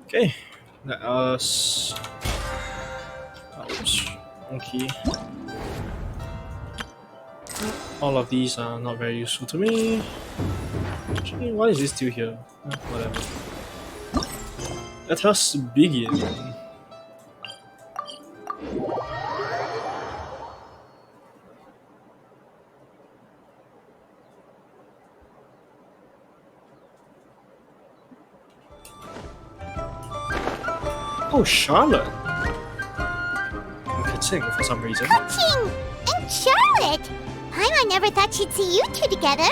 Okay, let us. Ouch. Okay. All of these are not very useful to me. Actually, why is this still here? Whatever. Let us begin. Oh, Charlotte! I'm pitching for some reason. Coaching! And Charlotte! Paimon never thought she'd see you two together.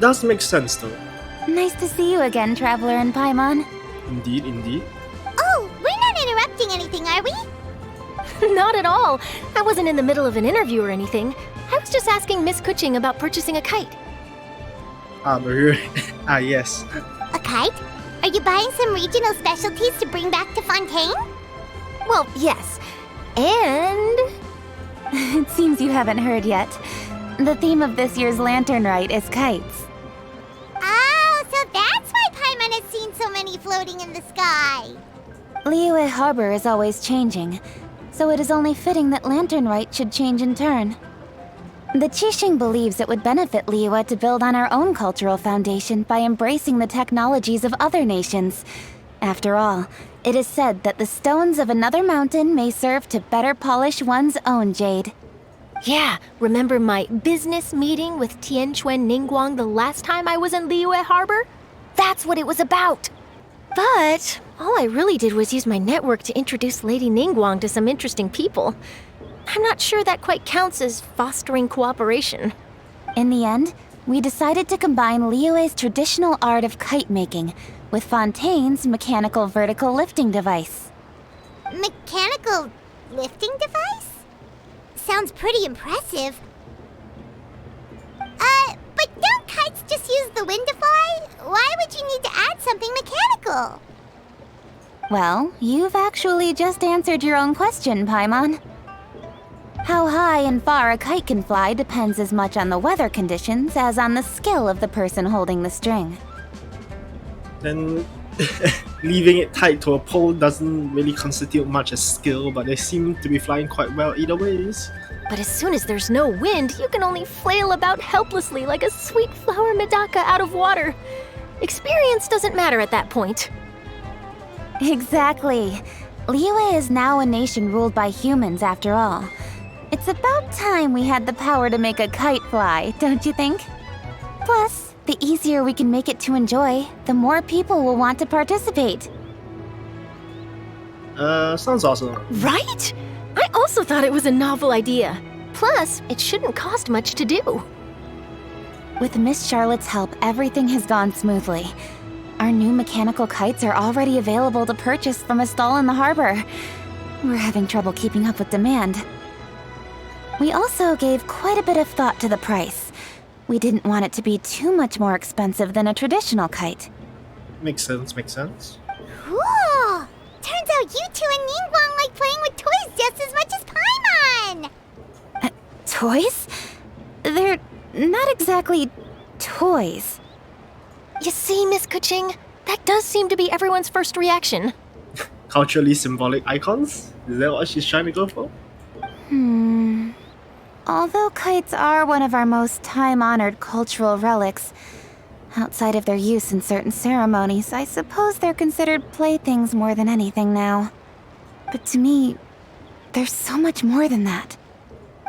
Does make sense though. Nice to see you again, Traveler and Paimon. Indeed, indeed. Oh, we're not interrupting anything, are we? Not at all. I wasn't in the middle of an interview or anything. I was just asking Miss Kuching about purchasing a kite. Maria. Yes. A kite? Are you buying some regional specialties to bring back to Fontaine? Well, yes. And... It seems you haven't heard yet. The theme of this year's Lantern Rite is kites. Oh, so that's why Paimon has seen so many floating in the sky. Liyue Harbor is always changing, so it is only fitting that Lantern Rite should change in turn. The Qixing believes it would benefit Liyue to build on our own cultural foundation by embracing the technologies of other nations. After all, it is said that the stones of another mountain may serve to better polish one's own jade. yeah, remember my business meeting with Tianquan Ningguang the last time I was in Liyue Harbor? That's what it was about. But all I really did was use my network to introduce Lady Ningguang to some interesting people. I'm not sure that quite counts as fostering cooperation. In the end, we decided to combine Liyue's traditional art of kite making with Fontaine's mechanical vertical lifting device. Mechanical lifting device? Sounds pretty impressive. But don't kites just use the wind to fly? Why would you need to add something mechanical? Well, you've actually just answered your own question, Paimon. How high and far a kite can fly depends as much on the weather conditions as on the skill of the person holding the string. Then leaving it tied to a pole doesn't really constitute much as skill, but they seem to be flying quite well either ways. But as soon as there's no wind, you can only flail about helplessly like a sweet flower medaka out of water. Experience doesn't matter at that point. Exactly. Liyue is now a nation ruled by humans after all. It's about time we had the power to make a kite fly, don't you think? Plus, the easier we can make it to enjoy, the more people will want to participate. Sounds awesome. Right? I also thought it was a novel idea. Plus, it shouldn't cost much to do. With Miss Charlotte's help, everything has gone smoothly. Our new mechanical kites are already available to purchase from a stall in the harbor. We're having trouble keeping up with demand. We also gave quite a bit of thought to the price. We didn't want it to be too much more expensive than a traditional kite. Makes sense, makes sense. Cool! Turns out you two and Ningguang like playing with toys just as much as Paimon! Toys? They're not exactly toys. You see, Miss Kuching, that does seem to be everyone's first reaction. Culturally symbolic icons? Is that what she's trying to go for? Although kites are one of our most time-honored cultural relics, outside of their use in certain ceremonies, I suppose they're considered playthings more than anything now. But to me, there's so much more than that.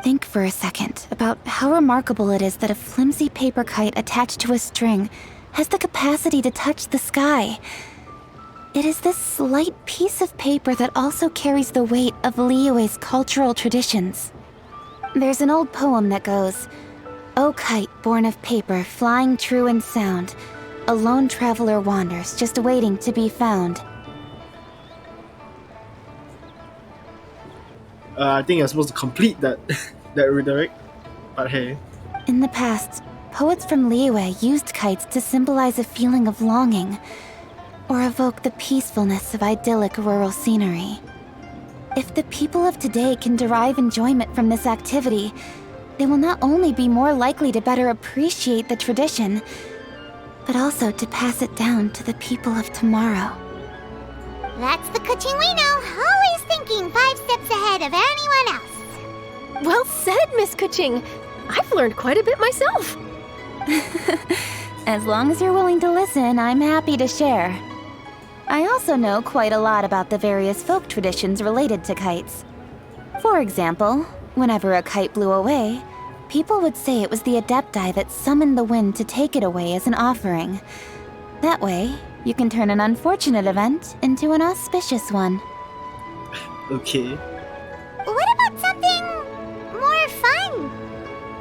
Think for a second about how remarkable it is that a flimsy paper kite attached to a string has the capacity to touch the sky. It is this slight piece of paper that also carries the weight of Liyue's cultural traditions. There's an old poem that goes, "O kite born of paper, flying true in sound, a lone traveler wanders, just waiting to be found." I think you're supposed to complete that that redirect, but hey. In the past, poets from Liyue used kites to symbolize a feeling of longing, or evoke the peacefulness of idyllic rural scenery. If the people of today can derive enjoyment from this activity, they will not only be more likely to better appreciate the tradition, but also to pass it down to the people of tomorrow. That's the Kuching we know, always thinking 5 steps ahead of anyone else. Well said, Miss Kuching. I've learned quite a bit myself. As long as you're willing to listen, I'm happy to share. I also know quite a lot about the various folk traditions related to kites. For example, whenever a kite blew away, people would say it was the Adepti that summoned the wind to take it away as an offering. That way, you can turn an unfortunate event into an auspicious one. Okay. What about something more fun?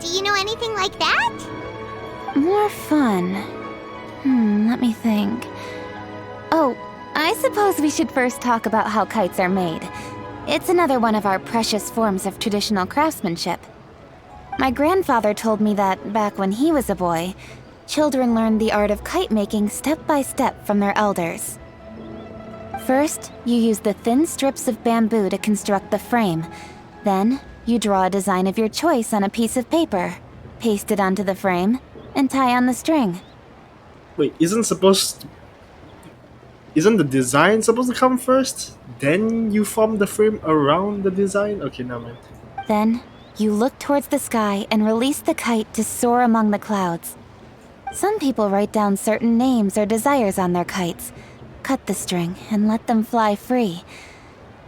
Do you know anything like that? More fun. Let me think. Oh, I suppose we should first talk about how kites are made. It's another one of our precious forms of traditional craftsmanship. My grandfather told me that back when he was a boy, children learned the art of kite making step by step from their elders. First, you use the thin strips of bamboo to construct the frame. Then, you draw a design of your choice on a piece of paper, paste it onto the frame, and tie on the string. Wait, isn't the design supposed to come first? Then you form the frame around the design? Okay, never mind. Then, you look towards the sky and release the kite to soar among the clouds. Some people write down certain names or desires on their kites, cut the string, and let them fly free.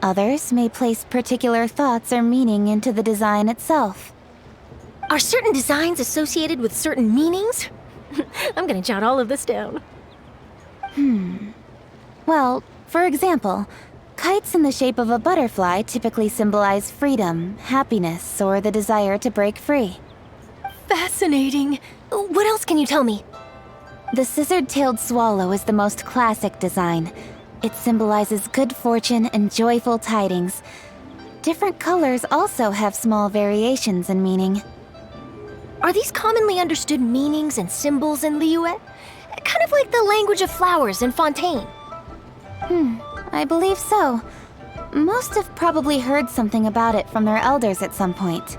Others may place particular thoughts or meaning into the design itself. Are certain designs associated with certain meanings? I'm gonna jot all of this down. Well, for example, kites in the shape of a butterfly typically symbolize freedom, happiness, or the desire to break free. Fascinating. What else can you tell me? The scissored-tailed swallow is the most classic design. It symbolizes good fortune and joyful tidings. Different colors also have small variations in meaning. Are these commonly understood meanings and symbols in Liyue? Kind of like the language of flowers in Fontaine. I believe so. Most have probably heard something about it from their elders at some point.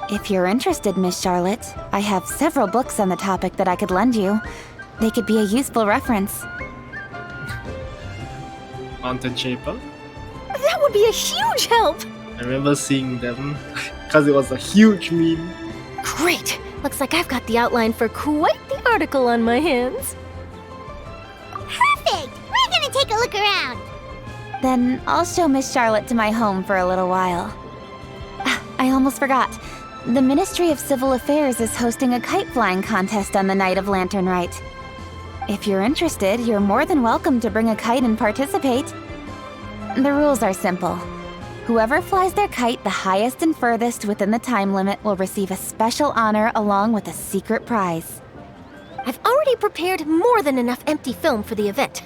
If you're interested, Miss Charlotte, I have several books on the topic that I could lend you. They could be a useful reference. Haunted Shaper? That would be a huge help! I remember seeing them because it was a huge meme. Great! Looks like I've got the outline for quite the article on my hands. Perfect! We're gonna take a look around. Then I'll show Miss Charlotte to my home for a little while. I almost forgot. The Ministry of Civil Affairs is hosting a kite flying contest on the night of Lantern Rite. If you're interested, you're more than welcome to bring a kite and participate. The rules are simple. Whoever flies their kite the highest and furthest within the time limit will receive a special honor along with a secret prize. I've already prepared more than enough empty film for the event.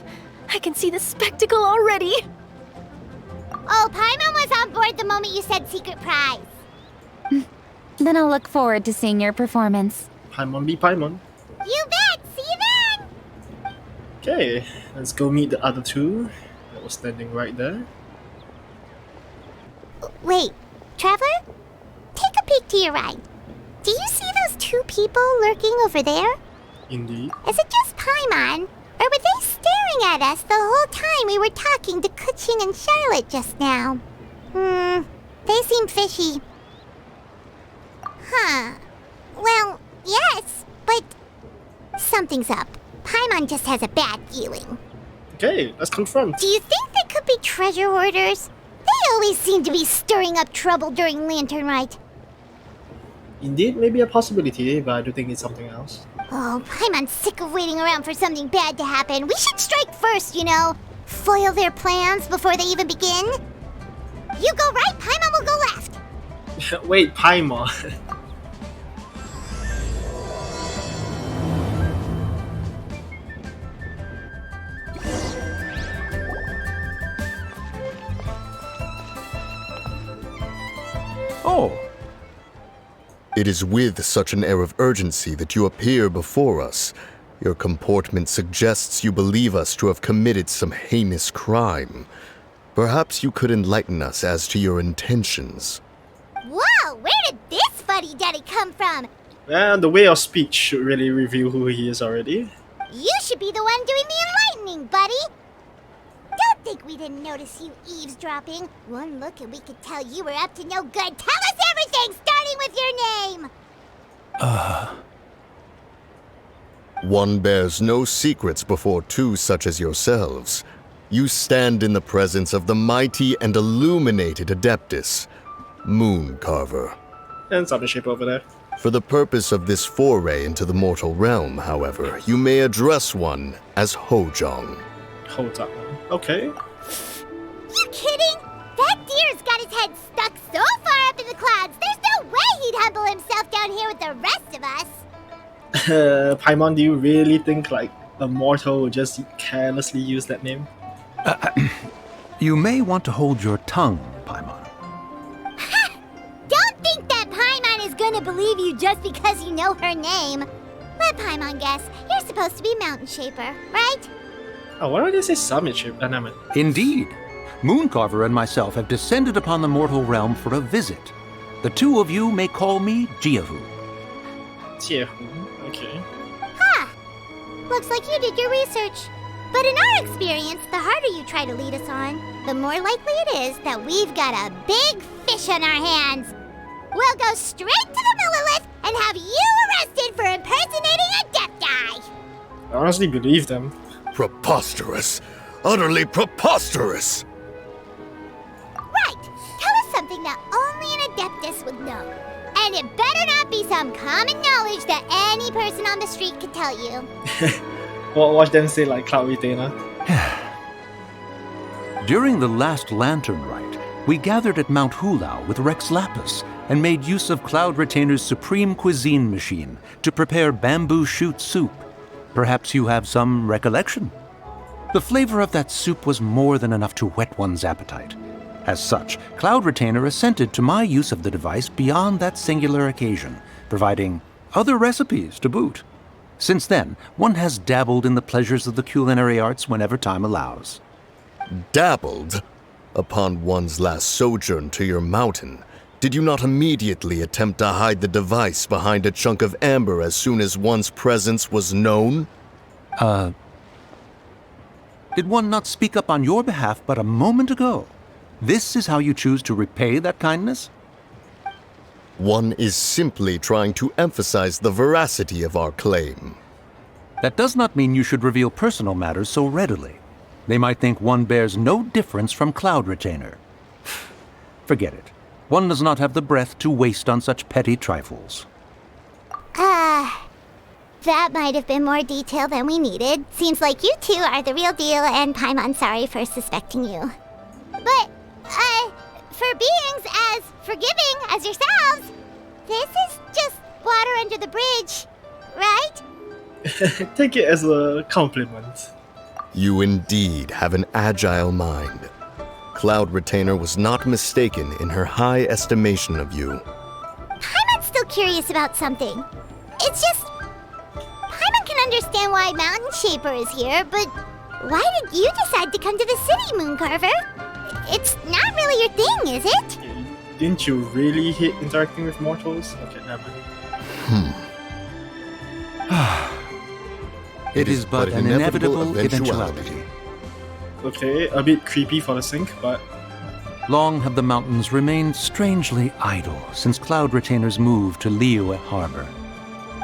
I can see the spectacle already. Oh, Paimon was on board the moment you said secret prize. Then I'll look forward to seeing your performance. Paimon be Paimon. You bet! See you then! Okay, let's go meet the other two that was standing right there. Wait, Traveler? Take a peek to your right. Do you see those two people lurking over there? Indeed. Is it just Paimon? Or were they staring at us the whole time we were talking to Kuching and Charlotte just now? They seem fishy. Huh. Well, yes, but something's up. Paimon just has a bad feeling. Okay, let's confront. Do you think they could be treasure hoarders? They always seem to be stirring up trouble during Lantern Rite. Indeed, maybe a possibility, but I do think it's something else. Oh, Paimon's sick of waiting around for something bad to happen. We should strike first, you know. Foil their plans before they even begin. You go right, Paimon will go left. Wait, Paimon. Oh. It is with such an air of urgency that you appear before us. Your comportment suggests you believe us to have committed some heinous crime. Perhaps you could enlighten us as to your intentions. Whoa, where did this fuddy-duddy come from? And the way of speech should really reveal who he is already. You should be the one doing the enlightening, buddy. Don't Don't think we didn't notice you eavesdropping. One look and we could tell you were up to no good. Tell us everything, starting with your name! One bears no secrets before two such as yourselves. You stand in the presence of the mighty and illuminated Adeptus, Moon Carver. And Summon Shaper over there. For the purpose of this foray into the mortal realm, however, you may address one as Hojong. Hold up. Okay. You kidding? That deer's got his head stuck so far up in the clouds, there's no way he'd humble himself down here with the rest of us. Paimon, do you really think like a mortal would just carelessly use that name? You may want to hold your tongue, Paimon. Don't think that Paimon is gonna believe you just because you know her name. Let Paimon guess. You're supposed to be Mountain Shaper, right? Oh, why don't they say Summon Shaper? No, man. Indeed. Mooncarver and myself have descended upon the mortal realm for a visit. The two of you may call me Jiahu. Tiehu. Okay. Looks like you did your research. But in our experience, the harder you try to lead us on, the more likely it is that we've got a big fish on our hands. We'll go straight to the Millilith and have you arrested for impersonating a Adepti! I honestly believe them. Preposterous! Utterly preposterous! Right! Tell us something that only an Adeptus would know. And it better not be some common knowledge that any person on the street could tell you. Well, watch them say like Cloud Retainer. During the last lantern rite, we gathered at Mount Hulao with Rex Lapis and made use of Cloud Retainer's supreme cuisine machine to prepare bamboo shoot soup. Perhaps you have some recollection? The flavor of that soup was more than enough to whet one's appetite. As such, Cloud Retainer assented to my use of the device beyond that singular occasion, providing other recipes to boot. Since then, one has dabbled in the pleasures of the culinary arts whenever time allows. Dabbled? Upon one's last sojourn to your mountain, did you not immediately attempt to hide the device behind a chunk of amber as soon as one's presence was known? Did one not speak up on your behalf but a moment ago? This is how you choose to repay that kindness? One is simply trying to emphasize the veracity of our claim. That does not mean you should reveal personal matters so readily. They might think one bears no difference from Cloud Retainer. Forget it. One does not have the breath to waste on such petty trifles. That might have been more detail than we needed. Seems like you two are the real deal, and Paimon sorry for suspecting you. But, for beings as forgiving as yourselves, this is just water under the bridge, right? Take it as a compliment. You indeed have an agile mind. Cloud Retainer was not mistaken in her high estimation of you. Paimon's still curious about something. It's just, Paimon can understand why Mountain Shaper is here, but why did you decide to come to the city, Mooncarver? It's not really your thing, is it? Didn't you really hate interacting with mortals? Okay, never mind. It is but an inevitable eventuality. Okay, a bit creepy for the sink, but Long have the mountains remained strangely idle since Cloud Retainer's move to Liyue Harbor.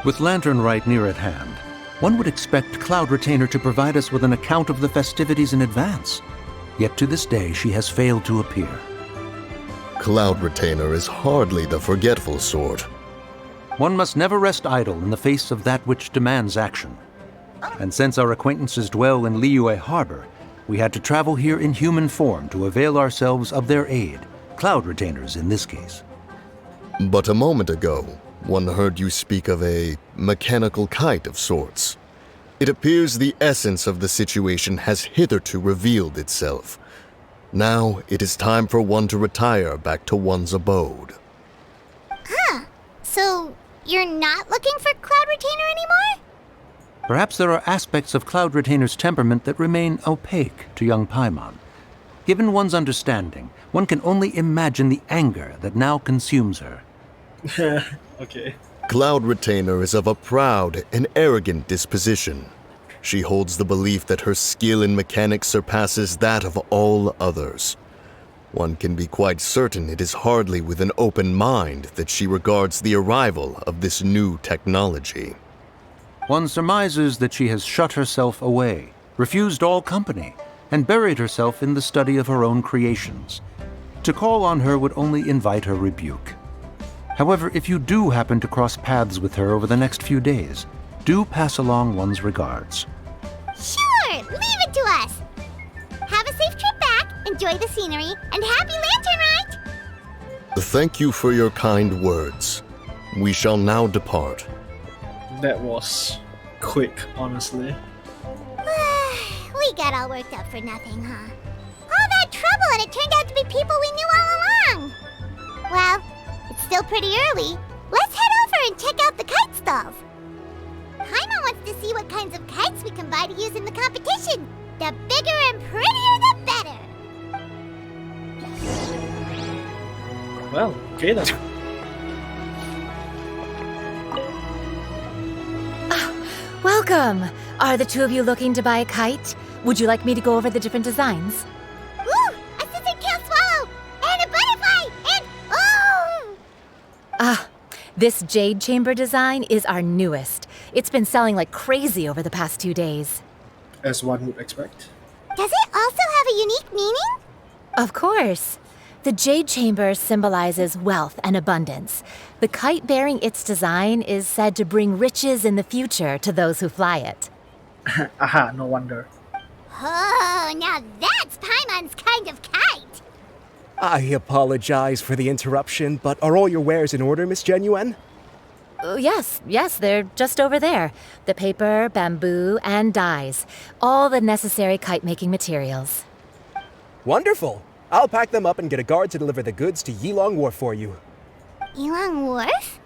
With Lantern Rite near at hand, one would expect Cloud Retainer to provide us with an account of the festivities in advance. Yet to this day, she has failed to appear. Cloud Retainer is hardly the forgetful sort. One must never rest idle in the face of that which demands action. And since our acquaintances dwell in Liyue Harbor, we had to travel here in human form to avail ourselves of their aid, Cloud Retainers in this case. But a moment ago, one heard you speak of a mechanical kite of sorts. It appears the essence of the situation has hitherto revealed itself. Now it is time for one to retire back to one's abode. So, you're not looking for Cloud Retainer anymore? Perhaps there are aspects of Cloud Retainer's temperament that remain opaque to young Paimon. Given one's understanding, one can only imagine the anger that now consumes her. okay. Cloud Retainer is of a proud and arrogant disposition. She holds the belief that her skill in mechanics surpasses that of all others. One can be quite certain it is hardly with an open mind that she regards the arrival of this new technology. One surmises that she has shut herself away, refused all company, and buried herself in the study of her own creations. To call on her would only invite her rebuke. However, if you do happen to cross paths with her over the next few days, do pass along one's regards. Sure, leave it to us. Have a safe trip back, enjoy the scenery, and happy lantern ride! Thank you for your kind words. We shall now depart. That was quick, honestly. We got all worked up for nothing, huh? All that trouble and it turned out to be people we knew all along! Well, it's still pretty early. Let's head over and check out the kite stalls. Paimon wants to see what kinds of kites we can buy to use in the competition. The bigger and prettier, the better. Well, okay then. Welcome! Are the two of you looking to buy a kite? Would you like me to go over the different designs? Ooh, a scissor tail swallow! And a butterfly! And oh! This jade chamber design is our newest. It's been selling like crazy over the past 2 days. As one would expect. Does it also have a unique meaning? Of course. The jade chamber symbolizes wealth and abundance. The kite bearing its design is said to bring riches in the future to those who fly it. Aha, no wonder. Oh, now that's Paimon's kind of kite! I apologize for the interruption, but are all your wares in order, Miss Genuine? Yes, they're just over there. The paper, bamboo, and dyes. All the necessary kite-making materials. Wonderful! I'll pack them up and get a guard to deliver the goods to Yilong Wharf for you. Yilong Wharf?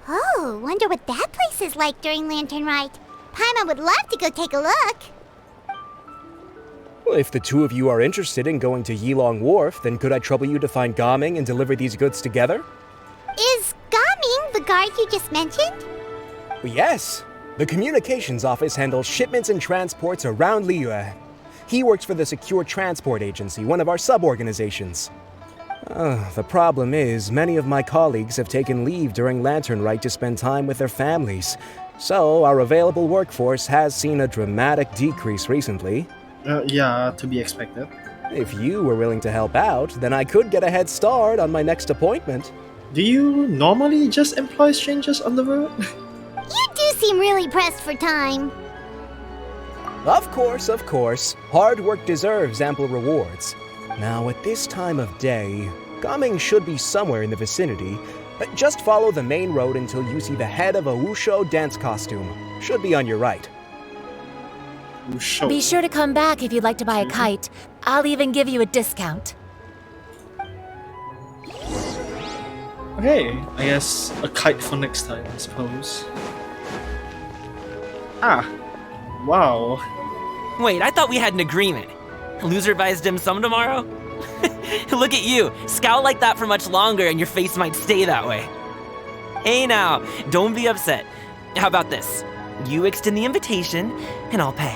Oh, wonder what that place is like during Lantern Rite. Paimon would love to go take a look. Well, if the two of you are interested in going to Yilong Wharf, then could I trouble you to find Gaming and deliver these goods together? Is Gaming the guard you just mentioned? Well, yes. The communications office handles shipments and transports around Liyue. He works for the Secure Transport Agency, one of our sub-organizations. The problem is, many of my colleagues have taken leave during Lantern Rite to spend time with their families. So, our available workforce has seen a dramatic decrease recently. Yeah, to be expected. If you were willing to help out, then I could get a head start on my next appointment. Do you normally just employ strangers on the road? You do seem really pressed for time. Of course. Hard work deserves ample rewards. Now, at this time of day, Gaming should be somewhere in the vicinity, but just follow the main road until you see the head of a Wushu dance costume. Should be on your right. Sure. Be sure to come back if you'd like to buy a kite. I'll even give you a discount. Okay, I guess a kite for next time, I suppose. Ah, wow. Wait, I thought we had an agreement. Loser buys dim sum tomorrow? Look at you, scowl like that for much longer and your face might stay that way. Hey now, don't be upset. How about this? You extend the invitation, and I'll pay.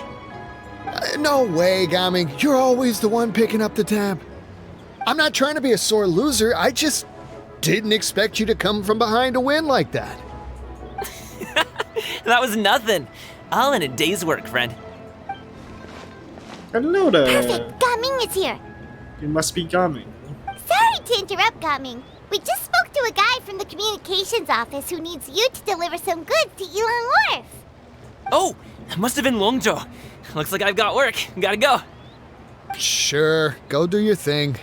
No way, Gaming. You're always the one picking up the tab. I'm not trying to be a sore loser. I just didn't expect you to come from behind to win like that. That was nothing. All in a day's work, friend. Hello there. Perfect, Gaming is here. You must be Gaming. Sorry to interrupt, Gaming. We just spoke to a guy from the communications office who needs you to deliver some goods to Yilong Wharf. Oh, it must have been Longzhou. Looks like I've got work. Gotta go. Sure, go do your thing.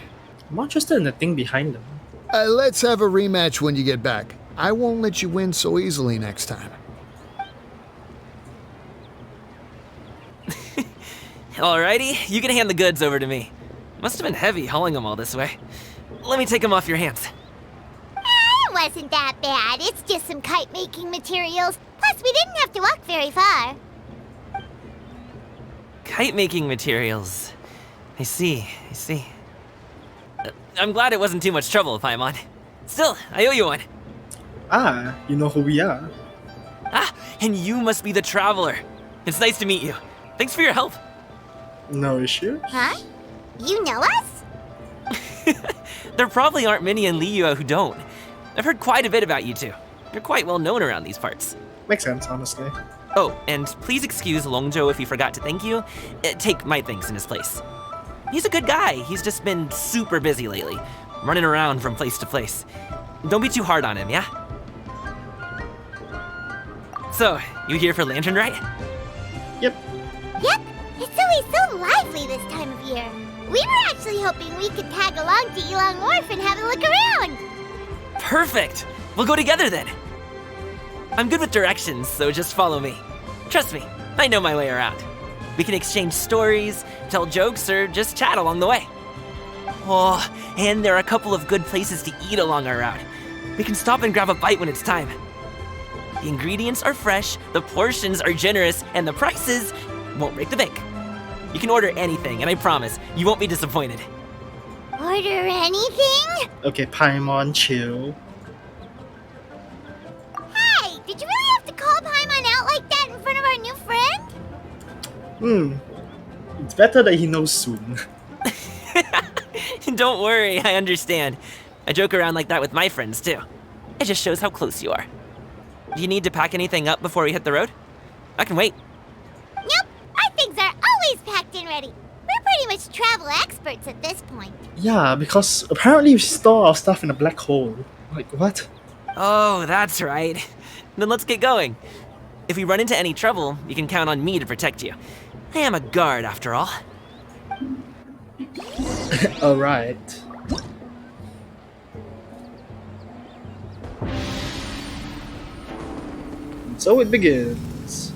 I'm not interested in the thing behind them. Let's have a rematch when you get back. I won't let you win so easily next time. Alrighty, you can hand the goods over to me. Must have been heavy hauling them all this way. Let me take them off your hands. It wasn't that bad. It's just some kite-making materials. Plus, we didn't have to walk very far. Kite-making materials. I see. I'm glad it wasn't too much trouble, Paimon. Still, I owe you one. Ah, you know who we are. Ah, and you must be the traveler. It's nice to meet you. Thanks for your help. No issue. Huh? You know us? There probably aren't many in Liyue who don't. I've heard quite a bit about you two. You're quite well known around these parts. Makes sense, honestly. Oh, and please excuse Longzhou if he forgot to thank you. Take my thanks in his place. He's a good guy. He's just been super busy lately, running around from place to place. Don't be too hard on him, yeah? So, you here for Lantern Rite? Yep. Yep. It's always so lively this time of year. We were actually hoping we could tag along to Yilong Wharf and have a look around. Perfect! We'll go together then. I'm good with directions, so just follow me. Trust me, I know my way around. We can exchange stories, tell jokes, or just chat along the way. Oh, and there are a couple of good places to eat along our route. We can stop and grab a bite when it's time. The ingredients are fresh, the portions are generous, and the prices won't break the bank. You can order anything, and I promise, you won't be disappointed. Order anything? Okay, Paimon, chill. Hey, did you really have to call Paimon out like that in front of our new friend? It's better that he knows soon. Don't worry, I understand. I joke around like that with my friends, too. It just shows how close you are. Do you need to pack anything up before we hit the road? I can wait. Nope, our things are always packed and ready. We're pretty much travel experts at this point. Yeah, because apparently we store our stuff in a black hole. Like, what? Oh, that's right. Then let's get going. If we run into any trouble, you can count on me to protect you. I am a guard, after all. Alright. So it begins.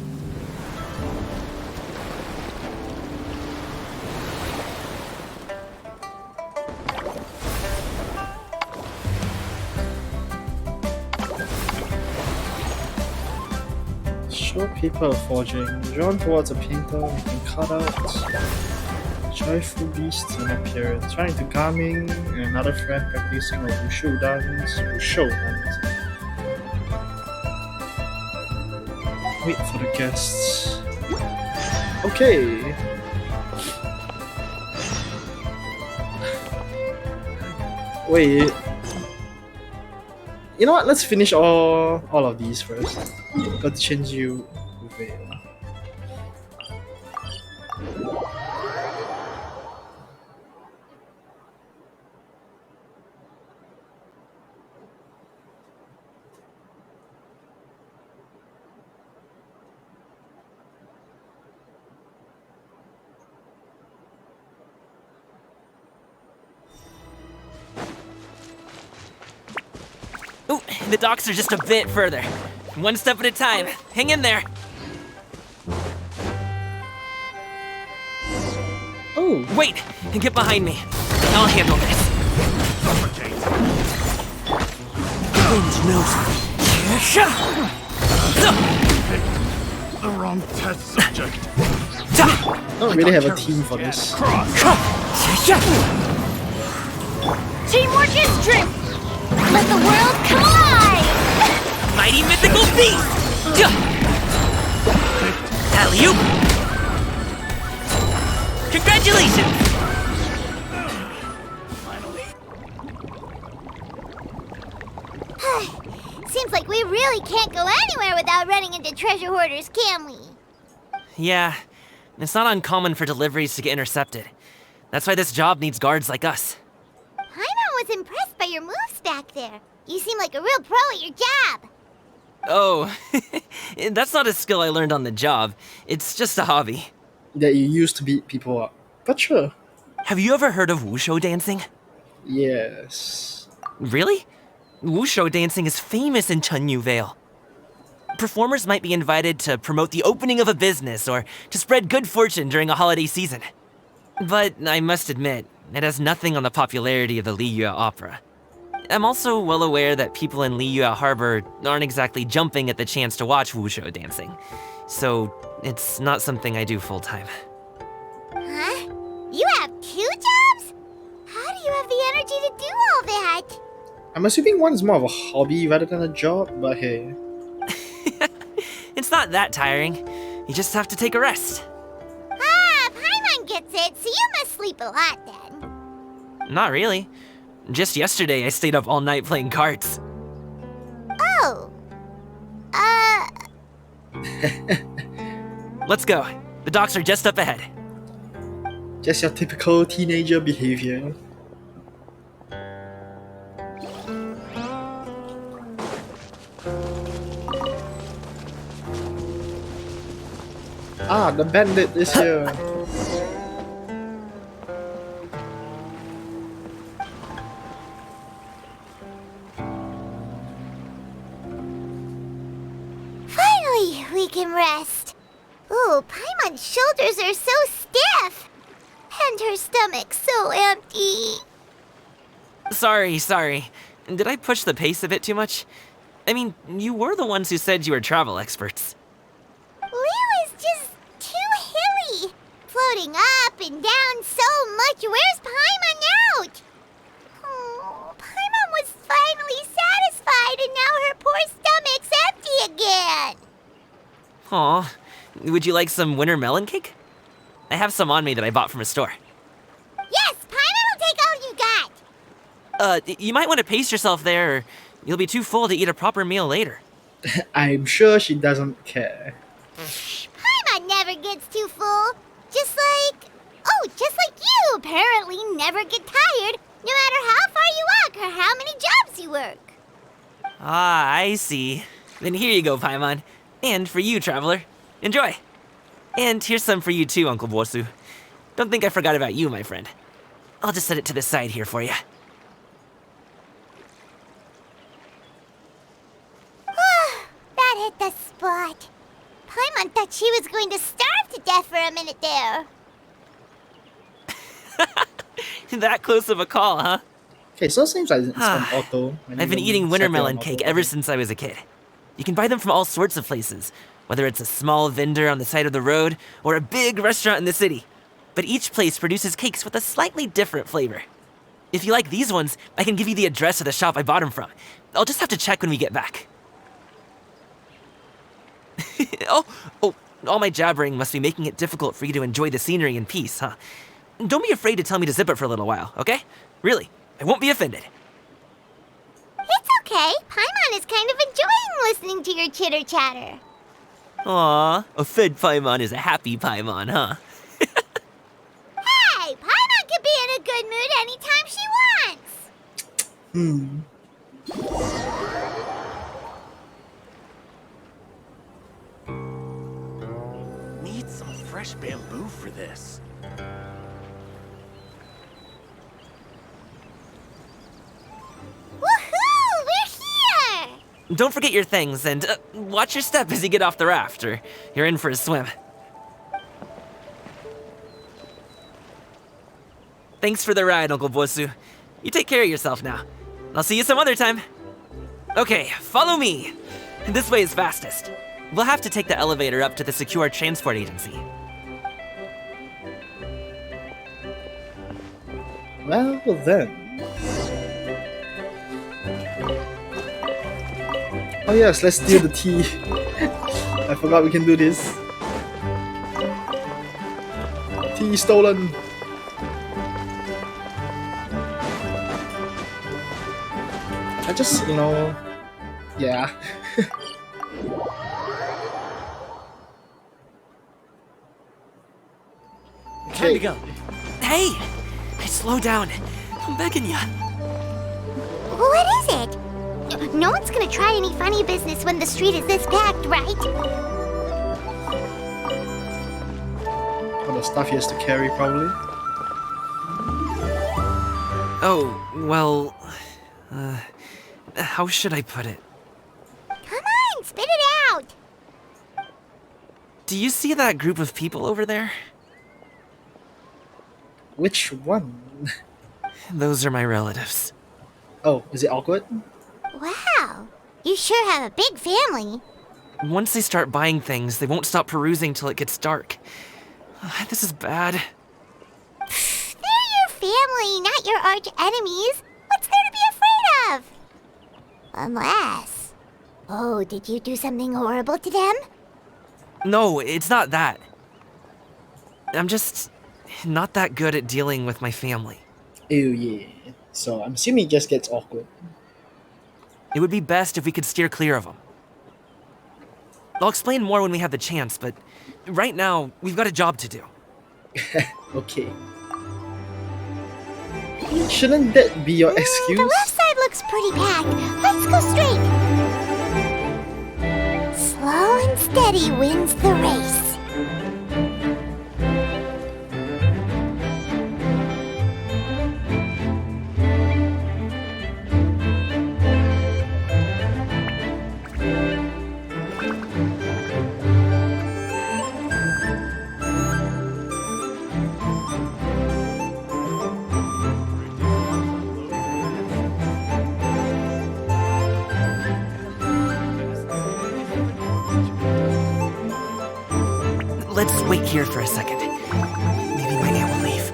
Short paper of forging, drawn towards a painter, we can cut out joyful beasts in appearance. Trying to calming, another friend practicing a wushu dance. Wait for the guests. Okay. Wait. You know what? Let's finish all of these first. Got to change you. Ooh, the docks are just a bit further. One step at a time. Hang in there. Oh, Wait, get behind me. I'll handle this. Wind knows The wrong test subject. I don't really have a team for this. Teamwork is true! Let the world collide! Mighty mythical beast! Alley-oop! Congratulations! Seems like we really can't go anywhere without running into treasure hoarders, can we? Yeah, it's not uncommon for deliveries to get intercepted. That's why this job needs guards like us. Paimon was impressed by your moves back there. You seem like a real pro at your job. Oh, that's not a skill I learned on the job. It's just a hobby. That you used to beat people up. But sure. Have you ever heard of wushu dancing? Yes. Really? Wushu dancing is famous in Chunyu Vale. Performers might be invited to promote the opening of a business or to spread good fortune during a holiday season. But I must admit, it has nothing on the popularity of the Liyue Opera. I'm also well aware that people in Liyue Harbor aren't exactly jumping at the chance to watch wushu dancing. So it's not something I do full-time. Huh? You have 2 jobs? How do you have the energy to do all that? I'm assuming one is more of a hobby rather than a job, but hey. It's not that tiring. You just have to take a rest. you must sleep a lot then. Not really. Just yesterday, I stayed up all night playing cards. Oh. Let's go. The docks are just up ahead. Just your typical teenager behavior. Ah, the bandit is here. Finally, we can rest. Ooh, Paimon's shoulders are so stiff. And her stomach so empty. Sorry. Did I push the pace a bit too much? I mean, you were the ones who said you were travel experts. Liyue is just too hilly. Floating up and down so much. Where's Paimon out? Oh, Paimon was finally satisfied and now her poor stomach's empty again. Aw, would you like some winter melon cake? I have some on me that I bought from a store. Yes, Paimon will take all you got. You might want to pace yourself there, or you'll be too full to eat a proper meal later. I'm sure she doesn't care. Paimon never gets too full. Just like you apparently never get tired, no matter how far you walk or how many jobs you work. Ah, I see. Then here you go, Paimon. And for you, traveler. Enjoy. And here's some for you too, Uncle Bosu. Don't think I forgot about you, my friend. I'll just set it to the side here for you. That hit the spot. Paimon thought she was going to starve to death for a minute there. That close of a call, huh? Okay, so it seems like it's an auto. I've been eating winter melon cake ever since I was a kid. You can buy them from all sorts of places, whether it's a small vendor on the side of the road or a big restaurant in the city. But each place produces cakes with a slightly different flavor. If you like these ones, I can give you the address of the shop I bought them from. I'll just have to check when we get back. Oh, all my jabbering must be making it difficult for you to enjoy the scenery in peace, huh? Don't be afraid to tell me to zip it for a little while, okay? Really, I won't be offended. It's okay. Paimon is kind of enjoying listening to your chitter-chatter. Aw, a fed Paimon is a happy Paimon, huh? Hey, Paimon can be in a good mood anytime she wants. Need some fresh bamboo for this. Woohoo! We're here! Don't forget your things, and watch your step as you get off the raft, or you're in for a swim. Thanks for the ride, Uncle Bosu. You take care of yourself now. I'll see you some other time. Okay, follow me. This way is fastest. We'll have to take the elevator up to the secure transport agency. Well, then. Oh yes, let's steal the tea. I forgot we can do this. Tea stolen. I just, yeah. Time to go. Hey! Slow down. I'm begging ya. What is it? No one's gonna try any funny business when the street is this packed, right? All the stuff he has to carry, probably. Oh, well... how should I put it? Come on, spit it out! Do you see that group of people over there? Which one? Those are my relatives. Oh, is it awkward? Wow, you sure have a big family. Once they start buying things, they won't stop perusing till it gets dark. This is bad. They're your family, not your arch enemies. What's there to be afraid of? Unless... Oh, did you do something horrible to them? No, it's not that. I'm just not that good at dealing with my family. Ew, yeah. So I'm assuming it just gets awkward. It would be best if we could steer clear of them. I'll explain more when we have the chance, but right now, we've got a job to do. Okay. Shouldn't that be your excuse? The left side looks pretty packed. Let's go straight. Slow and steady wins the race. Let's wait here for a second. Maybe my aunt will leave.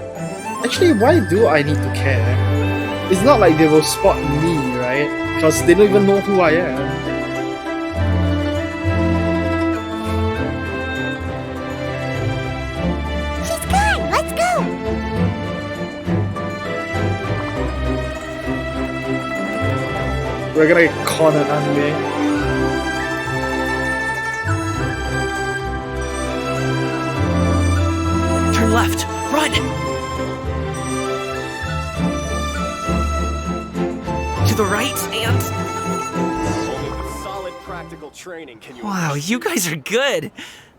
Actually, why do I need to care? It's not like they will spot me, right? Because they don't even know who I am. She's gone. Let's go. We're gonna get cornered, aren't we? Turn left. Run! To the right and... Only with solid practical training can you... Wow, you guys are good.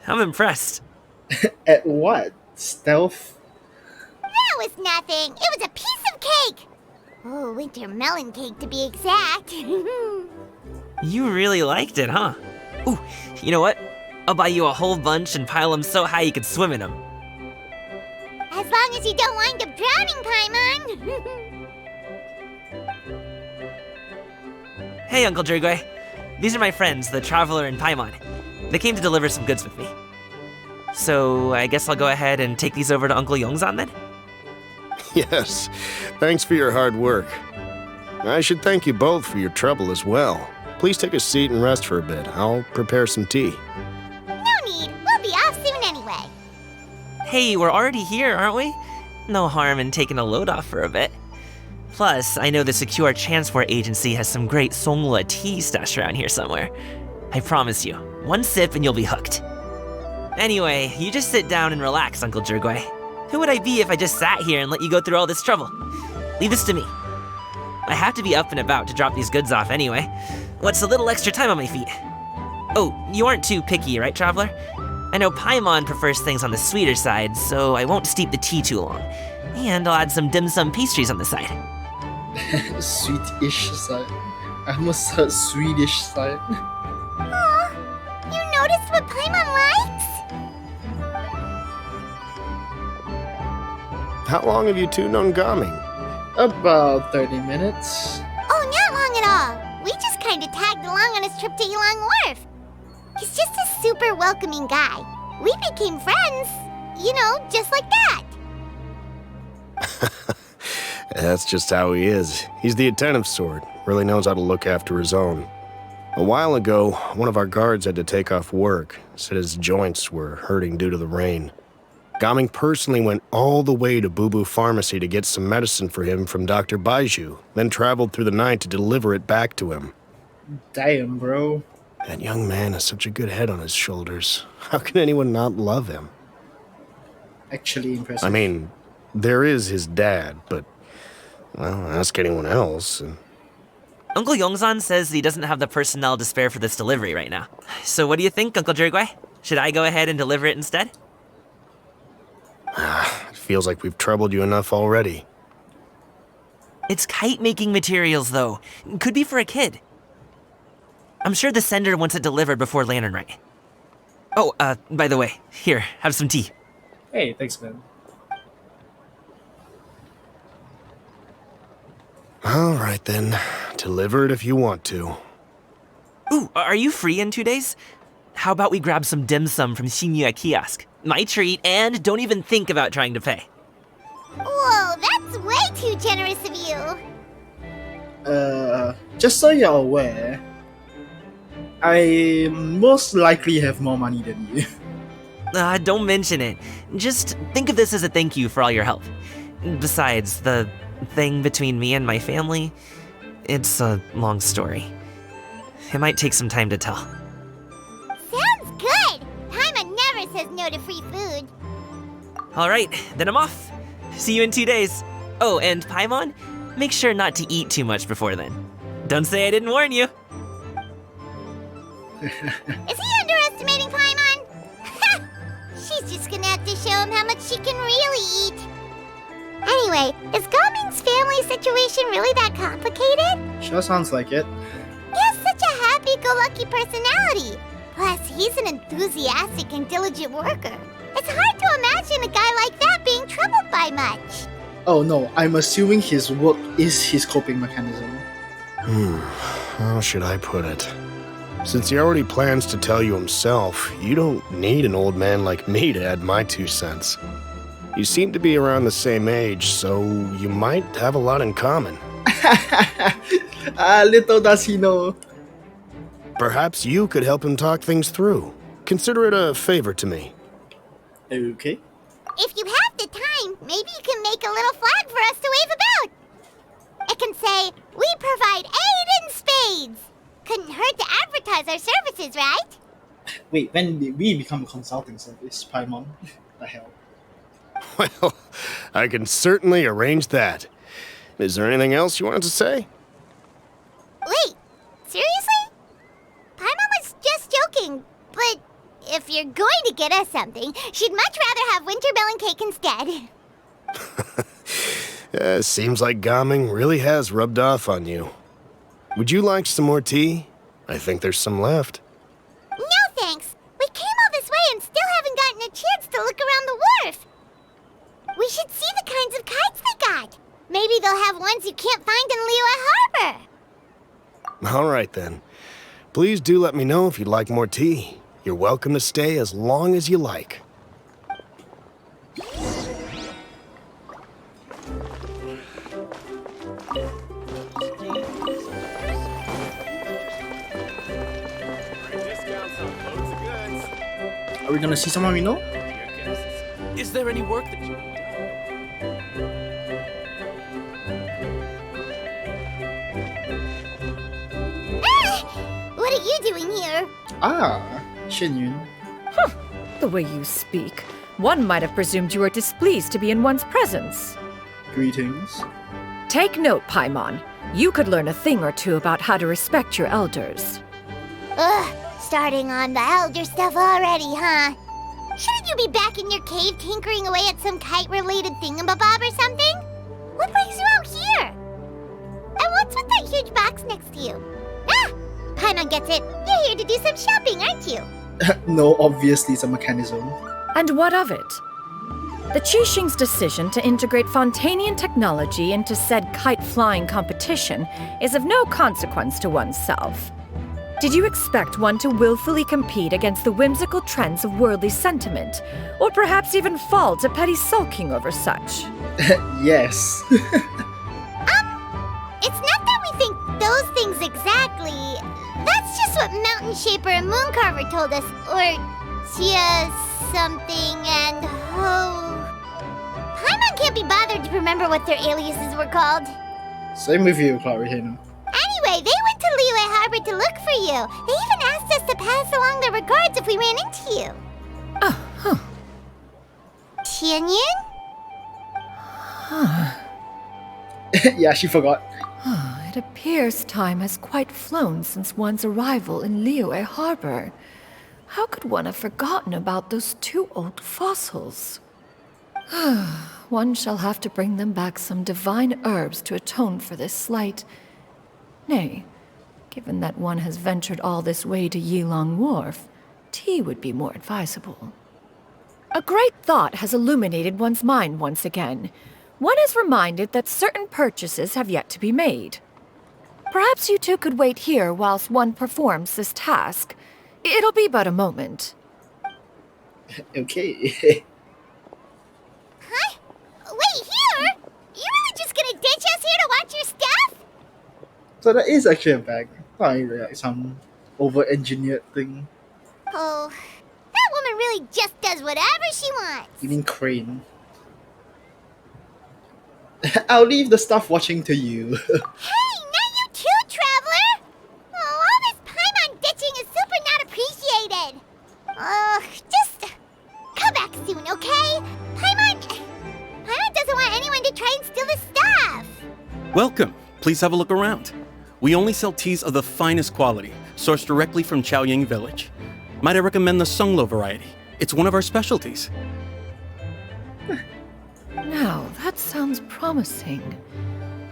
I'm impressed. At what? Stealth? That was nothing. It was a piece of cake. Oh, winter melon cake to be exact. You really liked it, huh? Ooh, you know what? I'll buy you a whole bunch and pile them so high you could swim in them. As long as you don't wind up drowning, Paimon. Hey, Uncle Drugway. These are my friends, the Traveler and Paimon. They came to deliver some goods with me. So, I guess I'll go ahead and take these over to Uncle Yongzan then? Yes, thanks for your hard work. I should thank you both for your trouble as well. Please take a seat and rest for a bit. I'll prepare some tea. No need. We'll be off soon anyway. Hey, we're already here, aren't we? No harm in taking a load off for a bit. Plus, I know the Secure Transport Agency has some great Songhua tea stashed around here somewhere. I promise you, one sip and you'll be hooked. Anyway, you just sit down and relax, Uncle Jirgway. Who would I be if I just sat here and let you go through all this trouble? Leave this to me. I have to be up and about to drop these goods off anyway. What's a little extra time on my feet? Oh, you aren't too picky, right, Traveler? I know Paimon prefers things on the sweeter side, so I won't steep the tea too long. And I'll add some dim sum pastries on the side. Sweet-ish side. I almost heard Swedish side. Aw, you noticed what Paimon likes? How long have you two known Gaming? About 30 minutes. Oh, not long at all. We just kind of tagged along on his trip to Ylang Wharf. He's just a super welcoming guy. We became friends, you know, just like that. That's just how he is. He's the attentive sort, really knows how to look after his own. A while ago, one of our guards had to take off work, said his joints were hurting due to the rain. Gaming personally went all the way to Boo Boo Pharmacy to get some medicine for him from Dr. Baiju, then traveled through the night to deliver it back to him. Damn, bro. That young man has such a good head on his shoulders. How can anyone not love him? Actually impressive. I mean, there is his dad, but, well, ask anyone else. Uncle Yongzan says he doesn't have the personnel to spare for this delivery right now. So what do you think, Uncle Jirgway? Should I go ahead and deliver it instead? It feels like we've troubled you enough already. It's kite-making materials, though. Could be for a kid. I'm sure the sender wants it delivered before Lantern Rite. Oh, by the way, here, have some tea. Hey, thanks, man. All right, then. Deliver it if you want to. Ooh, are you free in 2 days? How about we grab some dim sum from Shinya Kiosk? My treat, and don't even think about trying to pay. Whoa, that's way too generous of you. Just so you're aware, I most likely have more money than you. Don't mention it. Just think of this as a thank you for all your help. Besides, the thing between me and my family, it's a long story. It might take some time to tell. Sounds good! Paimon never says no to free food. Alright, then I'm off. See you in 2 days. Oh, and Paimon, make sure not to eat too much before then. Don't say I didn't warn you. Is he underestimating Paimon? She's just gonna have to show him how much she can really eat. Anyway, is Gaming's family situation really that complicated? Sure sounds like it. He has such a happy-go-lucky personality. Plus, he's an enthusiastic and diligent worker. It's hard to imagine a guy like that being troubled by much. Oh no, I'm assuming his work is his coping mechanism. How should I put it? Since he already plans to tell you himself, you don't need an old man like me to add my 2 cents. You seem to be around the same age, so you might have a lot in common. Little does he know. Perhaps you could help him talk things through. Consider it a favor to me. Okay. If you have the time, maybe you can make a little flag for us to wave about. It can say, "We provide aid in spades." Couldn't hurt to advertise our services, right? Wait, when did we become a consulting service, Paimon? The hell? Well, I can certainly arrange that. Is there anything else you wanted to say? Wait, seriously? Paimon was just joking, but if you're going to get us something, she'd much rather have winter melon cake instead. Seems like Gaming really has rubbed off on you. Would you like some more tea? I think there's some left. No thanks. We came all this way and still haven't gotten a chance to look around the wharf. We should see the kinds of kites they got. Maybe they'll have ones you can't find in Liyue Harbor. All right then. Please do let me know if you'd like more tea. You're welcome to stay as long as you like. Are we gonna see someone we know? Is there any work that you... What are you doing here? Ah, Xinyun. The way you speak, one might have presumed you were displeased to be in one's presence. Greetings. Take note, Paimon. You could learn a thing or two about how to respect your elders. Ugh, starting on the elder stuff already, huh? Shouldn't you be back in your cave tinkering away at some kite-related thingamabob or something? What brings you out here? And what's with that huge box next to you? Ah! Paimon gets it. You're here to do some shopping, aren't you? No, obviously it's a mechanism. And what of it? The Qixing's decision to integrate Fontanian technology into said kite-flying competition is of no consequence to oneself. Did you expect one to willfully compete against the whimsical trends of worldly sentiment, or perhaps even fall to petty sulking over such? Yes. It's not that we think those things exactly. That's just what Mountain Shaper and Mooncarver told us, or Chia something and Ho. Paimon can't be bothered to remember what their aliases were called. Same with you, Cloud Retainer. Anyway, they went to Liyue Harbor to look for you. They even asked us to pass along their regards if we ran into you. Oh, huh. Tianyun? Yeah, she forgot. It appears time has quite flown since one's arrival in Liyue Harbor. How could one have forgotten about those 2 old fossils? One shall have to bring them back some divine herbs to atone for this slight. Nay, given that one has ventured all this way to Yilong Wharf, tea would be more advisable. A great thought has illuminated one's mind once again. One is reminded that certain purchases have yet to be made. Perhaps you two could wait here whilst one performs this task. It'll be but a moment. Okay. Huh? Wait, here? You really just gonna ditch us here to watch your stuff? So that is actually a bag. Not like some over-engineered thing. Oh, that woman really She just does whatever she wants. You mean Crane? I'll leave the stuff watching to you. Hey, not you too, Traveler! Oh, all this Paimon ditching is super not appreciated. Just come back soon, okay? Paimon doesn't want anyone to try and steal the stuff. Welcome. Please have a look around. We only sell teas of the finest quality, sourced directly from Chaoying Village. Might I recommend the Sunglo variety? It's one of our specialties. Now, that sounds promising.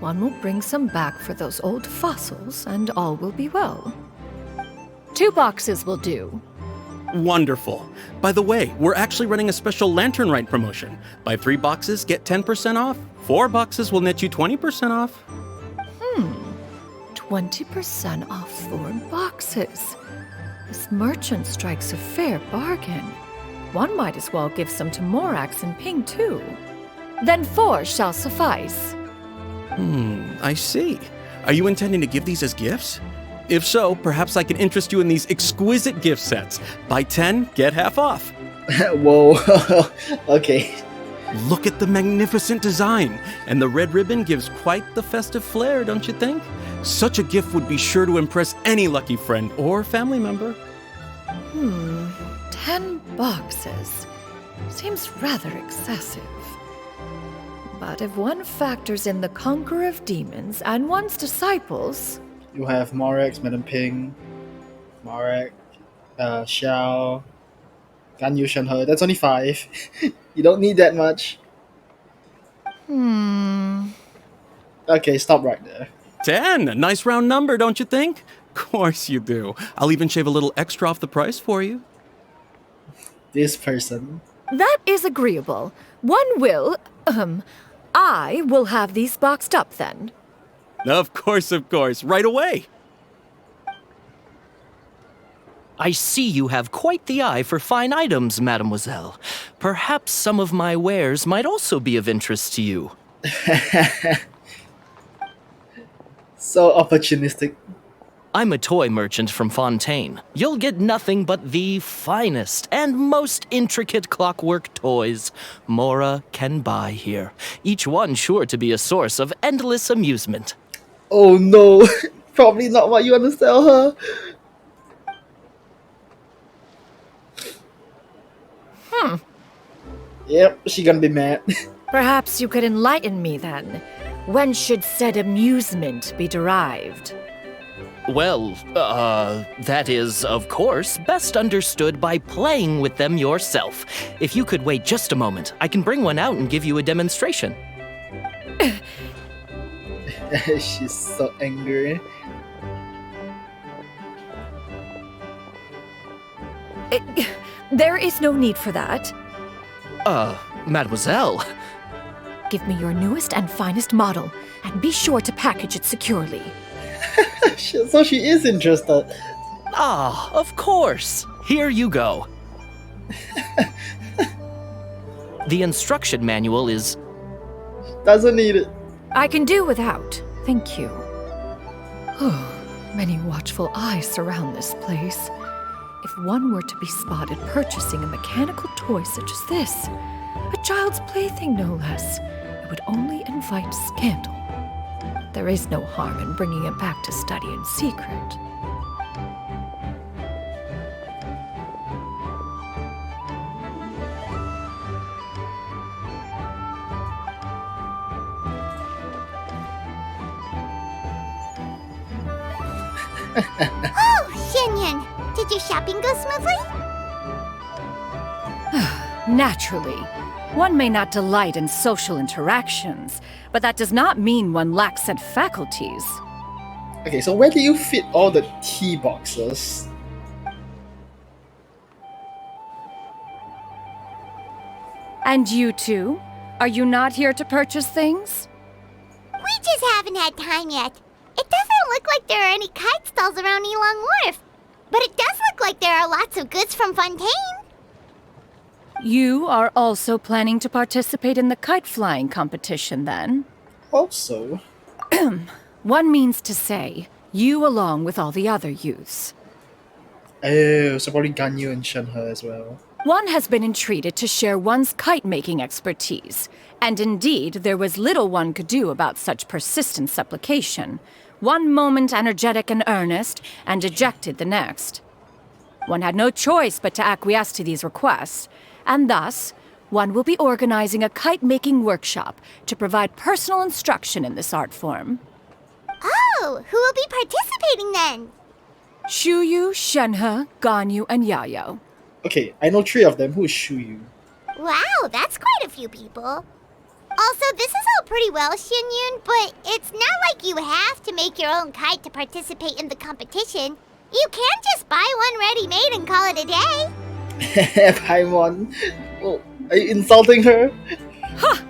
One will bring some back for those old fossils, and all will be well. 2 boxes will do. Wonderful. By the way, we're actually running a special Lantern Rite promotion. Buy 3 boxes, get 10% off. 4 boxes will net you 20% off. 20% off 4 boxes. This merchant strikes a fair bargain. One might as well give some to Morax and Ping, too. Then 4 shall suffice. I see. Are you intending to give these as gifts? If so, perhaps I can interest you in these exquisite gift sets. Buy 10, get half off. Whoa. Okay. Look at the magnificent design, and the red ribbon gives quite the festive flair, don't you think? Such a gift would be sure to impress any lucky friend or family member. 10 boxes. Seems rather excessive. But if one factors in the Conqueror of Demons and one's disciples... You have Morax, Madam Ping, Morax, Xiao, Ganyu Shenhe. That's only 5. You don't need that much. Okay, stop right there. 10! A nice round number, don't you think? Course you do. I'll even shave a little extra off the price for you. This person. That is agreeable. One will... I will have these boxed up then. Of course, right away. I see you have quite the eye for fine items, mademoiselle. Perhaps some of my wares might also be of interest to you. So opportunistic. I'm a toy merchant from Fontaine. You'll get nothing but the finest and most intricate clockwork toys Mora can buy here. Each one sure to be a source of endless amusement. Oh no, probably not what you want to sell her. Yep, she gonna be mad. Perhaps you could enlighten me then. When should said amusement be derived? Well, that is, of course, best understood by playing with them yourself. If you could wait just a moment, I can bring one out and give you a demonstration. She's so angry. There is no need for that. Mademoiselle. Give me your newest and finest model, and be sure to package it securely. So she is interested. Ah, of course. Here you go. The instruction manual is... Doesn't need it. I can do without. Thank you. Many watchful eyes surround this place. If one were to be spotted purchasing a mechanical toy such as this, a child's plaything no less, it would only invite scandal. There is no harm in bringing it back to study in secret. Oh, Shenyan! Did your shopping go smoothly? Naturally. One may not delight in social interactions, but that does not mean one lacks said faculties. Okay, so where do you fit all the tea boxes? And you too? Are you not here to purchase things? We just haven't had time yet. It doesn't look like there are any kite stalls around Elong Wharf, but it does look like there are lots of goods from Fontaine. You are also planning to participate in the kite flying competition, then? Hope so. One means to say, you along with all the other youths. Oh, so probably Ganyu and Shenhe as well. One has been entreated to share one's kite-making expertise, and indeed there was little one could do about such persistent supplication. One moment energetic and earnest, and dejected the next. One had no choice but to acquiesce to these requests, and thus, one will be organizing a kite-making workshop to provide personal instruction in this art form. Oh, who will be participating then? Shuyu, Shenhe, Ganyu, and Yayo. Okay, I know 3 of them. Who is Shuyu? Wow, that's quite a few people. Also, this is all pretty well, Xianyun, but it's not like you have to make your own kite to participate in the competition. You can just buy one ready-made and call it a day. Paimon. Oh, are you insulting her? Ha!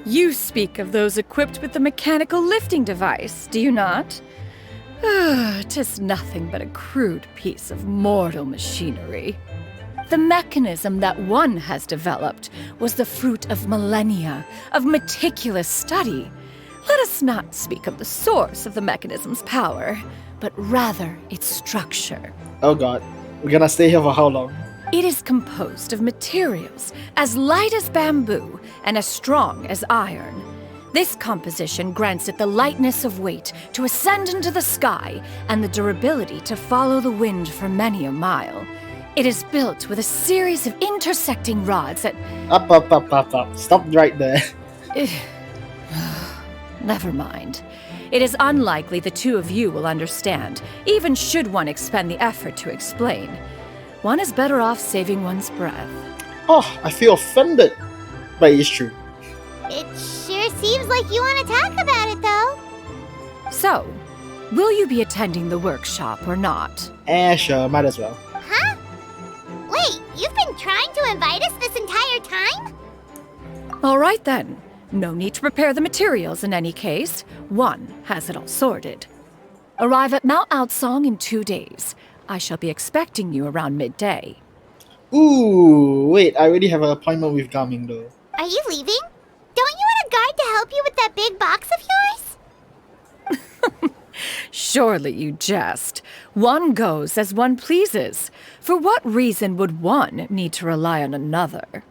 You speak of those equipped with the mechanical lifting device, do you not? 'Tis nothing but a crude piece of mortal machinery. The mechanism that one has developed was the fruit of millennia of meticulous study. Let us not speak of the source of the mechanism's power, but rather its structure. Oh god, we're gonna stay here for how long? It is composed of materials as light as bamboo and as strong as iron. This composition grants it the lightness of weight to ascend into the sky and the durability to follow the wind for many a mile. It is built with a series of intersecting rods that... Up. Stop right there. Never mind. It is unlikely the two of you will understand, even should one expend the effort to explain. One is better off saving one's breath. Oh, I feel offended. But it's true. It sure seems like you want to talk about it, though. So, will you be attending the workshop or not? Sure, might as well. Huh? Wait, you've been trying to invite us this entire time? All right then. No need to prepare the materials in any case. One has it all sorted. Arrive at Mount Outsong in 2 days. I shall be expecting you around midday. Ooh, wait, I already have an appointment with Gaming though. Are you leaving? Don't you want a guard to help you with that big box of yours? Surely you jest. One goes as one pleases. For what reason would one need to rely on another?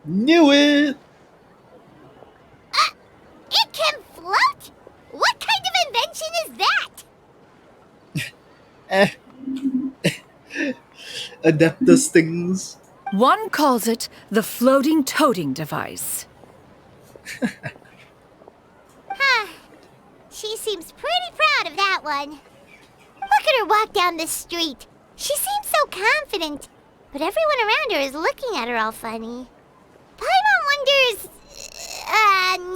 Knew it! It can float? What kind of invention is that? Adaptus things. One calls it the floating toting device. Huh. She seems pretty proud of that one. Look at her walk down the street. She seems so confident, but everyone around her is looking at her all funny. Paimon wonders...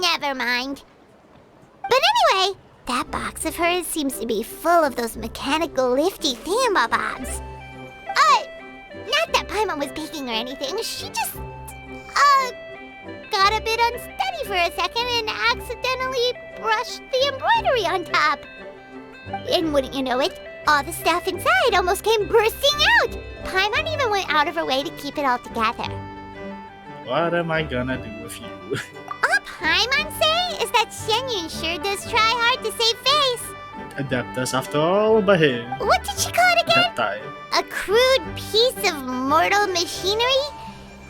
never mind. But anyway, that box of hers seems to be full of those mechanical lifty thingamabobs. Not that Paimon was peeking or anything. She just, got a bit unsteady for a second and accidentally brushed the embroidery on top. And wouldn't you know it, all the stuff inside almost came bursting out. Paimon even went out of her way to keep it all together. What am I gonna do with you? All Paimon say is that Xianyun sure does try hard to save face. Adaptus after all, but hey. What did she call it again? Adaptai. A crude piece of mortal machinery?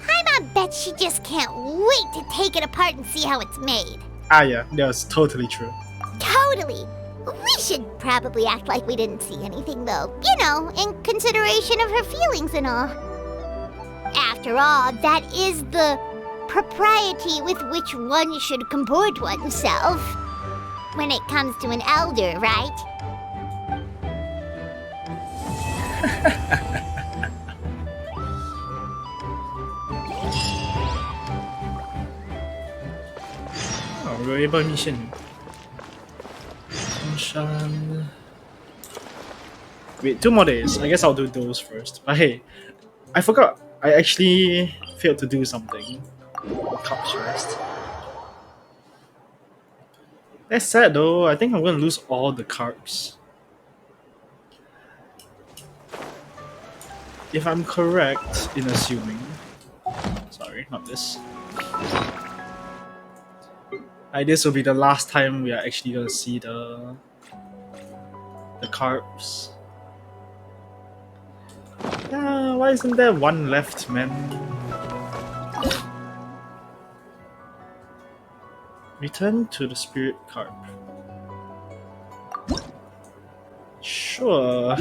Paimon bet she just can't wait to take it apart and see how it's made. Ah yeah, that was totally true. Totally. We should probably act like we didn't see anything though. You know, in consideration of her feelings and all. After all, that is the propriety with which one should comport oneself. When it comes to an elder, right? Oh, Roeba mission. Shan. Wait, 2 more days. I guess I'll do those first. But hey, I forgot. I actually failed to do something. Cups rest. That's sad though. I think I'm gonna lose all the carbs. If I'm correct in assuming. Sorry, not this. This will be the last time we are actually gonna see the The carps. Why isn't there one left, man? Return to the spirit carp. Sure.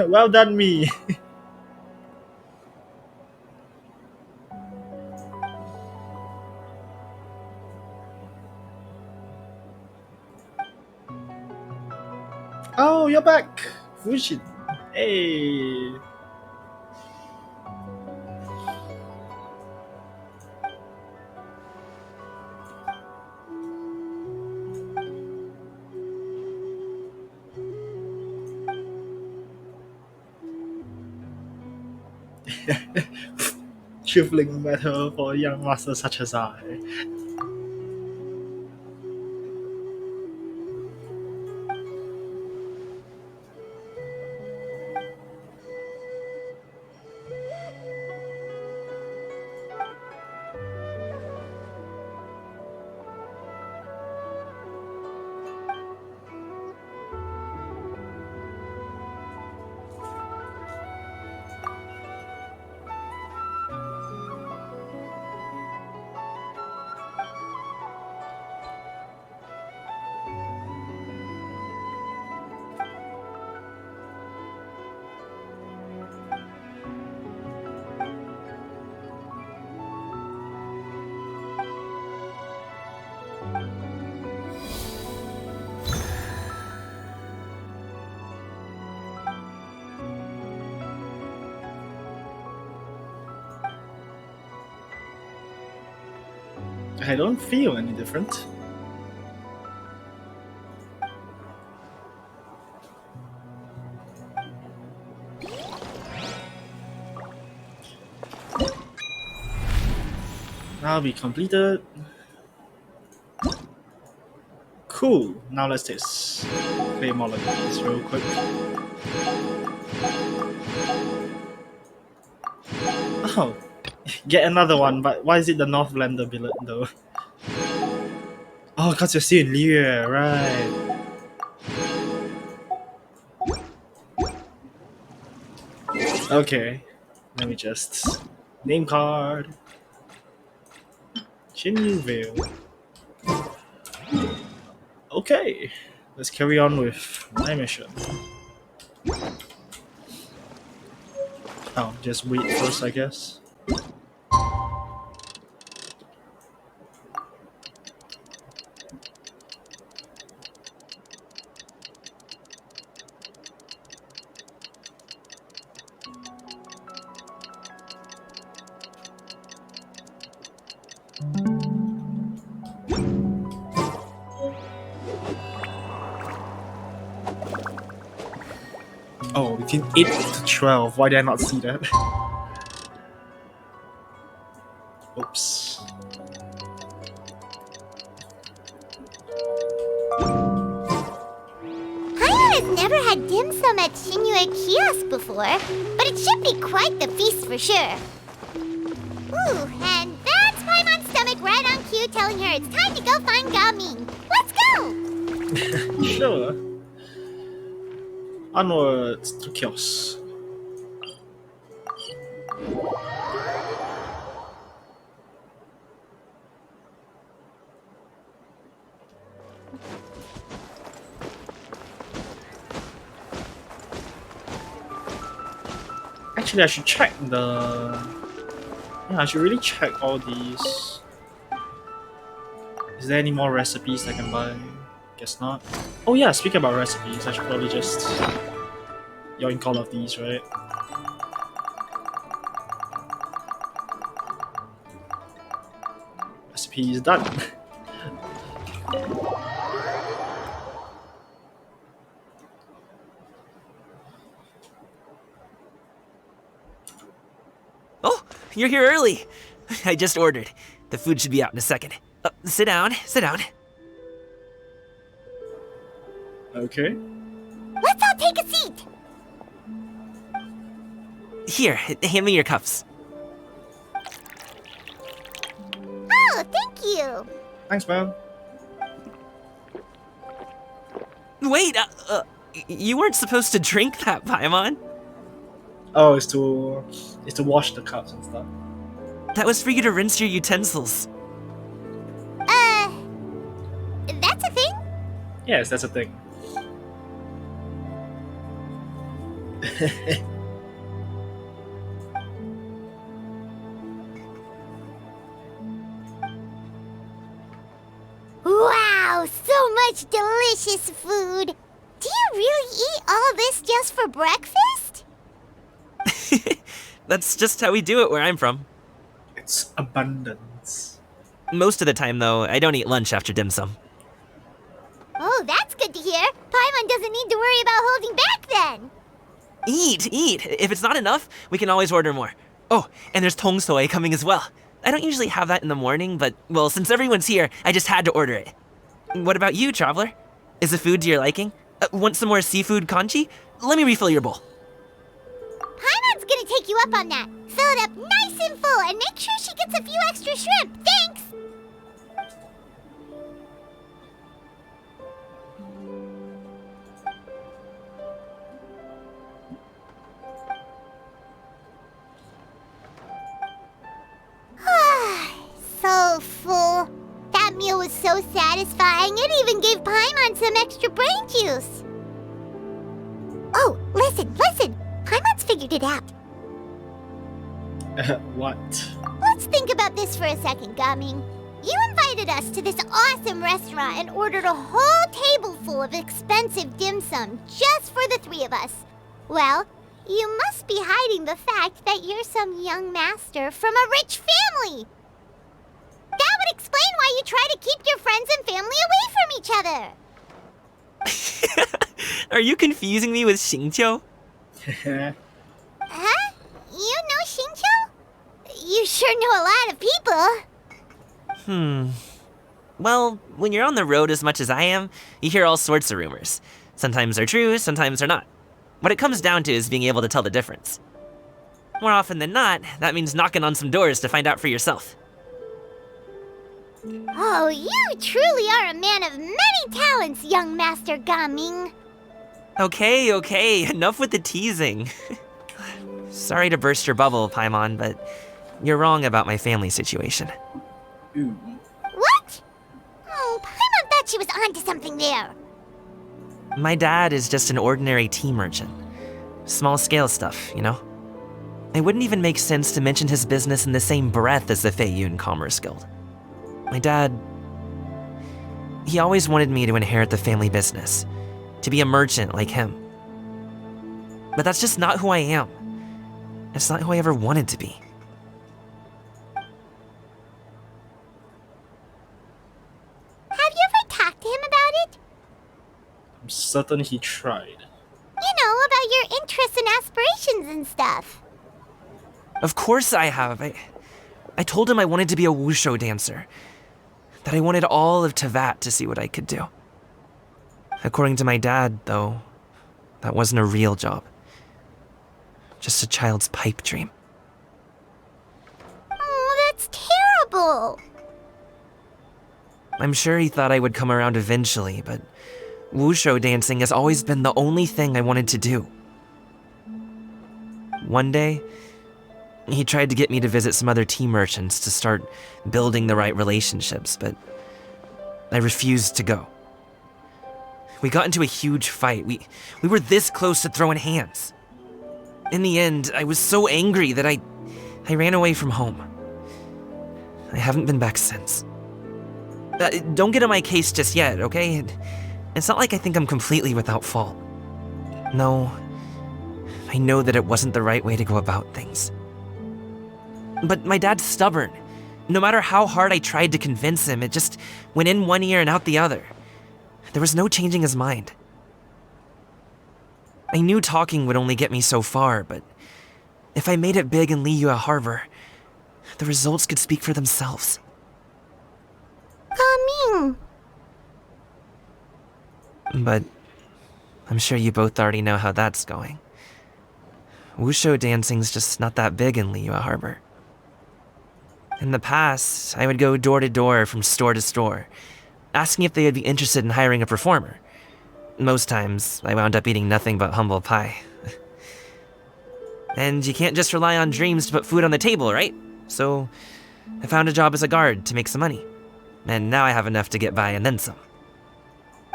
Well done, me. Oh, you're back, Fujin. Hey. Shriveling metal for a young master such as I. I don't feel any different. Now we completed. Cool. Now let's just claim all of these real quick. Oh, get another one, but why is it the Northlander billet though? Oh, because you're still in Liyue, right? Okay, let me just name card. Jinyu Veil. Okay, let's carry on with my mission. Oh, just wait first, I guess. Oh, between 8 to 12. Why did I not see that? Oops. Paimon has never had dim sum at Shinue Kiosk before, but it should be quite the feast for sure. Ooh, and that's Paimon's stomach right on cue telling her it's time to go find Gaming. Let's go! Sure. Onwards to Kiosk. Actually, I should check the... Yeah, I should really check all these. Is there any more recipes I can buy? Guess not. Oh yeah, speaking about recipes, I should probably just... You're in Call of these, right? Recipe is done. Oh, you're here early. I just ordered. The food should be out in a second. Sit down, sit down. Okay. Let's all take a seat. Here, hand me your cups. Oh, thank you. Thanks, man. Wait, you weren't supposed to drink that, Paimon. Oh, it's to wash the cups and stuff. That was for you to rinse your utensils. That's a thing? Yes, that's a thing. Wow, so much delicious food. Do you really eat all this just for breakfast? That's just how we do it where I'm from. It's abundance. Most of the time, though, I don't eat lunch after dim sum. Oh, that's good to hear. Paimon doesn't need to worry about holding back then. Eat! If it's not enough, we can always order more. Oh, and there's tong soy coming as well. I don't usually have that in the morning, but, well, since everyone's here, I just had to order it. What about you, traveler? Is the food to your liking? Want some more seafood congee? Let me refill your bowl. Paimon's gonna take you up on that. Fill it up nice and full and make sure she gets a few extra shrimp. Thanks! So full. That meal was so satisfying, it even gave Paimon some extra brain juice. Oh, listen. Paimon's figured it out. What? Let's think about this for a second, Gaming. You invited us to this awesome restaurant and ordered a whole table full of expensive dim sum just for the three of us. Well, you must be hiding the fact that you're some young master from a rich family. That would explain why you try to keep your friends and family away from each other. Are you confusing me with Xingqiu? Huh? You know Xingqiu? You sure know a lot of people. Well, when you're on the road as much as I am, you hear all sorts of rumors. Sometimes they're true, sometimes they're not. What it comes down to is being able to tell the difference. More often than not, that means knocking on some doors to find out for yourself. Oh, you truly are a man of many talents, young Master Gaming. Okay, enough with the teasing. Sorry to burst your bubble, Paimon, but you're wrong about my family situation. What? Oh, Paimon thought she was onto something there. My dad is just an ordinary tea merchant. Small-scale stuff, you know? It wouldn't even make sense to mention his business in the same breath as the Feiyun Commerce Guild. My dad... he always wanted me to inherit the family business, to be a merchant like him. But that's just not who I am. It's not who I ever wanted to be. Have you ever talked to him about it? I'm certain he tried. You know, about your interests and aspirations and stuff. Of course I have. I told him I wanted to be a wushu dancer. That I wanted all of Tevat to see what I could do. According to my dad, though, that wasn't a real job. Just a child's pipe dream. Oh, that's terrible. I'm sure he thought I would come around eventually, but wushu dancing has always been the only thing I wanted to do. One day, he tried to get me to visit some other tea merchants to start building the right relationships, but I refused to go. We got into a huge fight. We were this close to throwing hands. In the end, I was so angry that I ran away from home. I haven't been back since. Don't get on my case just yet, okay? It's not like I think I'm completely without fault. No, I know that it wasn't the right way to go about things. But my dad's stubborn. No matter how hard I tried to convince him, it just went in one ear and out the other. There was no changing his mind. I knew talking would only get me so far, but if I made it big in Liyue Harbor, the results could speak for themselves. Gaming. But I'm sure you both already know how that's going. Wushu dancing's just not that big in Liyue Harbor. In the past, I would go door to door from store to store, asking if they would be interested in hiring a performer. Most times, I wound up eating nothing but humble pie. And you can't just rely on dreams to put food on the table, right? So, I found a job as a guard to make some money. And now I have enough to get by and then some.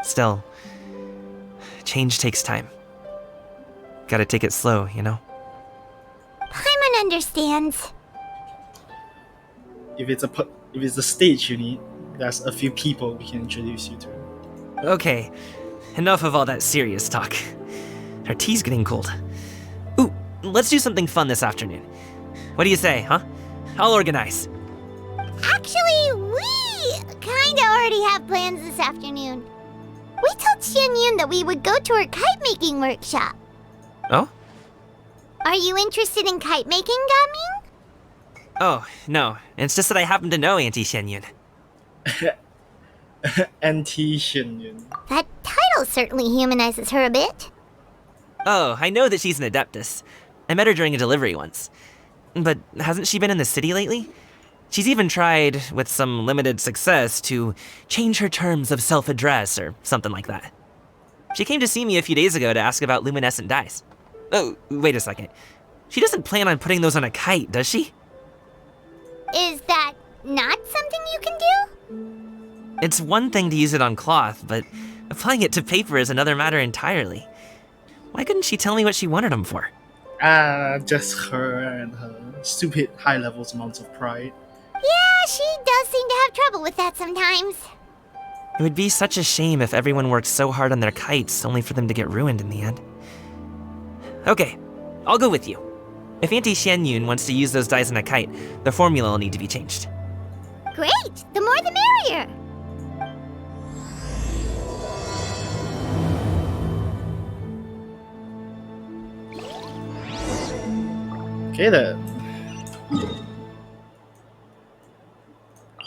Still, change takes time. Gotta take it slow, you know? Paimon understands. If it's a stage you need, there's a few people we can introduce you to. Okay, enough of all that serious talk. Our tea's getting cold. Ooh, let's do something fun this afternoon. What do you say, huh? I'll organize. Actually, we kinda already have plans this afternoon. We told Xianyun that we would go to her kite-making workshop. Oh? Are you interested in kite-making, Gaming? Oh, no. It's just that I happen to know Auntie Xianyun. Auntie Xianyun. That title certainly humanizes her a bit. Oh, I know that she's an adeptus. I met her during a delivery once. But hasn't she been in the city lately? She's even tried, with some limited success, to change her terms of self-address or something like that. She came to see me a few days ago to ask about luminescent dyes. Oh, wait a second. She doesn't plan on putting those on a kite, does she? Is that not something you can do? It's one thing to use it on cloth, but applying it to paper is another matter entirely. Why couldn't she tell me what she wanted them for? Just her and her stupid high levels amounts of pride. Yeah, she does seem to have trouble with that sometimes. It would be such a shame if everyone worked so hard on their kites only for them to get ruined in the end. Okay, I'll go with you. If Auntie Xianyun wants to use those dyes on a kite, the formula will need to be changed. Great! The more the merrier! Okay then.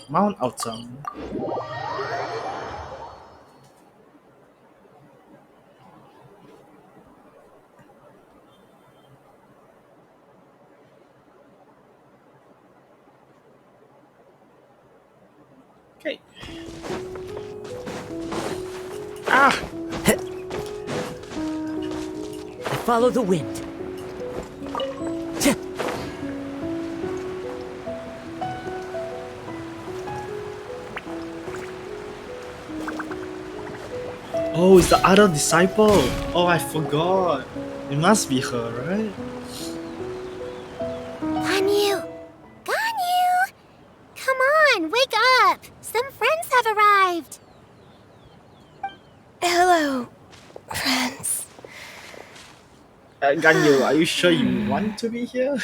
Mount Outsum. Okay. Ah! Follow the wind. Oh, it's the other disciple. Oh, I forgot. It must be her, right? Ganyu! Ganyu! Come on, wake up! Some friends have arrived! Hello, friends. Ganyu, are you sure you want to be here?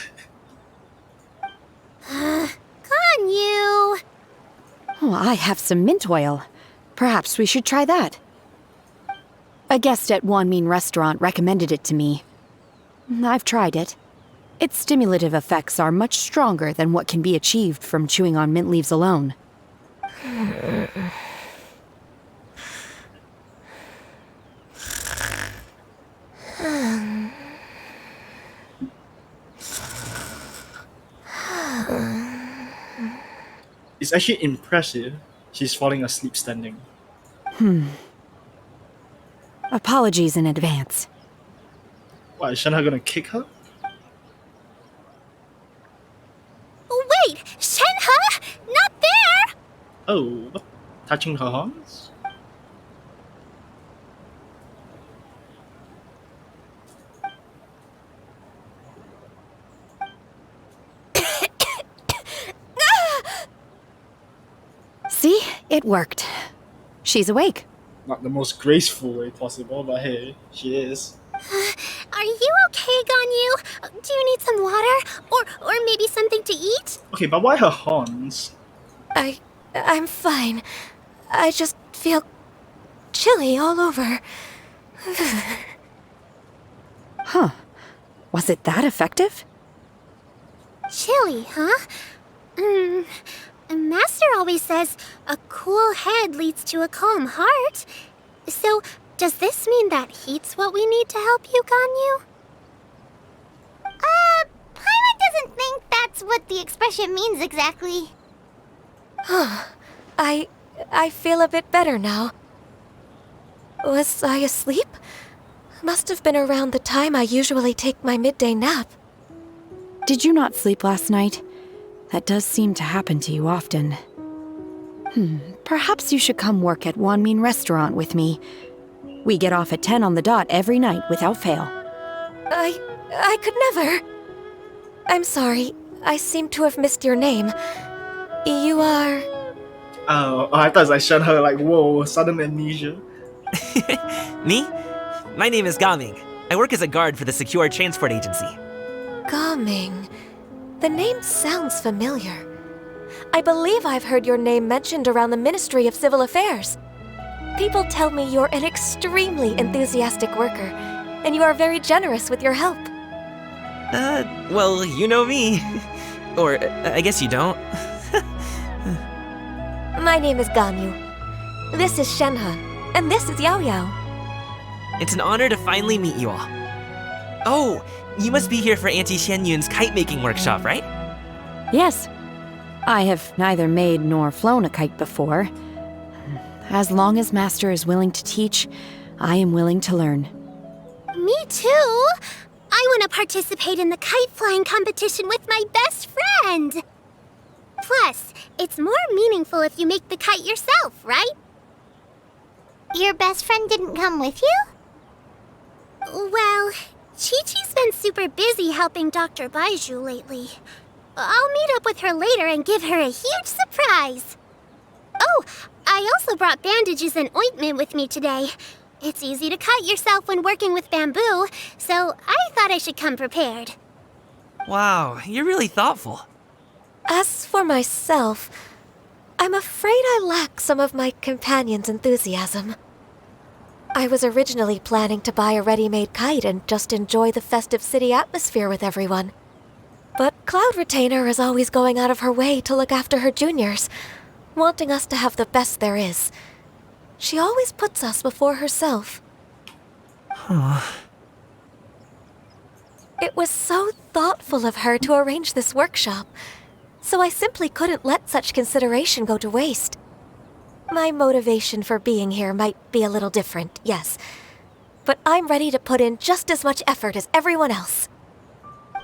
Ganyu! Oh, I have some mint oil. Perhaps we should try that. A guest at Wanmin restaurant recommended it to me. I've tried it. Its stimulative effects are much stronger than what can be achieved from chewing on mint leaves alone. It's actually impressive. She's falling asleep standing. Apologies in advance. What, is Shenhe gonna kick her? Wait! Shenhe! Not there! Oh, what? Touching her horns? See? It worked. She's awake. Not the most graceful way possible, but hey, she is. Are you okay, Ganyu? Do you need some water? Or maybe something to eat? Okay, but why her horns? I'm fine. I just feel chilly all over. Huh. Was it that effective? Chilly, huh? Master always says a cool head leads to a calm heart. So Does this mean that heat's what we need to help you, Ganyu? Paimon doesn't think that's what the expression means exactly. I feel a bit better now. Was I asleep? Must have been around the time I usually take my midday nap. Did you not sleep last night? That does seem to happen to you often. Perhaps you should come work at Wanmin Restaurant with me. We get off at 10 on the dot every night without fail. I could never. I'm sorry. I seem to have missed your name. You are... Oh, I thought it was like Shenhe, like, whoa, sudden amnesia. Me? My name is Gaming. I work as a guard for the Secure Transport Agency. Gaming. The name sounds familiar. I believe I've heard your name mentioned around the Ministry of Civil Affairs. People tell me you're an extremely enthusiastic worker, and you are very generous with your help. Well, you know me. Or, I guess you don't. My name is Ganyu. This is Shenhe, and this is Yao Yao. It's an honor to finally meet you all. Oh, you must be here for Auntie Xianyun's kite-making workshop, right? Yes. I have neither made nor flown a kite before. As long as Master is willing to teach, I am willing to learn. Me too! I want to participate in the kite flying competition with my best friend! Plus, it's more meaningful if you make the kite yourself, right? Your best friend didn't come with you? Well, Chi-Chi's been super busy helping Dr. Baiju lately. I'll meet up with her later and give her a huge surprise. Oh, I also brought bandages and ointment with me today. It's easy to cut yourself when working with bamboo, so I thought I should come prepared. Wow, you're really thoughtful. As for myself, I'm afraid I lack some of my companion's enthusiasm. I was originally planning to buy a ready-made kite and just enjoy the festive city atmosphere with everyone. But Cloud Retainer is always going out of her way to look after her juniors, wanting us to have the best there is. She always puts us before herself. It was so thoughtful of her to arrange this workshop, so I simply couldn't let such consideration go to waste. My motivation for being here might be a little different, yes, but I'm ready to put in just as much effort as everyone else.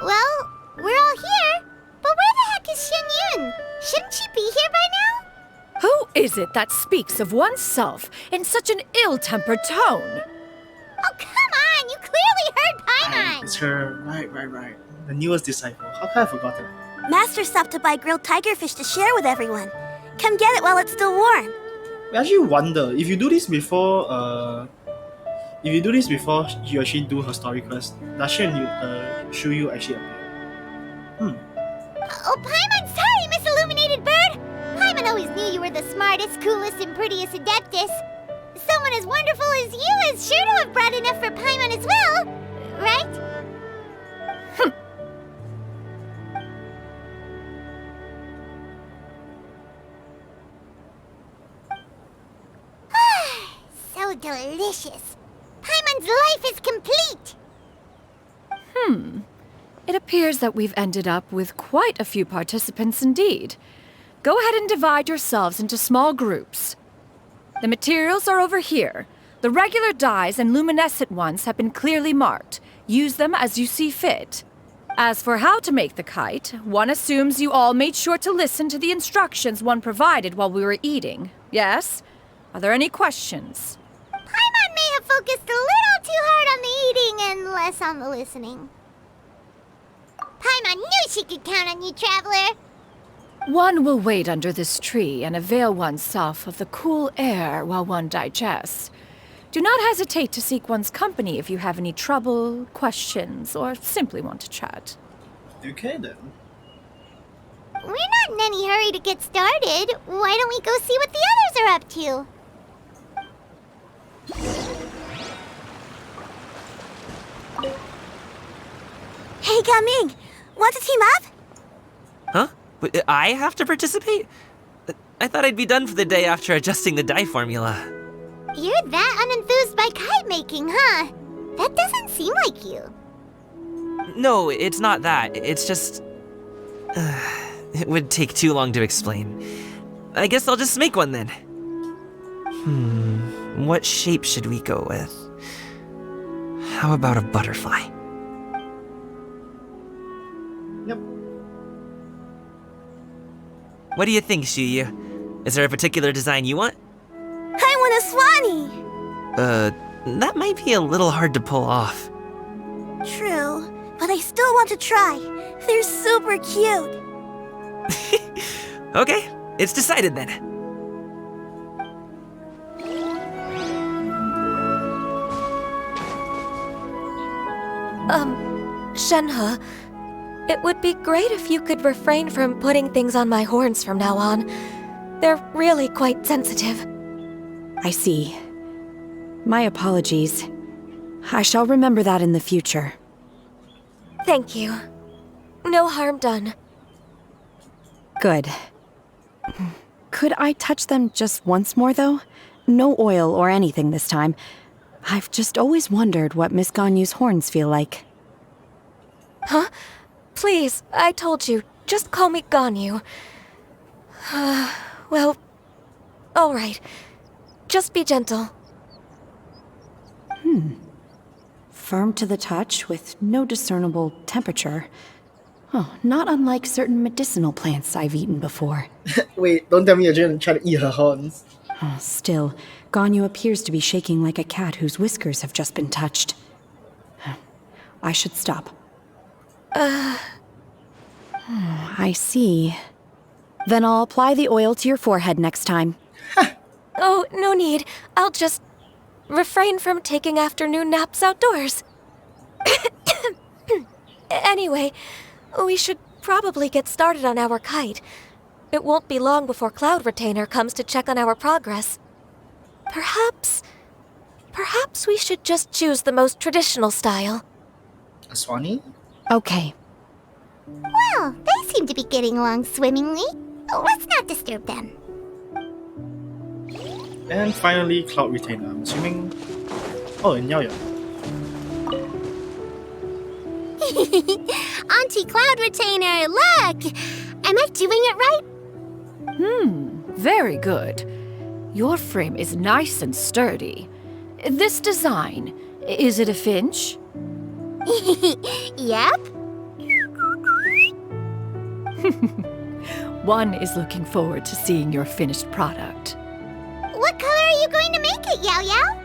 Well, we're all here, but where the heck is Xianyun? Shouldn't she be here by now? Who is it that speaks of oneself in such an ill-tempered tone? Oh, come on! You clearly heard Paimon! It's her, right. The newest disciple. How could I have forgotten? Master stopped to buy grilled tigerfish to share with everyone. Come get it while it's still warm. I actually wonder, if you do this before you actually do her story quest, does Shuyu actually appear? Oh, Paimon, sorry, Miss Illuminated Bird! Paimon always knew you were the smartest, coolest, and prettiest Adeptus. Someone as wonderful as you is sure to have brought enough for Paimon as well, right? So delicious. Paimon's life is complete. It appears that we've ended up with quite a few participants indeed. Go ahead and divide yourselves into small groups. The materials are over here. The regular dyes and luminescent ones have been clearly marked. Use them as you see fit. As for how to make the kite, one assumes you all made sure to listen to the instructions one provided while we were eating. Yes? Are there any questions? Paimon may have focused a little too hard on the eating and less on the listening. Paimon knew she could count on you, Traveler. One will wait under this tree and avail oneself of the cool air while one digests. Do not hesitate to seek one's company if you have any trouble, questions, or simply want to chat. Okay then. We're not in any hurry to get started. Why don't we go see what the others are up to? Hey, Gaming! Want to team up? Huh? But I have to participate? I thought I'd be done for the day after adjusting the dye formula. You're that unenthused by kite making, huh? That doesn't seem like you. No, it's not that. It's just... it would take too long to explain. I guess I'll just make one then. What shape should we go with? How about a butterfly? Yep. What do you think, Shuyu? Is there a particular design you want? I want a swanee! That might be a little hard to pull off. True, but I still want to try. They're super cute. Okay, it's decided then. Shenhe, it would be great if you could refrain from putting things on my horns from now on. They're really quite sensitive. I see. My apologies. I shall remember that in the future. Thank you. No harm done. Good. Could I touch them just once more, though? No oil or anything this time. I've just always wondered what Miss Ganyu's horns feel like. Huh? Please, I told you. Just call me Ganyu. Well, all right. Just be gentle. Firm to the touch with no discernible temperature. Oh, not unlike certain medicinal plants I've eaten before. Wait, don't tell me you're going to try to eat her horns. Oh, still, Ganyu appears to be shaking like a cat whose whiskers have just been touched. I should stop. I see. Then I'll apply the oil to your forehead next time. Oh, no need. I'll just refrain from taking afternoon naps outdoors. Anyway, we should probably get started on our kite. It won't be long before Cloud Retainer comes to check on our progress. Perhaps we should just choose the most traditional style. A swanee? Okay. Well, they seem to be getting along swimmingly. Let's not disturb them. And finally, Cloud Retainer. I'm assuming... Oh, and Yao Yao. Auntie Cloud Retainer, look! Am I doing it right? Very good. Your frame is nice and sturdy. This design, is it a finch? Yep. One is looking forward to seeing your finished product. What color are you going to make it, Yao Yao?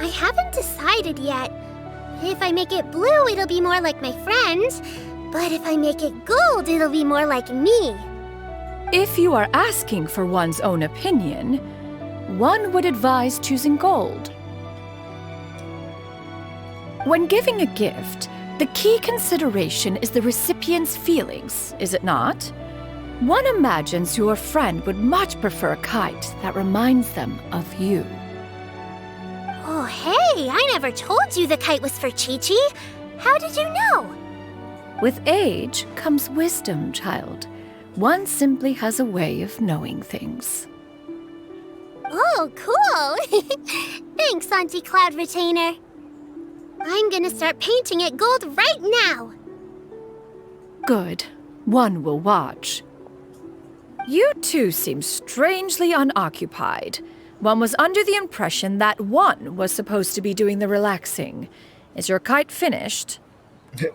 I haven't decided yet. If I make it blue, it'll be more like my friends. But if I make it gold, it'll be more like me. If you are asking for one's own opinion, one would advise choosing gold. When giving a gift, the key consideration is the recipient's feelings, is it not? One imagines your friend would much prefer a kite that reminds them of you. Oh, hey, I never told you the kite was for Chi-Chi. How did you know? With age comes wisdom, child. One simply has a way of knowing things. Oh, cool. Thanks, Auntie Cloud Retainer. I'm gonna start painting it gold right now. Good. One will watch. You two seem strangely unoccupied. One was under the impression that one was supposed to be doing the relaxing. Is your kite finished?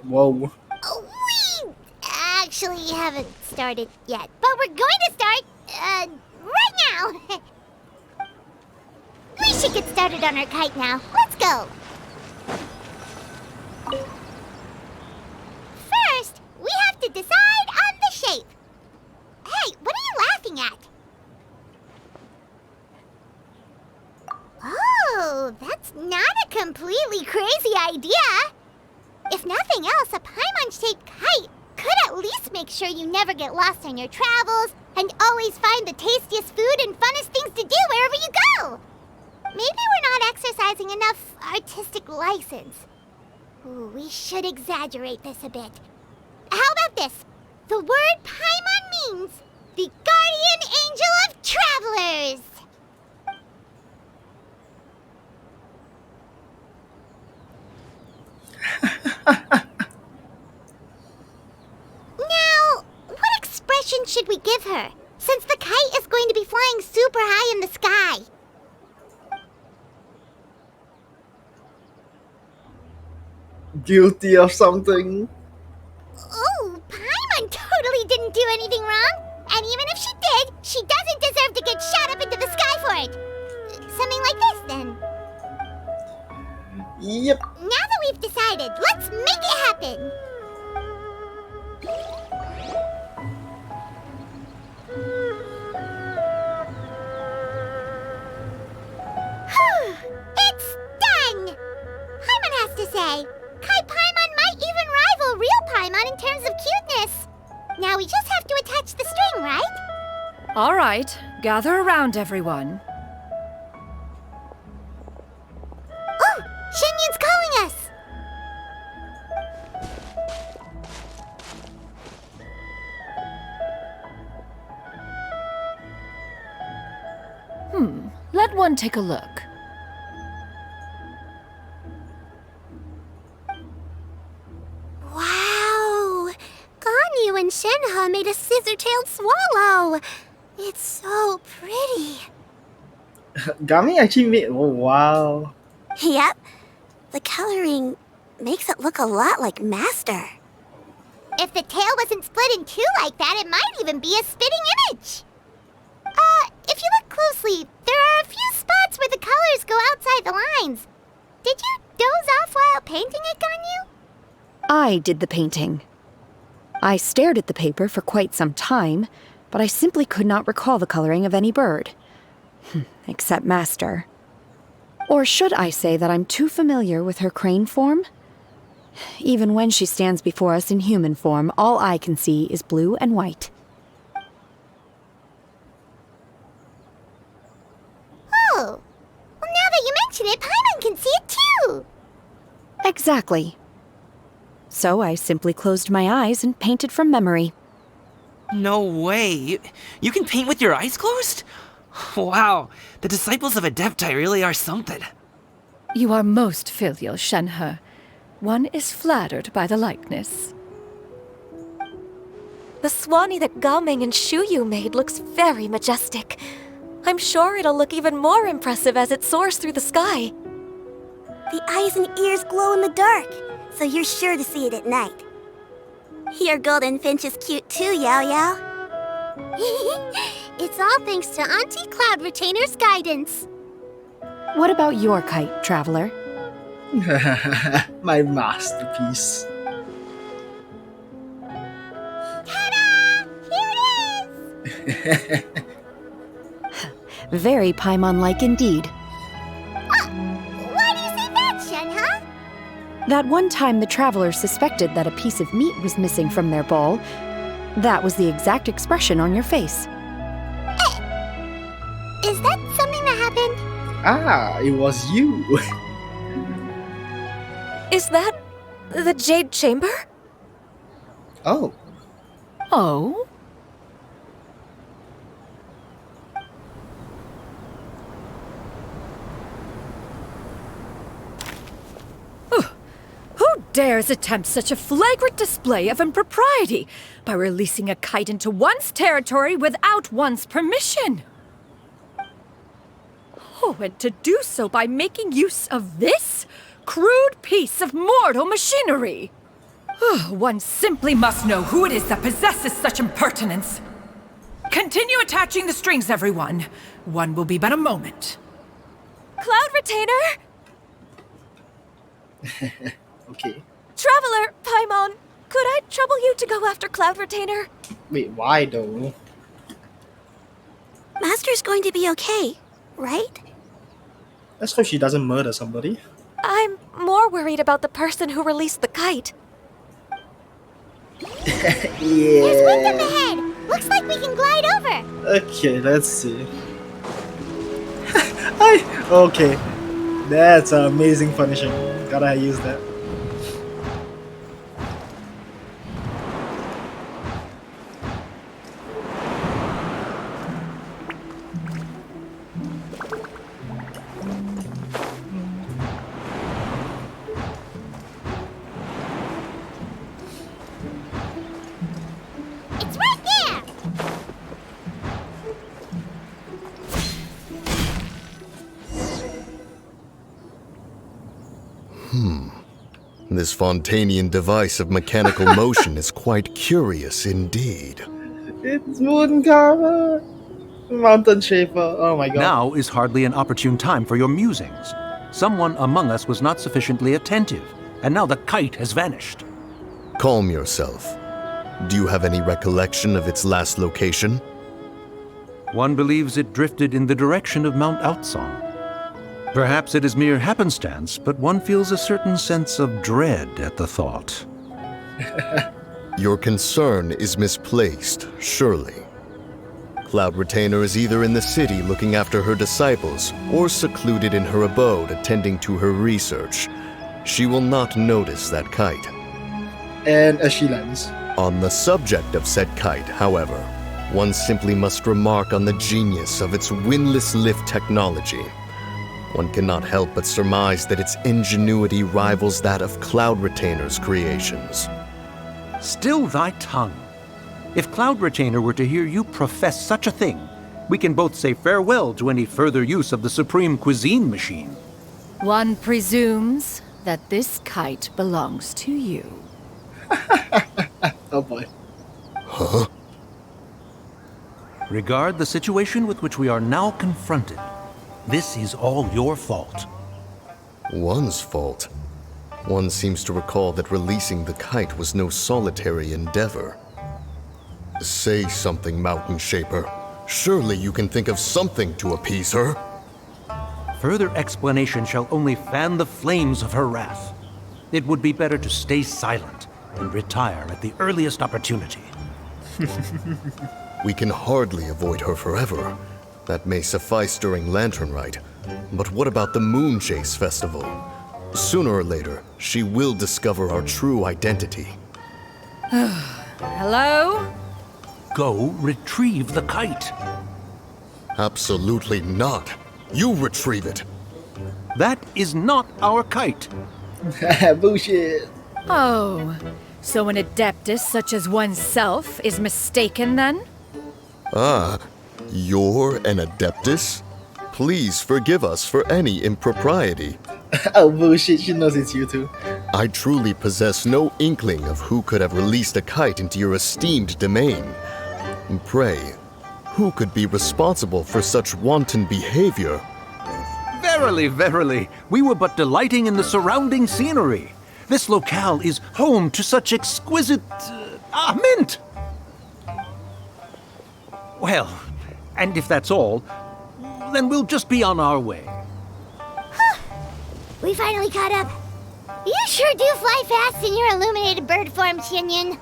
Whoa. We actually haven't started yet, but we're going to start, right now. We should get started on our kite now. Let's go. First, we have to decide on the shape. Hey, what are you laughing at? Oh, that's not a completely crazy idea. If nothing else, a Paimon-shaped kite could at least make sure you never get lost on your travels and always find the tastiest food and funnest things to do wherever you go. Maybe we're not exercising enough artistic license. Ooh, we should exaggerate this a bit. How about this? The word Paimon means the guardian angel of travelers! Now, what expression should we give her, since the kite is going to be flying super high in the sky? Guilty of something. Oh, Paimon totally didn't do anything wrong. And even if she did, she doesn't deserve to get shot up into the sky for it. Something like this, then. Yep. Now that we've decided, let's make it happen. It's done! Paimon has to say, Kai Paimon might even rival real Paimon in terms of cuteness. Now we just have to attach the string, right? All right, gather around, everyone. Oh, Shenyun's calling us! Let one take a look. Wow! Ganyu and Shenhe made a scissor-tailed swallow. It's so pretty. Gami actually made. Oh wow. Yep. The coloring makes it look a lot like Master. If the tail wasn't split in two like that, it might even be a spitting image. If you look closely, there are a few spots where the colors go outside the lines. Did you doze off while painting it, Ganyu? I did the painting. I stared at the paper for quite some time, but I simply could not recall the coloring of any bird. Except Master. Or should I say that I'm too familiar with her crane form? Even when she stands before us in human form, all I can see is blue and white. Oh, well now that you mention it, Paimon can see it too! Exactly. So I simply closed my eyes and painted from memory. No way. You can paint with your eyes closed? Wow, the disciples of Adepti really are something. You are most filial, Shenhe. One is flattered by the likeness. The Swanee that Gaming and Shuyu made looks very majestic. I'm sure it'll look even more impressive as it soars through the sky. The eyes and ears glow in the dark, so you're sure to see it at night. Your golden finch is cute too, Yao Yao. It's all thanks to Auntie Cloud Retainer's guidance. What about your kite, Traveler? My masterpiece. Ta-da! Here it is! Very Paimon-like indeed. Why do you say that, Shenhe? That one time the Traveler suspected that a piece of meat was missing from their bowl, that was the exact expression on your face. Is that something that happened? Ah, it was you. Is that the Jade Chamber? Oh. Oh? Who dares attempt such a flagrant display of impropriety by releasing a kite into one's territory without one's permission? Oh, and to do so by making use of this crude piece of mortal machinery. One simply must know who it is that possesses such impertinence. Continue attaching the strings, everyone. One will be but a moment. Cloud Retainer! Okay. Traveler, Paimon, could I trouble you to go after Cloud Retainer? Wait, why though? Master's going to be okay, right? Let's hope she doesn't murder somebody. I'm more worried about the person who released the kite. There's wind up ahead! Looks like we can glide over! Okay, let's see. Okay. That's an amazing punishing. Gotta use that. This Fontanian device of mechanical motion is quite curious indeed. It's Moon Karma! Mountain Shaper, oh my god. Now is hardly an opportune time for your musings. Someone among us was not sufficiently attentive, and now the kite has vanished. Calm yourself. Do you have any recollection of its last location? One believes it drifted in the direction of Mount Outsong. Perhaps it is mere happenstance, but one feels a certain sense of dread at the thought. Your concern is misplaced, surely. Cloud Retainer is either in the city looking after her disciples, or secluded in her abode attending to her research. She will not notice that kite. And as she lands. On the subject of said kite, however, one simply must remark on the genius of its windless lift technology. One cannot help but surmise that its ingenuity rivals that of Cloud Retainer's creations. Still thy tongue. If Cloud Retainer were to hear you profess such a thing, we can both say farewell to any further use of the Supreme Cuisine machine. One presumes that this kite belongs to you. Oh boy. Huh? Regard the situation with which we are now confronted. This is all your fault. One's fault? One seems to recall that releasing the kite was no solitary endeavor. Say something, Mountain Shaper. Surely you can think of something to appease her. Further explanation shall only fan the flames of her wrath. It would be better to stay silent and retire at the earliest opportunity. We can hardly avoid her forever. That may suffice during Lantern Rite. But what about the Moon Chase Festival? Sooner or later, she will discover our true identity. Hello? Go retrieve the kite. Absolutely not. You retrieve it. That is not our kite. Bullshit. Oh, so an adeptus such as oneself is mistaken then? Ah, you're an Adeptus? Please forgive us for any impropriety. Oh bullshit, she knows it's you too. I truly possess no inkling of who could have released a kite into your esteemed domain. Pray, who could be responsible for such wanton behavior? Verily, verily, we were but delighting in the surrounding scenery. This locale is home to such exquisite... mint! Well, and if that's all, then we'll just be on our way. We finally caught up. You sure do fly fast in your illuminated bird form, Xianyan.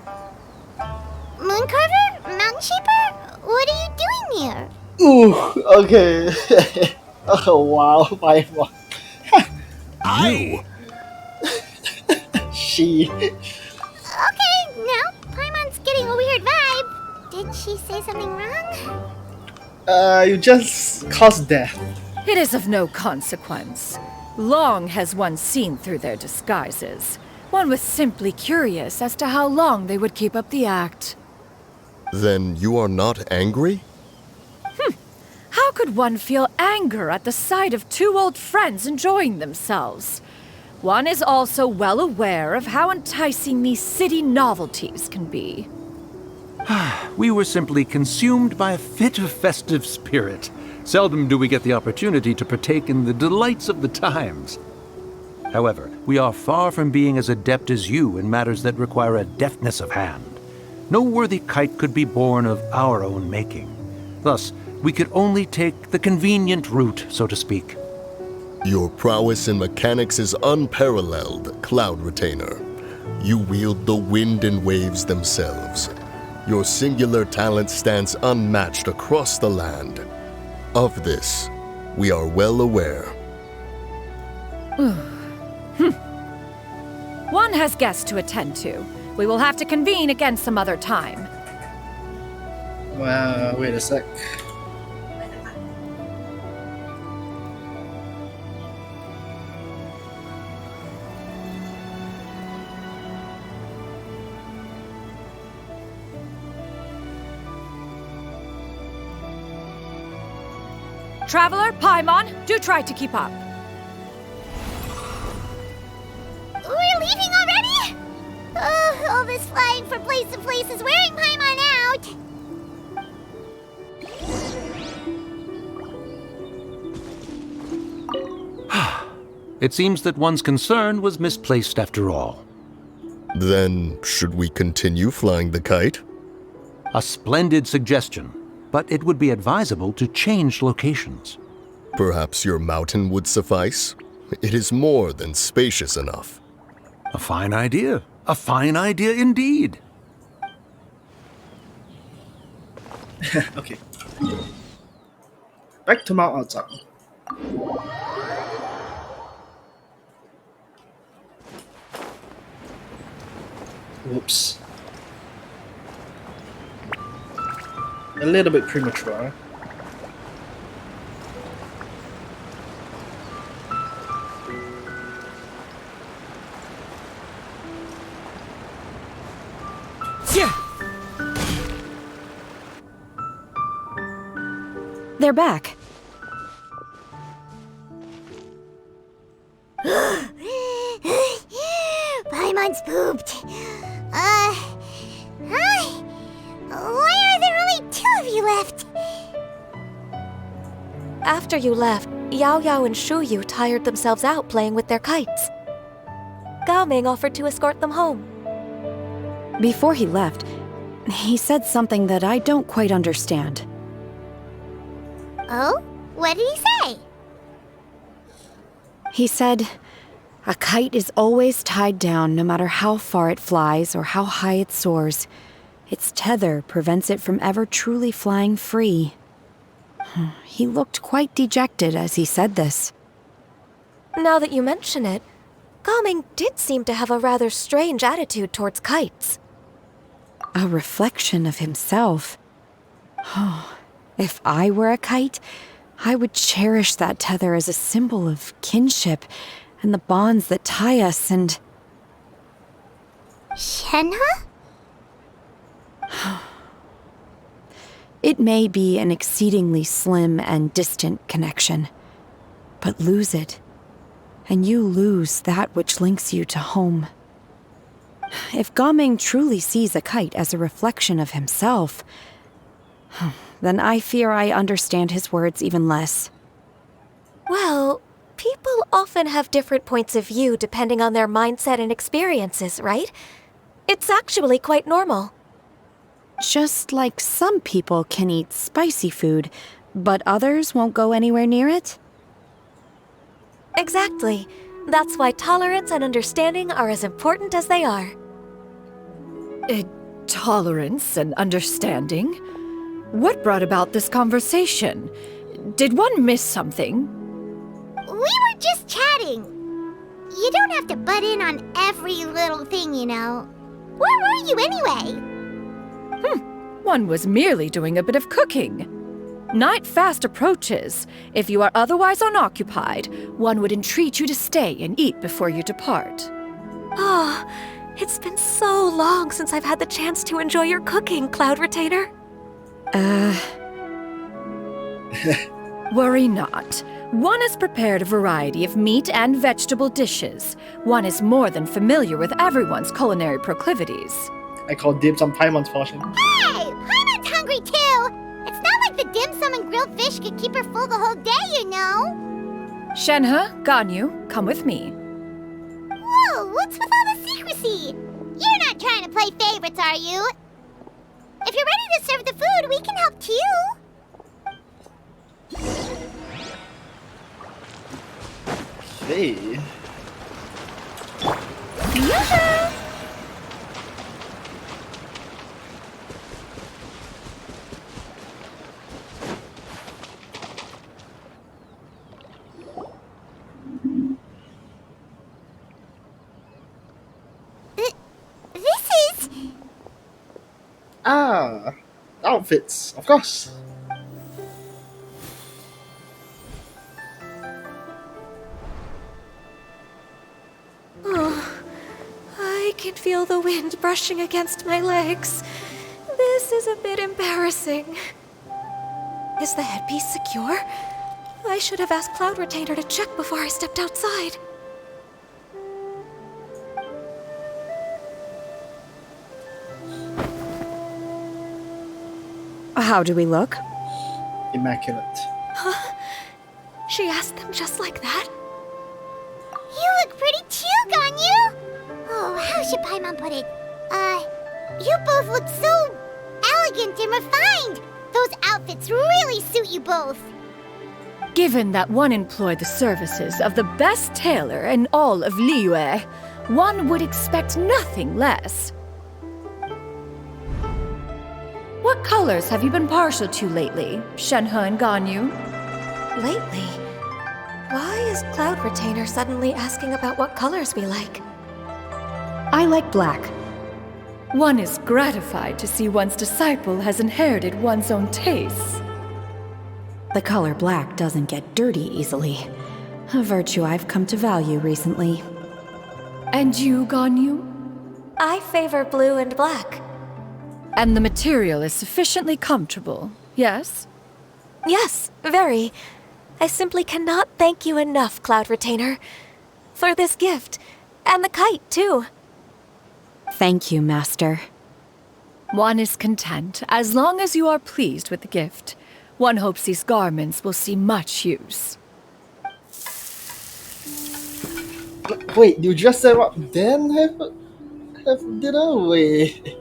Mooncarver? Mountain Shaper? What are you doing here? Ooh, okay. Oh wow, my god. You? She. Okay, now Paimon's getting a weird vibe. Did she say something wrong? You just caused death. It is of no consequence. Long has one seen through their disguises. One was simply curious as to how long they would keep up the act. Then you are not angry? How could one feel anger at the sight of two old friends enjoying themselves? One is also well aware of how enticing these city novelties can be. We were simply consumed by a fit of festive spirit. Seldom do we get the opportunity to partake in the delights of the times. However, we are far from being as adept as you in matters that require a deftness of hand. No worthy kite could be born of our own making. Thus, we could only take the convenient route, so to speak. Your prowess in mechanics is unparalleled, Cloud Retainer. You wield the wind and waves themselves. Your singular talent stands unmatched across the land. Of this, we are well aware. One has guests to attend to. We will have to convene again some other time. Wait a sec. Traveler, Paimon, do try to keep up. place is wearing Paimon out! It seems that one's concern was misplaced after all. Then, should we continue flying the kite? A splendid suggestion, but it would be advisable to change locations. Perhaps your mountain would suffice? It is more than spacious enough. A fine idea. A fine idea indeed. Okay. Back to Mount Outside. Whoops. A little bit premature. Yeah. They're back. Paimon's pooped. Hi. Why are there only 2 of you left? After you left, Yao Yao and Shu Yu tired themselves out playing with their kites. Gao Ming offered to escort them home. Before he left, he said something that I don't quite understand. Oh? What did he say? He said, a kite is always tied down no matter how far it flies or how high it soars. Its tether prevents it from ever truly flying free. He looked quite dejected as he said this. Now that you mention it, Gao Ming did seem to have a rather strange attitude towards kites. A reflection of himself. If I were a kite, I would cherish that tether as a symbol of kinship and the bonds that tie us and... Shenhe? It may be an exceedingly slim and distant connection, but lose it, and you lose that which links you to home. If Gao Ming truly sees a kite as a reflection of himself, then I fear I understand his words even less. Well, people often have different points of view depending on their mindset and experiences, right? It's actually quite normal. Just like some people can eat spicy food, but others won't go anywhere near it? Exactly. That's why tolerance and understanding are as important as they are. Tolerance and understanding? What brought about this conversation? Did one miss something? We were just chatting. You don't have to butt in on every little thing, you know. Where were you anyway? One was merely doing a bit of cooking. Night fast approaches. If you are otherwise unoccupied, one would entreat you to stay and eat before you depart. Oh, it's been so long since I've had the chance to enjoy your cooking, Cloud Retainer. Worry not. One has prepared a variety of meat and vegetable dishes. One is more than familiar with everyone's culinary proclivities. I call dibs on Paimon's portion. Hey! Paimon's hungry too! It's not like the dim sum and grilled fish could keep her full the whole day, you know! Shenhe, Ganyu, come with me. Whoa, what's with all the secrecy? You're not trying to play favorites, are you? If you're ready to serve the food, we can help too. Hey. Yoo-hoo! This is... Outfits, of course. Oh, I can feel the wind brushing against my legs. This is a bit embarrassing. Is the headpiece secure? I should have asked Cloud Retainer to check before I stepped outside. How do we look? Immaculate. Huh? She asked them just like that? You look pretty too, Ganyu! Oh, how should Paimon put it? You both look so elegant and refined! Those outfits really suit you both! Given that one employed the services of the best tailor in all of Liyue, one would expect nothing less. What colors have you been partial to lately, Shenhe and Ganyu? Lately? Why is Cloud Retainer suddenly asking about what colors we like? I like black. One is gratified to see one's disciple has inherited one's own tastes. The color black doesn't get dirty easily, a virtue I've come to value recently. And you, Ganyu? I favor blue and black. And the material is sufficiently comfortable, yes? Yes, very. I simply cannot thank you enough, Cloud Retainer, for this gift, and the kite, too. Thank you, Master. One is content as long as you are pleased with the gift. One hopes these garments will see much use. Wait, you just said what? Then have dinner? Wait.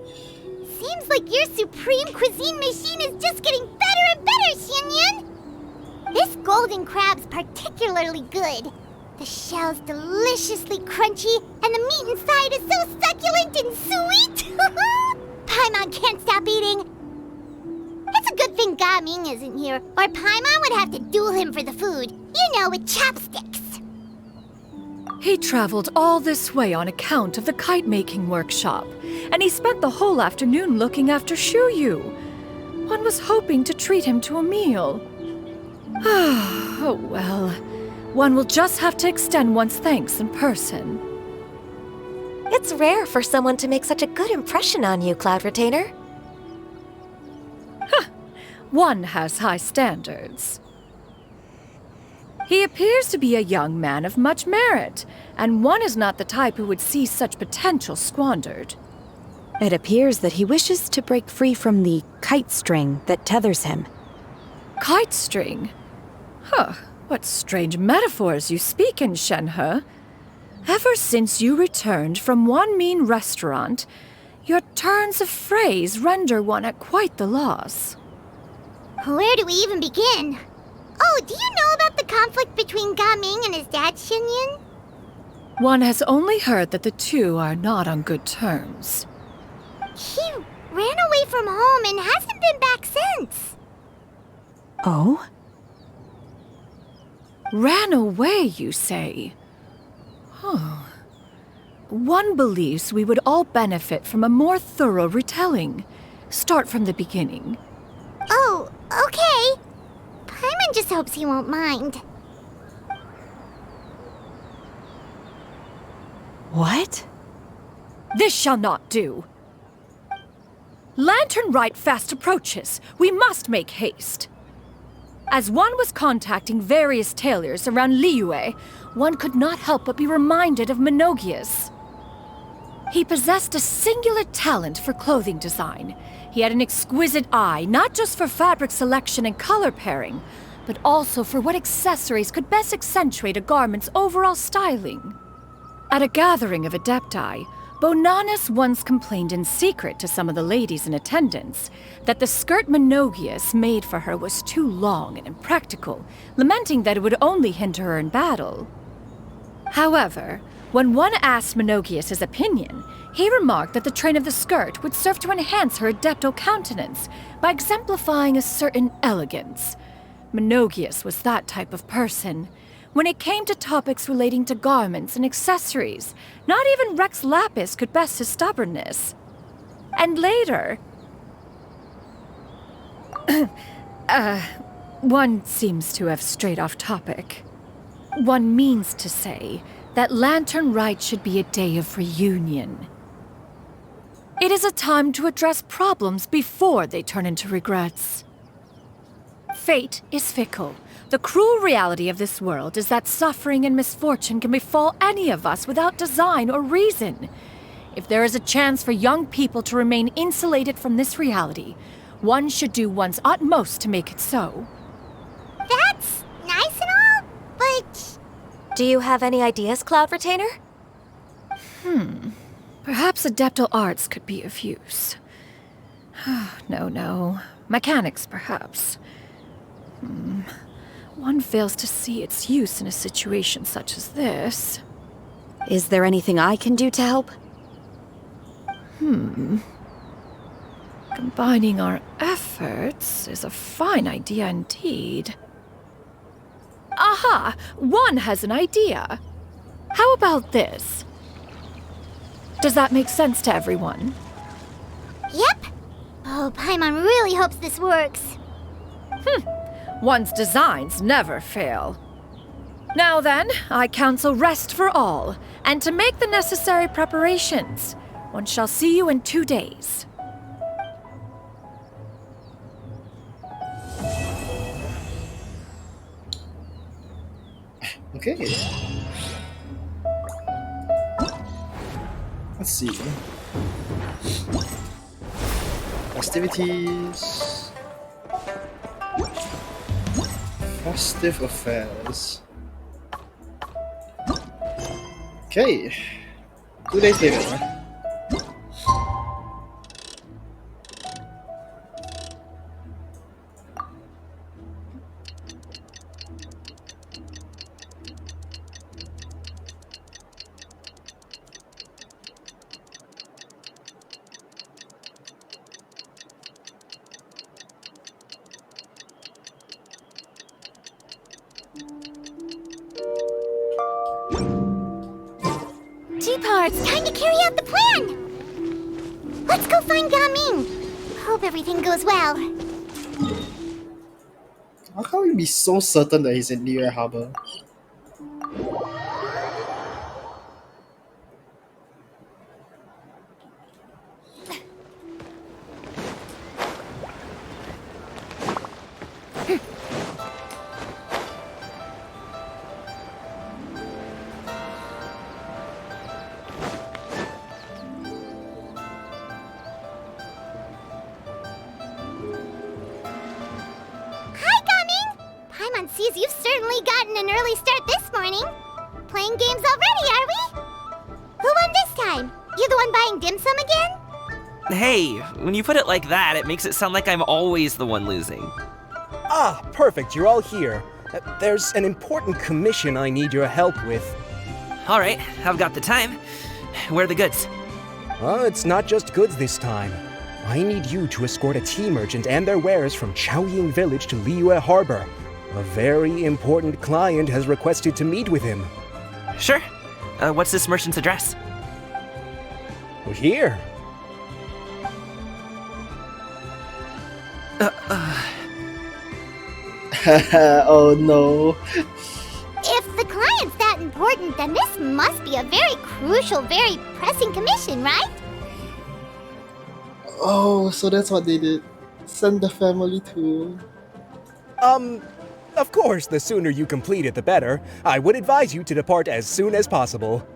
Seems like your supreme cuisine machine is just getting better and better, Xianyun! This golden crab's particularly good. The shell's deliciously crunchy, and the meat inside is so succulent and sweet! Paimon can't stop eating. It's a good thing Gaming isn't here, or Paimon would have to duel him for the food. You know, with chopsticks. He traveled all this way on account of the kite-making workshop, and he spent the whole afternoon looking after Shuyu. One was hoping to treat him to a meal. Oh well. One will just have to extend one's thanks in person. It's rare for someone to make such a good impression on you, Cloud Retainer. One has high standards. He appears to be a young man of much merit, and one is not the type who would see such potential squandered. It appears that he wishes to break free from the kite string that tethers him. Kite string? Huh, what strange metaphors you speak in, Shenhe. Ever since you returned from one mean restaurant, your turns of phrase render one at quite the loss. Where do we even begin? Oh, do you know about the conflict between Gaming and his dad, Xianyun? One has only heard that the two are not on good terms. He ran away from home and hasn't been back since. Oh? Ran away, you say? Huh. One believes we would all benefit from a more thorough retelling. Start from the beginning. Oh, okay. Paimon just hopes he won't mind. What? This shall not do. Lantern Rite fast approaches. We must make haste. As one was contacting various tailors around Liyue, one could not help but be reminded of Menogias. He possessed a singular talent for clothing design. He had an exquisite eye, not just for fabric selection and color pairing, but also for what accessories could best accentuate a garment's overall styling. At a gathering of adepti, Bonanis once complained in secret to some of the ladies in attendance that the skirt Menogias made for her was too long and impractical, lamenting that it would only hinder her in battle. However, when one asked Menogias his opinion, he remarked that the train of the skirt would serve to enhance her adeptal countenance by exemplifying a certain elegance. Menogias was that type of person. When it came to topics relating to garments and accessories, not even Rex Lapis could best his stubbornness. And later... one seems to have strayed off topic. One means to say that Lantern Rite should be a day of reunion. It is a time to address problems before they turn into regrets. Fate is fickle. The cruel reality of this world is that suffering and misfortune can befall any of us without design or reason. If there is a chance for young people to remain insulated from this reality, One should do one's utmost to make it so. That's nice and all, but... Do you have any ideas, Cloud Retainer? Perhaps adeptal arts could be of use. No. Mechanics, perhaps. One fails to see its use in a situation such as this. Is there anything I can do to help? Combining our efforts is a fine idea indeed. Aha! One has an idea. How about this? Does that make sense to everyone? Yep. Oh, Paimon really hopes this works. One's designs never fail. Now then, I counsel rest for all, and to make the necessary preparations. One shall see you in 2 days. Okay. Let's see. Festivities. Festive affairs. Okay. 2 days later, right? T-Parts, time to carry out the plan! Let's go find Gaming! Hope everything goes well. How can we be so certain that he's in Liyue Harbor? Hi, Gaming! Paimon sees you've certainly gotten an early start this morning. Playing games already, are we? Who won this time? You the one buying dim sum again? Hey, when you put it like that, it makes it sound like I'm always the one losing. Ah, perfect, you're all here. There's an important commission I need your help with. All right, I've got the time. Where are the goods? It's not just goods this time. I need you to escort a tea merchant and their wares from Chaoying Village to Liyue Harbor. A very important client has requested to meet with him. Sure. What's this merchant's address? Here. Oh no. If the client's that important, then this must be a very crucial, very pressing commission, right? Oh, so that's what they did. Send the family to... Of course, the sooner you complete it, the better. I would advise you to depart as soon as possible.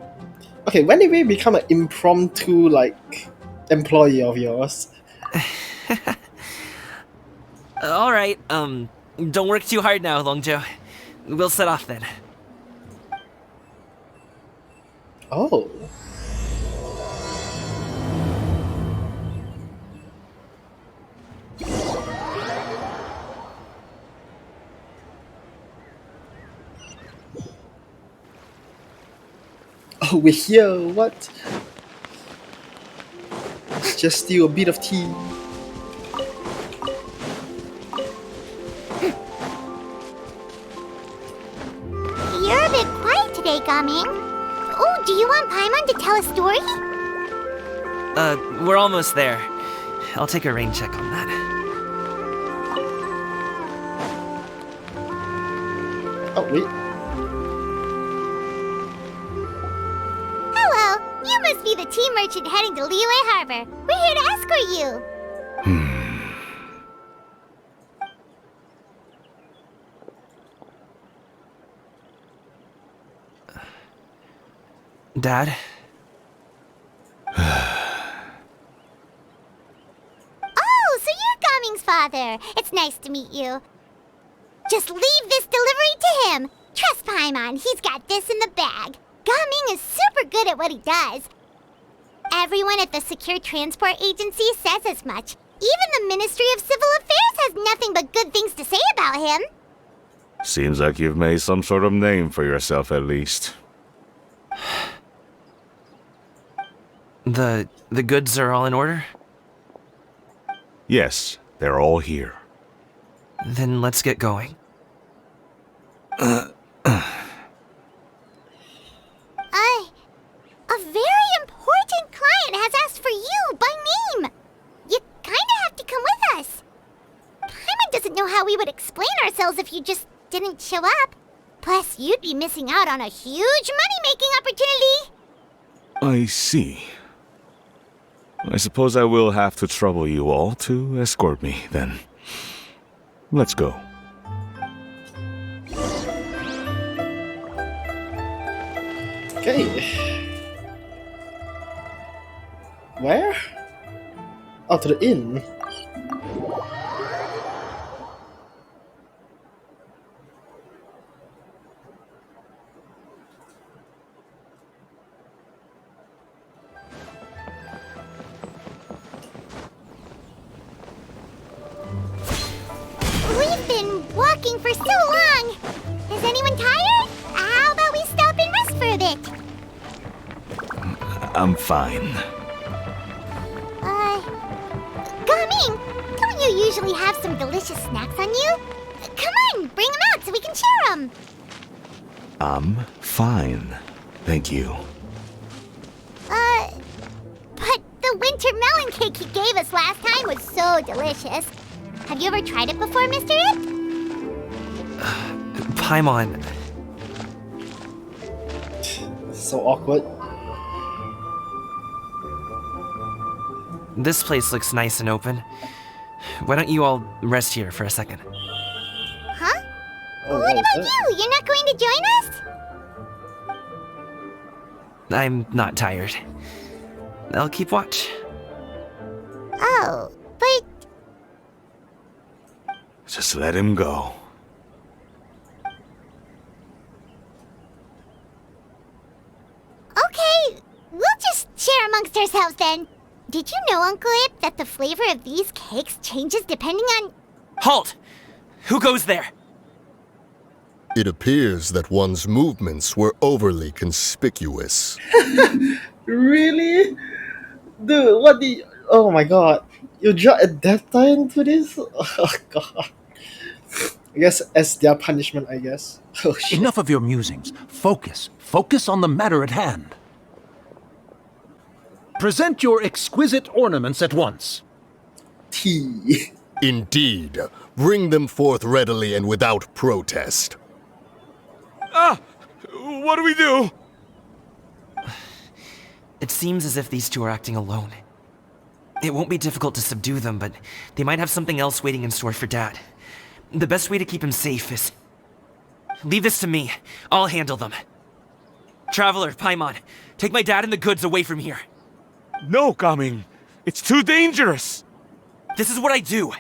Okay, when did we become an impromptu, employee of yours? All right, don't work too hard now, Longjo. We'll set off then. Oh. Oh, we're here, what? Let's just steal a bit of tea. You're a bit quiet today, Gaming. Oh, do you want Paimon to tell a story? We're almost there. I'll take a rain check on that. Oh, wait. Hello, you must be the tea merchant heading to Liyue Harbor. We're here to escort you. Dad? Oh, so you're Gaming's father. It's nice to meet you. Just leave this delivery to him. Trust Paimon, he's got this in the bag. Gaming is super good at what he does. Everyone at the Secure Transport Agency says as much. Even the Ministry of Civil Affairs has nothing but good things to say about him. Seems like you've made some sort of name for yourself at least. The goods are all in order? Yes, they're all here. Then let's get going. A very important client has asked for you by name. You kinda have to come with us. Paimon doesn't know how we would explain ourselves if you just didn't show up. Plus, you'd be missing out on a huge money-making opportunity. I see. I suppose I will have to trouble you all to escort me, then. Let's go. Okay. Where? Oh, to the inn. We've been walking for so long. Is anyone tired? How about we stop and rest for a bit? I'm fine. Gaming, don't you usually have some delicious snacks on you? Come on, bring them out so we can share them. I'm fine. Thank you. But the winter melon cake he gave us last time was so delicious. Have you ever tried it before, Mr. Ip? Paimon. So awkward. This place looks nice and open. Why don't you all rest here for a second? Huh? What about you? You're not going to join us? I'm not tired. I'll keep watch. Oh, but... Just let him go. Okay, we'll just share amongst ourselves then. Did you know, Uncle Ip, that the flavor of these cakes changes depending on... Halt! Who goes there? It appears that one's movements were overly conspicuous. Really? Dude, what the... Oh my god. You draw a death tie into this? Oh god. I guess as their punishment, I guess. Oh shit. Enough of your musings. Focus. Focus on the matter at hand. Present your exquisite ornaments at once. Tea. Indeed. Bring them forth readily and without protest. Ah! What do we do? It seems as if these two are acting alone. It won't be difficult to subdue them, but they might have something else waiting in store for Dad. The best way to keep him safe is... Leave this to me. I'll handle them. Traveler, Paimon, take my dad and the goods away from here. No, Gaming. It's too dangerous. This is what I do.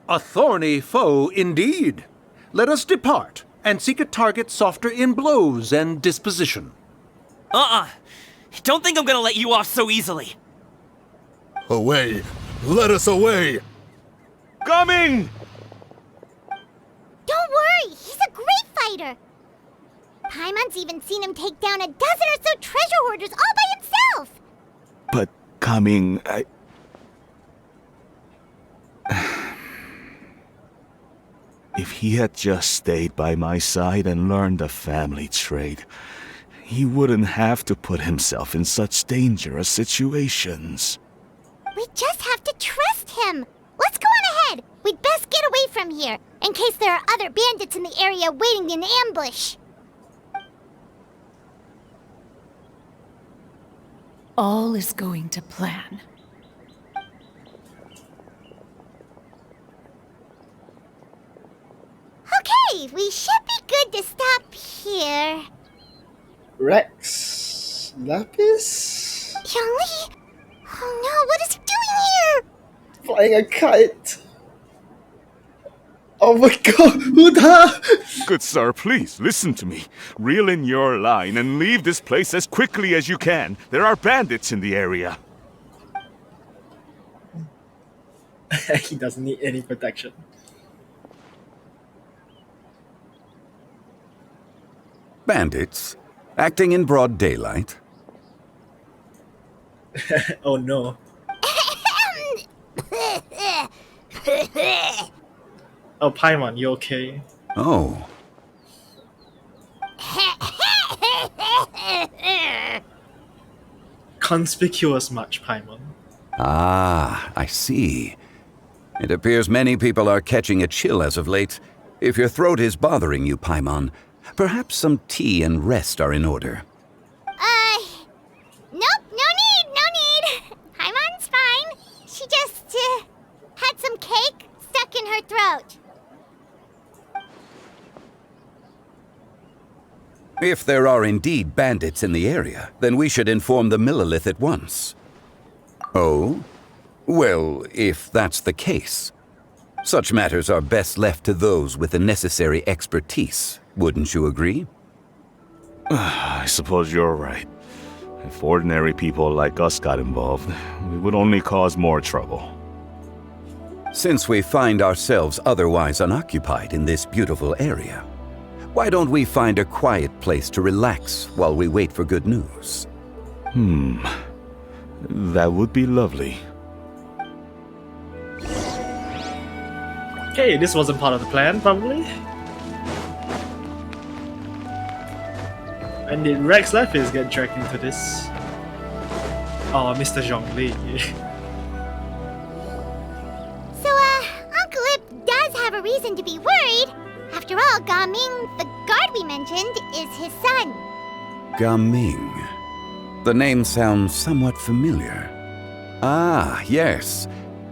A thorny foe indeed. Let us depart and seek a target softer in blows and disposition. Don't think I'm gonna let you off so easily. Away! Let us away! Coming! Don't worry, he's a great fighter. Paimon's even seen him take down a dozen or so treasure hoarders all by himself. But Coming, If he had just stayed by my side and learned the family trade, he wouldn't have to put himself in such dangerous situations. We just have to trust him. Let's go on ahead. We'd best get away from here, in case there are other bandits in the area waiting in ambush. All is going to plan. Okay, we should be good to stop here. Rex. Lapis? Yangli, Oh no, what is he doing here? Flying a kite. Oh my god, who the? Good sir, please listen to me. Reel in your line and leave this place as quickly as you can. There are bandits in the area. He doesn't need any protection. Bandits? Acting in broad daylight? Oh no. Oh, Paimon, you okay? Oh. Conspicuous much, Paimon. Ah, I see. It appears many people are catching a chill as of late. If your throat is bothering you, Paimon, perhaps some tea and rest are in order. Nope, no need. Paimon's fine. She just, had some cake stuck in her throat. If there are indeed bandits in the area, then we should inform the Millilith at once. Oh? Well, if that's the case. Such matters are best left to those with the necessary expertise, wouldn't you agree? I suppose you're right. If ordinary people like us got involved, we would only cause more trouble. Since we find ourselves otherwise unoccupied in this beautiful area, why don't we find a quiet place to relax while we wait for good news? That would be lovely. Okay, this wasn't part of the plan, probably. And did Rex Lapis get dragged into this? Oh, Mr. Zhongli. So, Uncle Ip does have a reason to be worried. After all, Gaming, the guard we mentioned, is his son. Gaming. The name sounds somewhat familiar. Ah, yes.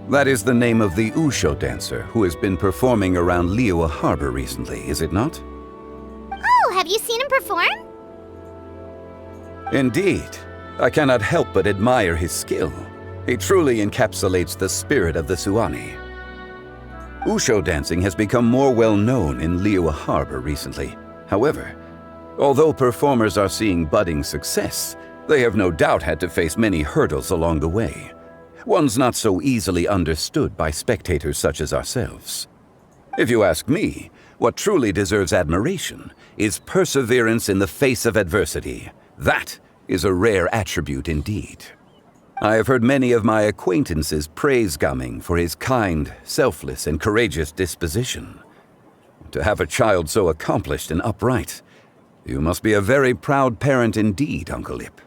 That is the name of the Usho dancer who has been performing around Liyue Harbor recently, is it not? Oh, have you seen him perform? Indeed. I cannot help but admire his skill. He truly encapsulates the spirit of the Suani. Usho dancing has become more well known in Liyue Harbor recently. However, although performers are seeing budding success, they have no doubt had to face many hurdles along the way. One's not so easily understood by spectators such as ourselves. If you ask me, what truly deserves admiration is perseverance in the face of adversity. That is a rare attribute indeed. I have heard many of my acquaintances praise Gaming for his kind, selfless, and courageous disposition. To have a child so accomplished and upright, you must be a very proud parent indeed, Uncle Ip.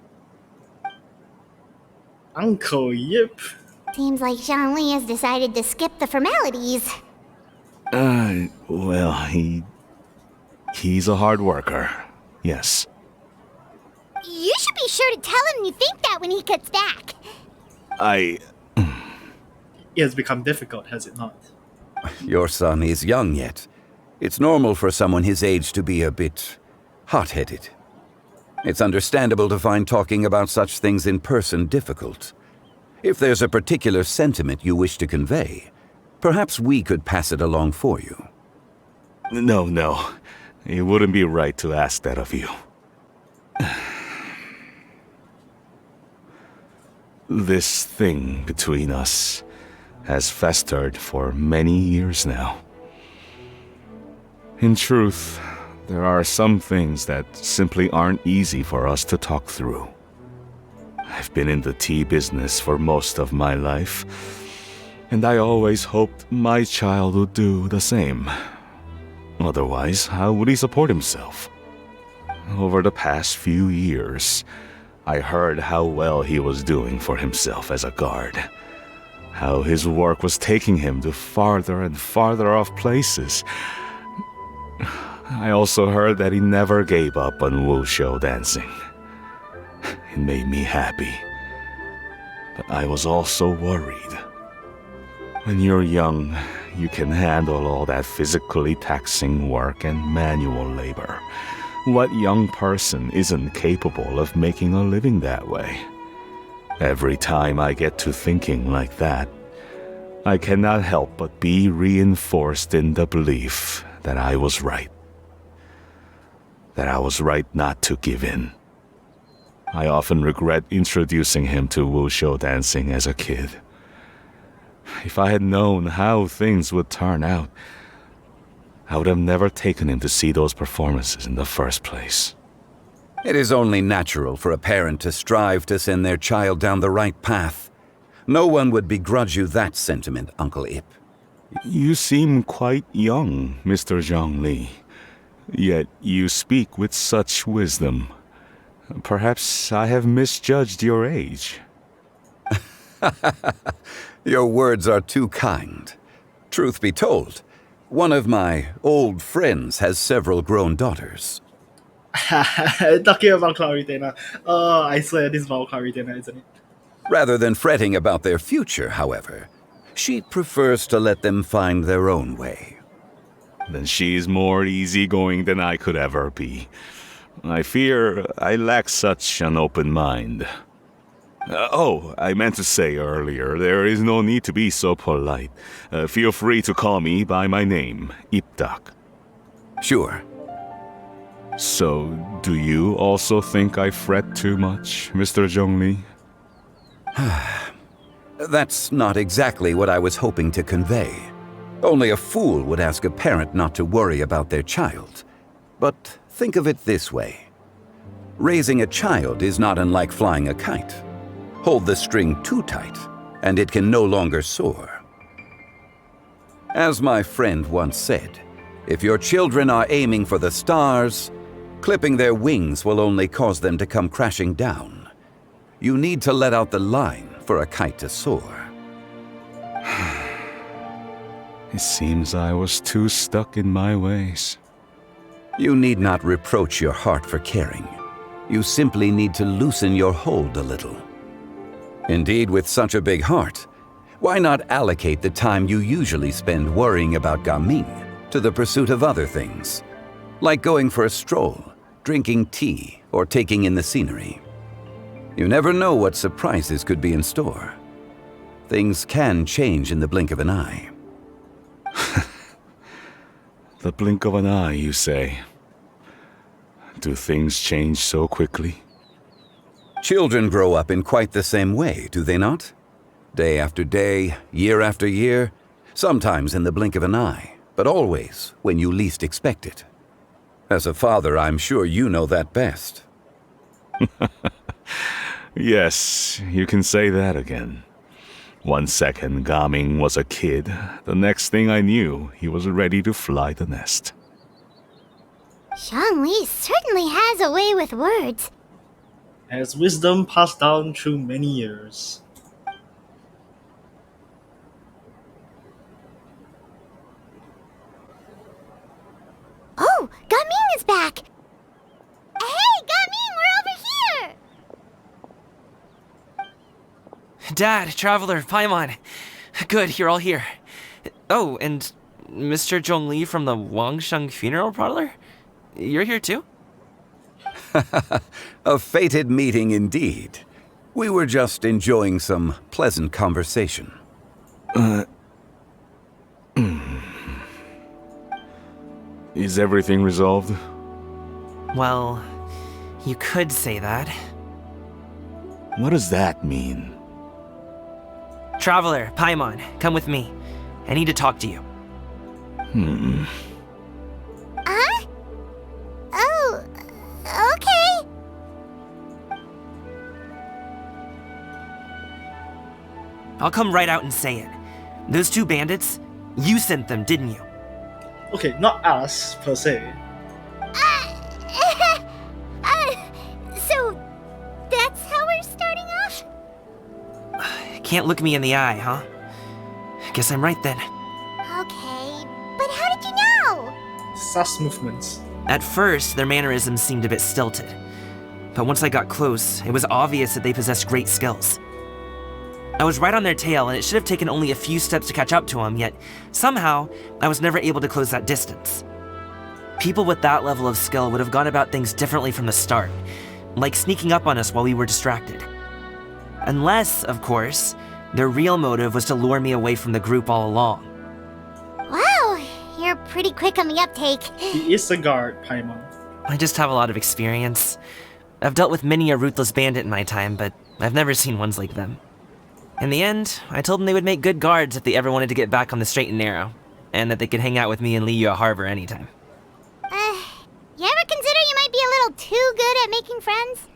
Uncle Yip? Seems like Zhongli has decided to skip the formalities. Well, he's a hard worker. Yes. You should be sure to tell him you think that when he gets back. It has become difficult, has it not? Your son is young yet. It's normal for someone his age to be a bit hot-headed. It's understandable to find talking about such things in person difficult. If there's a particular sentiment you wish to convey, perhaps we could pass it along for you. No. It wouldn't be right to ask that of you. This thing between us has festered for many years now. In truth, there are some things that simply aren't easy for us to talk through. I've been in the tea business for most of my life, and I always hoped my child would do the same. Otherwise, how would he support himself? Over the past few years, I heard how well he was doing for himself as a guard. How his work was taking him to farther and farther off places. I also heard that he never gave up on wushu dancing. It made me happy. But I was also worried. When you're young, you can handle all that physically taxing work and manual labor. What young person isn't capable of making a living that way? Every time I get to thinking like that, I cannot help but be reinforced in the belief that I was right. That I was right not to give in. I often regret introducing him to wushou dancing as a kid. If I had known how things would turn out, I would have never taken him to see those performances in the first place. It is only natural for a parent to strive to send their child down the right path. No one would begrudge you that sentiment, Uncle Ip. You seem quite young, Mr. Zhongli. Yet you speak with such wisdom. Perhaps I have misjudged your age. Your words are too kind. Truth be told, one of my old friends has several grown daughters. Talking about Cloud Retainer. Oh, I swear this is about Cloud Retainer, isn't it? Rather than fretting about their future, however, she prefers to let them find their own way. Then she's more easygoing than I could ever be. I fear I lack such an open mind. I meant to say earlier, there is no need to be so polite. Feel free to call me by my name, Ipdak. Sure. So, do you also think I fret too much, Mr. Zhongli? That's not exactly what I was hoping to convey. Only a fool would ask a parent not to worry about their child. But think of it this way. Raising a child is not unlike flying a kite. Hold the string too tight, and it can no longer soar. As my friend once said, if your children are aiming for the stars, clipping their wings will only cause them to come crashing down. You need to let out the line for a kite to soar. It seems I was too stuck in my ways. You need not reproach your heart for caring. You simply need to loosen your hold a little. Indeed, with such a big heart, why not allocate the time you usually spend worrying about Gaming to the pursuit of other things, like going for a stroll, drinking tea, or taking in the scenery? You never know what surprises could be in store. Things can change in the blink of an eye. The blink of an eye, you say? Do things change so quickly? Children grow up in quite the same way, do they not? Day after day, year after year, sometimes in the blink of an eye, but always when you least expect it. As a father, I'm sure you know that best. Yes, you can say that again. 1 second, Gaming was a kid. The next thing I knew, he was ready to fly the nest. Zhongli certainly has a way with words. Has wisdom passed down through many years. Oh, Gaming is back! Hey, Gaming, we're over here! Dad, Traveler, Paimon. Good, you're all here. Oh, and Mr. Zhongli from the Wangsheng Funeral Parlor? You're here too? A fated meeting indeed. We were just enjoying some pleasant conversation. Is everything resolved? Well, you could say that. What does that mean? Traveler, Paimon, come with me. I need to talk to you. Huh? Oh, okay. I'll come right out and say it. Those two bandits, you sent them, didn't you? Okay, not us, per se. So, that's how we're starting off? Can't look me in the eye, huh? Guess I'm right then. Okay, but how did you know? Sus movements. At first, their mannerisms seemed a bit stilted. But once I got close, it was obvious that they possessed great skills. I was right on their tail, and it should have taken only a few steps to catch up to them, yet somehow, I was never able to close that distance. People with that level of skill would have gone about things differently from the start, like sneaking up on us while we were distracted. Unless, of course, their real motive was to lure me away from the group all along. Wow, you're pretty quick on the uptake. He is a guard, Paimon. I just have a lot of experience. I've dealt with many a ruthless bandit in my time, but I've never seen ones like them. In the end, I told them they would make good guards if they ever wanted to get back on the straight and narrow, and that they could hang out with me in Liyue Harbor anytime. You ever consider you might be a little too good at making friends?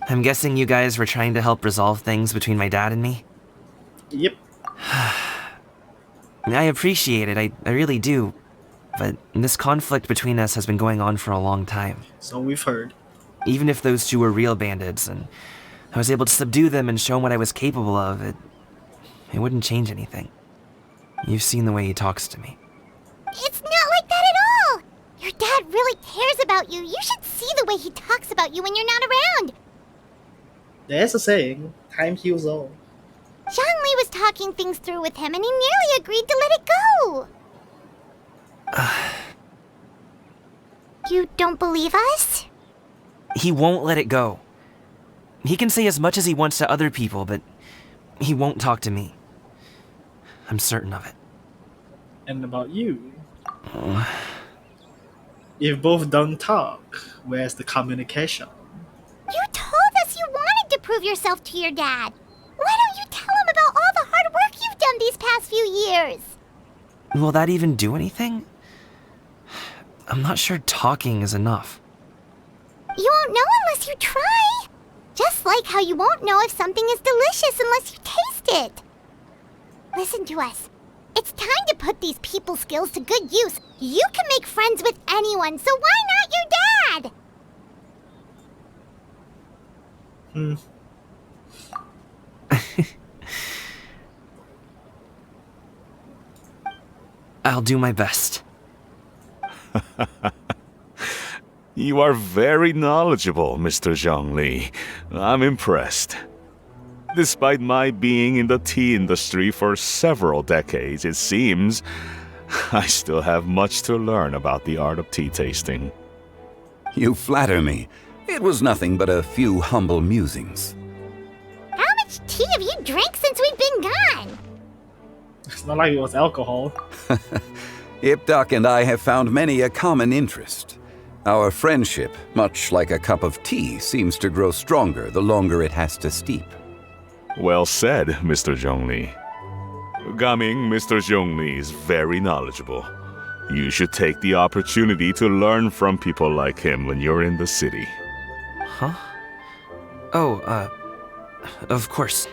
I'm guessing you guys were trying to help resolve things between my dad and me? Yep. I appreciate it, I really do. But this conflict between us has been going on for a long time. So we've heard. Even if those two were real bandits, and I was able to subdue them and show them what I was capable of, it wouldn't change anything. You've seen the way he talks to me. It's not like that at all! Your dad really cares about you. You should see the way he talks about you when you're not around. There's a saying, time heals all. Zhongli was talking things through with him and he nearly agreed to let it go. You don't believe us? He won't let it go. He can say as much as he wants to other people, but he won't talk to me. I'm certain of it. And about you? If both don't talk, where's the communication? You told us you wanted to prove yourself to your dad. Why don't you tell him about all the hard work you've done these past few years? Will that even do anything? I'm not sure talking is enough. You won't know unless you try. Just like how you won't know if something is delicious unless you taste it. Listen to us. It's time to put these people skills to good use. You can make friends with anyone, so why not your dad? I'll do my best. You are very knowledgeable, Mr. Zhongli. I'm impressed. Despite my being in the tea industry for several decades, it seems I still have much to learn about the art of tea tasting. You flatter me. It was nothing but a few humble musings. How much tea have you drank since we've been gone? It's not like it was alcohol. Ipdak and I have found many a common interest. Our friendship, much like a cup of tea, seems to grow stronger the longer it has to steep. Well said, Mr. Zhongli. Gaming, Mr. Zhongli is very knowledgeable. You should take the opportunity to learn from people like him when you're in the city. Huh? Oh, of course.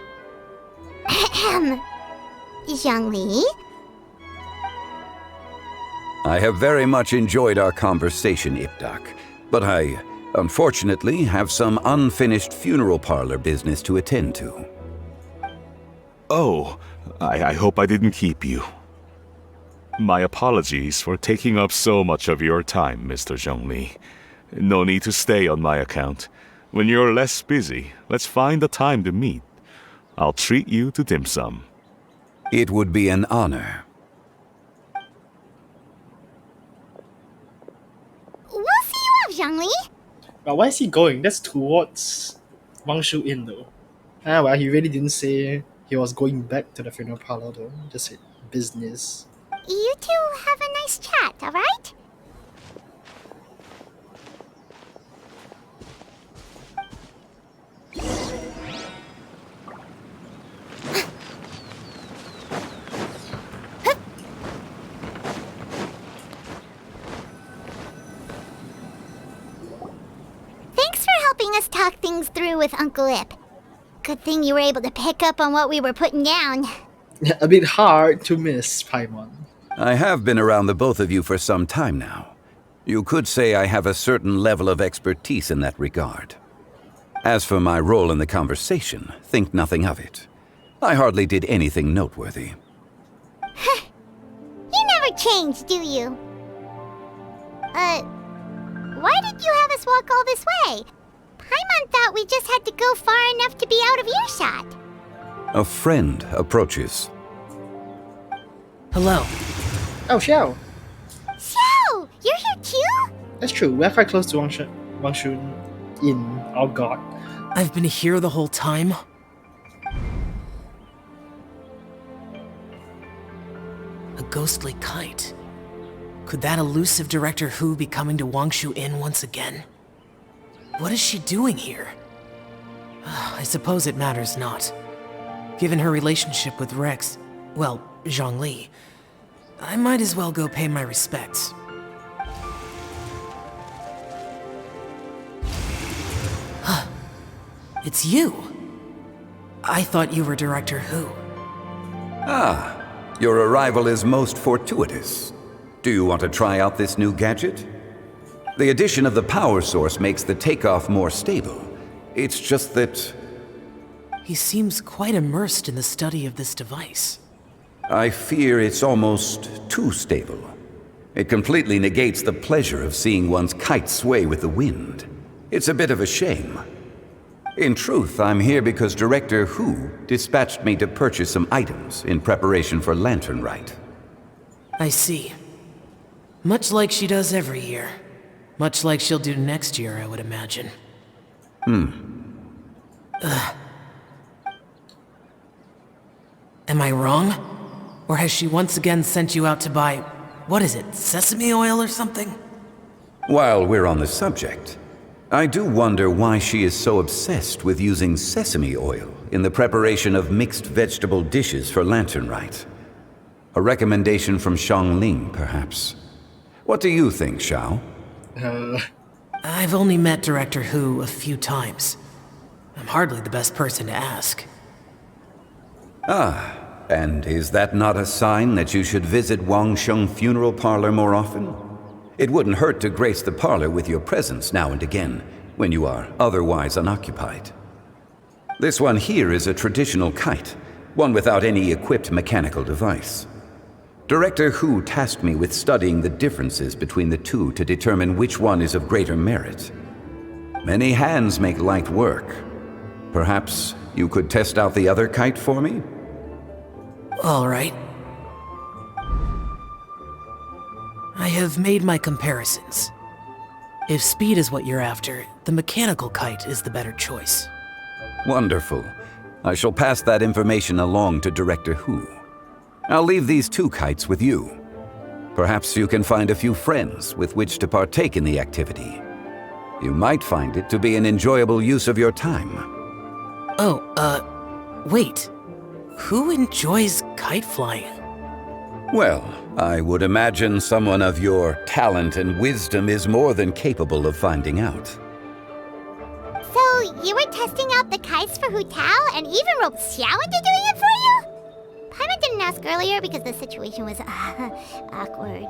Zhongli? I have very much enjoyed our conversation, Ipdak, but I, unfortunately, have some unfinished funeral parlor business to attend to. Oh, I hope I didn't keep you. My apologies for taking up so much of your time, Mr. Zhongli. No need to stay on my account. When you're less busy, let's find a time to meet. I'll treat you to dim sum. It would be an honor. We'll see you off, Zhongli. But where is he going? That's towards Wangshu Inn, though. Ah, well, he really didn't say he was going back to the funeral parlor, though. Just said business. You two have a nice chat, alright? Thanks for helping us talk things through with Uncle Ip. Good thing you were able to pick up on what we were putting down. A bit hard to miss, Paimon. I have been around the both of you for some time now. You could say I have a certain level of expertise in that regard. As for my role in the conversation, think nothing of it. I hardly did anything noteworthy. You never change, do you? Why did you have us walk all this way? Paimon thought we just had to go far enough to be out of earshot. A friend approaches. Hello. Oh, Xiao. Xiao! You're here too? That's true. We're quite close to Wangshu Inn. Oh god. I've been here the whole time? A ghostly kite. Could that elusive Director Who be coming to Wangshu Inn once again? What is she doing here? I suppose it matters not. Given her relationship with Rex, well, Zhongli, I might as well go pay my respects. It's you! I thought you were Director Who. Ah, your arrival is most fortuitous. Do you want to try out this new gadget? The addition of the power source makes the takeoff more stable. It's just that... He seems quite immersed in the study of this device. I fear it's almost too stable. It completely negates the pleasure of seeing one's kite sway with the wind. It's a bit of a shame. In truth, I'm here because Director Who dispatched me to purchase some items in preparation for Lantern Rite. I see. Much like she does every year. Much like she'll do next year, I would imagine. Am I wrong? Or has she once again sent you out to buy, what is it, sesame oil or something? While we're on the subject, I do wonder why she is so obsessed with using sesame oil in the preparation of mixed vegetable dishes for Lantern Rite. A recommendation from Xiangling, perhaps. What do you think, Xiao? I've only met Director Who a few times. I'm hardly the best person to ask. Ah, and is that not a sign that you should visit Wangsheng Funeral Parlor more often? It wouldn't hurt to grace the parlor with your presence now and again, when you are otherwise unoccupied. This one here is a traditional kite, one without any equipped mechanical device. Director Who tasked me with studying the differences between the two to determine which one is of greater merit. Many hands make light work. Perhaps you could test out the other kite for me? All right. I have made my comparisons. If speed is what you're after, the mechanical kite is the better choice. Wonderful. I shall pass that information along to Director Who. I'll leave these two kites with you. Perhaps you can find a few friends with which to partake in the activity. You might find it to be an enjoyable use of your time. Wait. Who enjoys kite flying? Well, I would imagine someone of your talent and wisdom is more than capable of finding out. So, you were testing out the kites for Hu Tao and even roped Xiao into doing it for you? Paimon didn't ask earlier because the situation was awkward.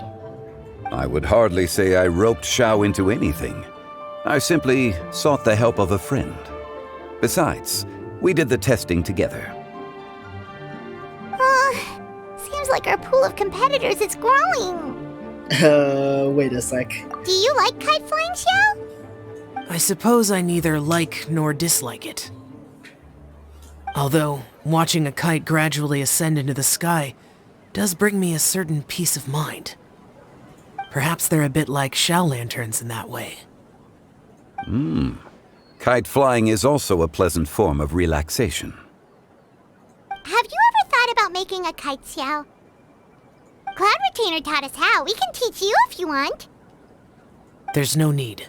I would hardly say I roped Xiao into anything. I simply sought the help of a friend. Besides, we did the testing together. Seems like our pool of competitors is growing. Wait a sec. Do you like kite flying, Xiao? I suppose I neither like nor dislike it. Although, watching a kite gradually ascend into the sky does bring me a certain peace of mind. Perhaps they're a bit like Xiao lanterns in that way. Kite flying is also a pleasant form of relaxation. Have you ever thought about making a kite, Xiao? Cloud Retainer taught us how. We can teach you if you want. There's no need.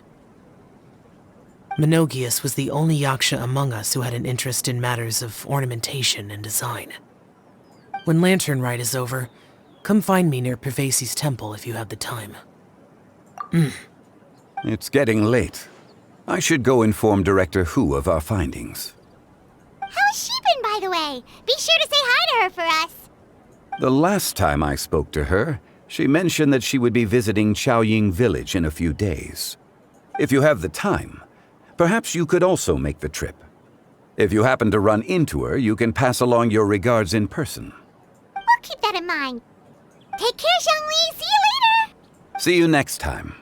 Menogius was the only Yaksha among us who had an interest in matters of ornamentation and design. When Lantern Rite is over, come find me near Pervasi's temple if you have the time. It's getting late. I should go inform Director Who of our findings. How's she been, by the way? Be sure to say hi to her for us. The last time I spoke to her, she mentioned that she would be visiting Chaoying Village in a few days. If you have the time, perhaps you could also make the trip. If you happen to run into her, you can pass along your regards in person. We'll keep that in mind. Take care, Zhongli. See you later. See you next time.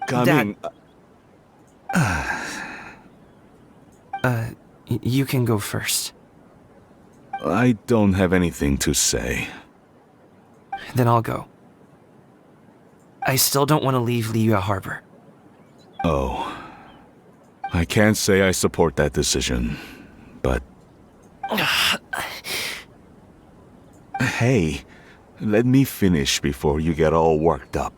Gamin, You can go first. I don't have anything to say. Then I'll go. I still don't want to leave Liyue Harbor. Oh. I can't say I support that decision, but... Hey, let me finish before you get all worked up.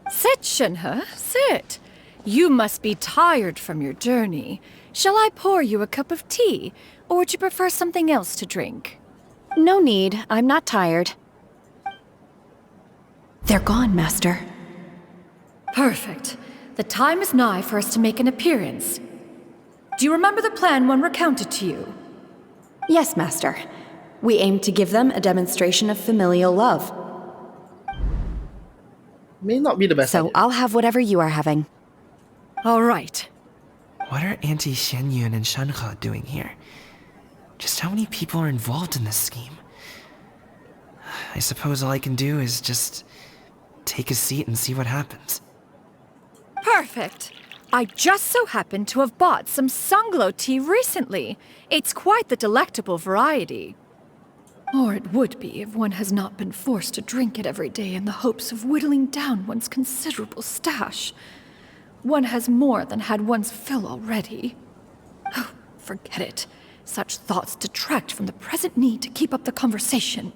Sit, Shenhe, sit. You must be tired from your journey. Shall I pour you a cup of tea, or would you prefer something else to drink? No need. I'm not tired. They're gone, Master. Perfect. The time is nigh for us to make an appearance. Do you remember the plan when recounted to you? Yes, Master. We aim to give them a demonstration of familial love. May not be the best So idea. I'll have whatever you are having. All right. What are Auntie Xianyun and Shenhe doing here? Just how many people are involved in this scheme? I suppose all I can do is just take a seat and see what happens. Perfect. I just so happen to have bought some Sunglow tea recently. It's quite the delectable variety. Or it would be if one has not been forced to drink it every day in the hopes of whittling down one's considerable stash. One has more than had one's fill already. Oh, forget it. Such thoughts detract from the present need to keep up the conversation.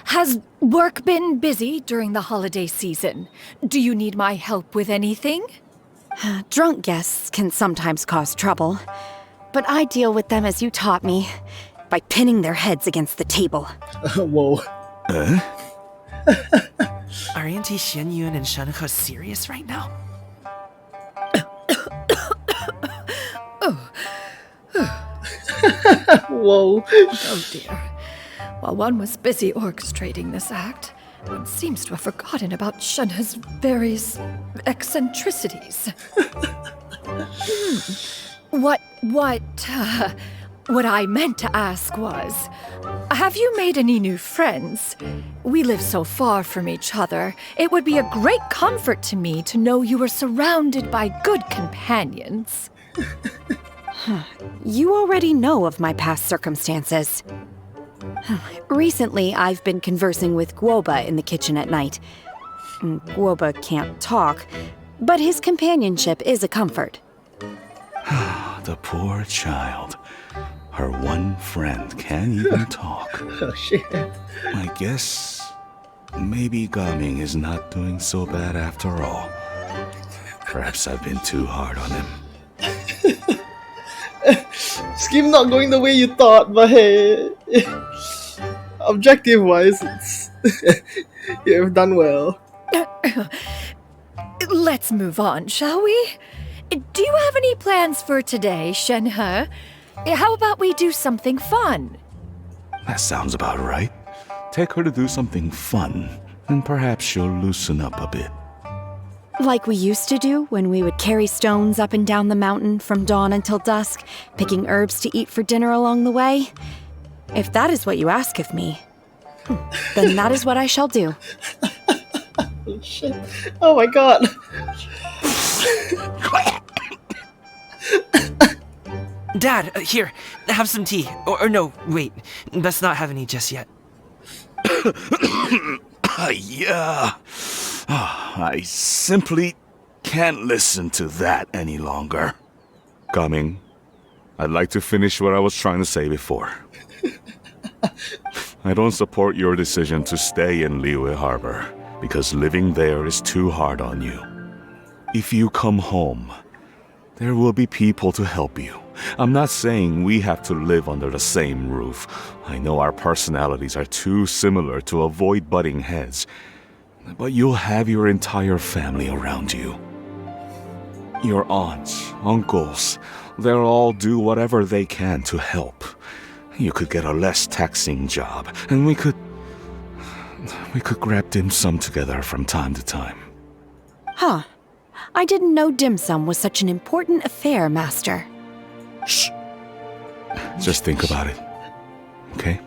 Has work been busy during the holiday season? Do you need my help with anything? Drunk guests can sometimes cause trouble, but I deal with them as you taught me, by pinning their heads against the table. Whoa. Are Auntie Xianyun and Shenhe serious right now? Whoa. Oh dear. While one was busy orchestrating this act, one seems to have forgotten about Shenhe's various eccentricities. What I meant to ask was, have you made any new friends? We live so far from each other. It would be a great comfort to me to know you were surrounded by good companions. You already know of my past circumstances. Recently, I've been conversing with Guoba in the kitchen at night. Guoba can't talk, but his companionship is a comfort. The poor child. Her one friend can't even talk. Oh, shit. I guess maybe Gaming is not doing so bad after all. Perhaps I've been too hard on him. Scheme not going the way you thought, but hey, objective-wise, it's you've done well. Let's move on, shall we? Do you have any plans for today, Shenhe? How about we do something fun? That sounds about right. Take her to do something fun, and perhaps she'll loosen up a bit. Like we used to do when we would carry stones up and down the mountain from dawn until dusk, picking herbs to eat for dinner along the way. If that is what you ask of me, then that is what I shall do. Oh, shit. Oh my god. Dad, here, have some tea. Or no, wait, best not have any just yet. Yeah. I simply can't listen to that any longer. Gaming, I'd like to finish what I was trying to say before. I don't support your decision to stay in Liyue Harbor, because living there is too hard on you. If you come home, there will be people to help you. I'm not saying we have to live under the same roof. I know our personalities are too similar to avoid butting heads. But you'll have your entire family around you. Your aunts, uncles, they'll all do whatever they can to help. You could get a less taxing job, and we could grab dim sum together from time to time. Huh. I didn't know dim sum was such an important affair, Master. Shh. Just think about it, okay?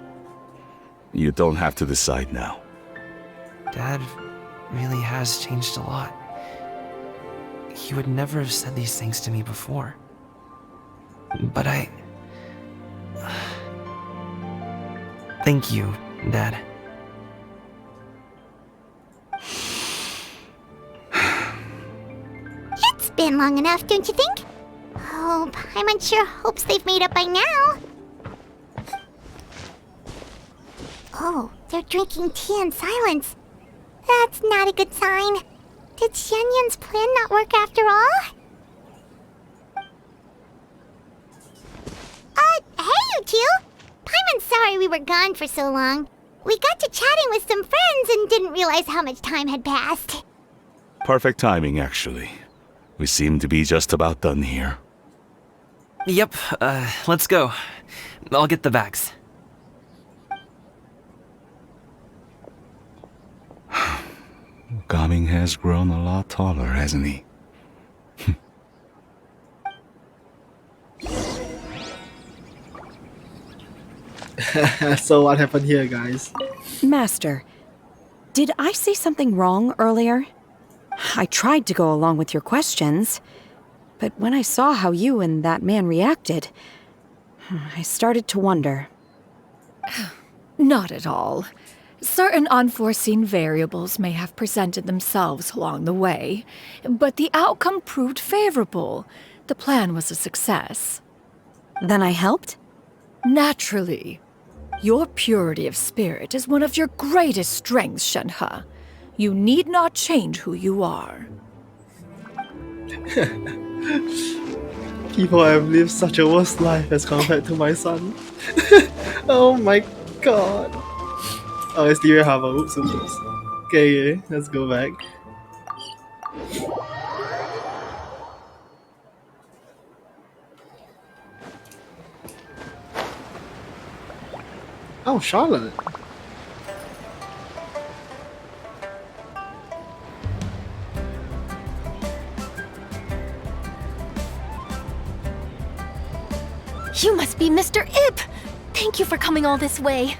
You don't have to decide now. Dad really has changed a lot. He would never have said these things to me before. Thank you, Dad. It's been long enough, don't you think? Oh, Paimon sure hopes they've made up by now. Oh, they're drinking tea in silence. That's not a good sign. Did Xianyun's plan not work after all? Hey, you two! Paimon's sorry we were gone for so long. We got to chatting with some friends and didn't realize how much time had passed. Perfect timing, actually. We seem to be just about done here. Yep, let's go. I'll get the bags. Gaming has grown a lot taller, hasn't he? So what happened here, guys? Master, did I say something wrong earlier? I tried to go along with your questions, but when I saw how you and that man reacted, I started to wonder. Not at all. Certain unforeseen variables may have presented themselves along the way, but the outcome proved favorable. The plan was a success. Then I helped? Naturally. Your purity of spirit is one of your greatest strengths, Shenhe. You need not change who you are. People have lived such a worse life as compared to my son. Oh my god. Oh, it's Dear Harbor. Oops, oops, oops. Okay, let's go back. Oh, Charlotte. You must be Mr. Ip! Thank you for coming all this way.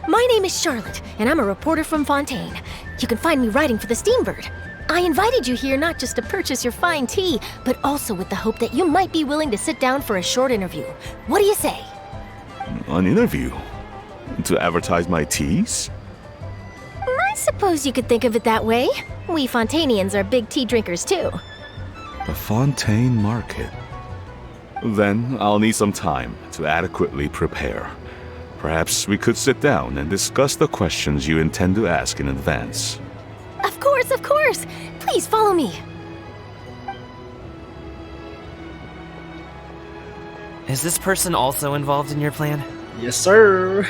My name is Charlotte, and I'm a reporter from Fontaine. You can find me writing for the Steambird. I invited you here not just to purchase your fine tea, but also with the hope that you might be willing to sit down for a short interview. What do you say? An interview? To advertise my teas? I suppose you could think of it that way. We Fontainians are big tea drinkers too. The Fontaine Market. Then I'll need some time to adequately prepare. Perhaps we could sit down and discuss the questions you intend to ask in advance. Of course, of course! Please follow me. Is this person also involved in your plan? Yes, sir.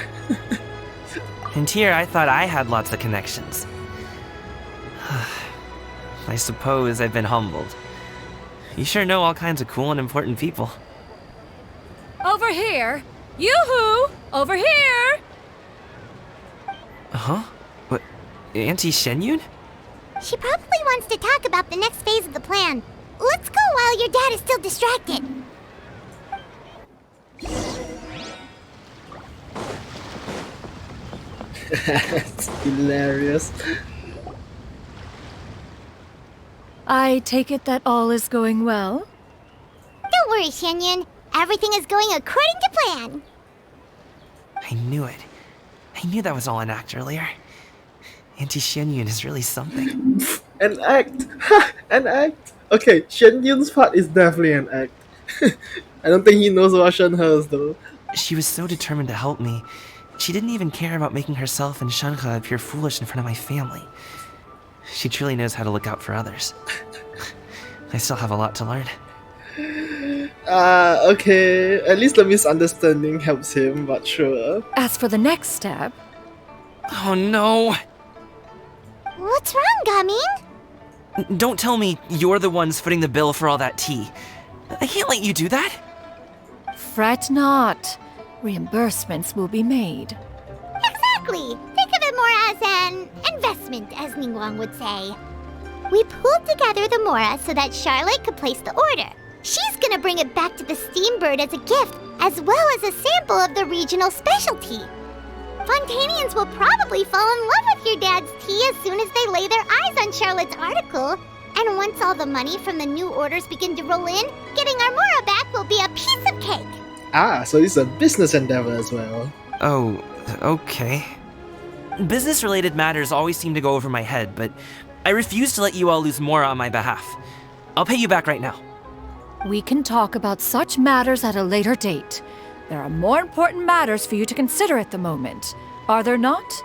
And here I thought I had lots of connections. I suppose I've been humbled. You sure know all kinds of cool and important people. Over here! Yoo-hoo! Over here! Huh? What? Auntie Shenyun? She probably wants to talk about the next phase of the plan. Let's go while your dad is still distracted. It's hilarious. I take it that all is going well? Don't worry, Shenyun. Everything is going according to plan. I knew it. I knew that was all an act earlier. Auntie Shenyun is really something. An act! An act! Okay, Shenyun's part is definitely an act. I don't think he knows about Shenhe's though. She was so determined to help me. She didn't even care about making herself and Shenhe appear foolish in front of my family. She truly knows how to look out for others. I still have a lot to learn. Okay. At least the misunderstanding helps him, but sure. As for the next step... Oh no! What's wrong, Gaming? Don't tell me you're the ones footing the bill for all that tea. I can't let you do that. Fret not. Reimbursements will be made. Exactly. Think of it more as an investment, as Ningguang would say. We pulled together the Mora so that Charlotte could place the order. She's gonna bring it back to the Steambird as a gift, as well as a sample of the regional specialty. Fontainians will probably fall in love with your dad's tea as soon as they lay their eyes on Charlotte's article. And once all the money from the new orders begin to roll in, getting our Mora back will be a piece of cake. Ah, so this is a business endeavor as well. Oh, Okay. Business-related matters always seem to go over my head, but I refuse to let you all lose Mora on my behalf. I'll pay you back right now. We can talk about such matters at a later date. There are more important matters for you to consider at the moment, are there not?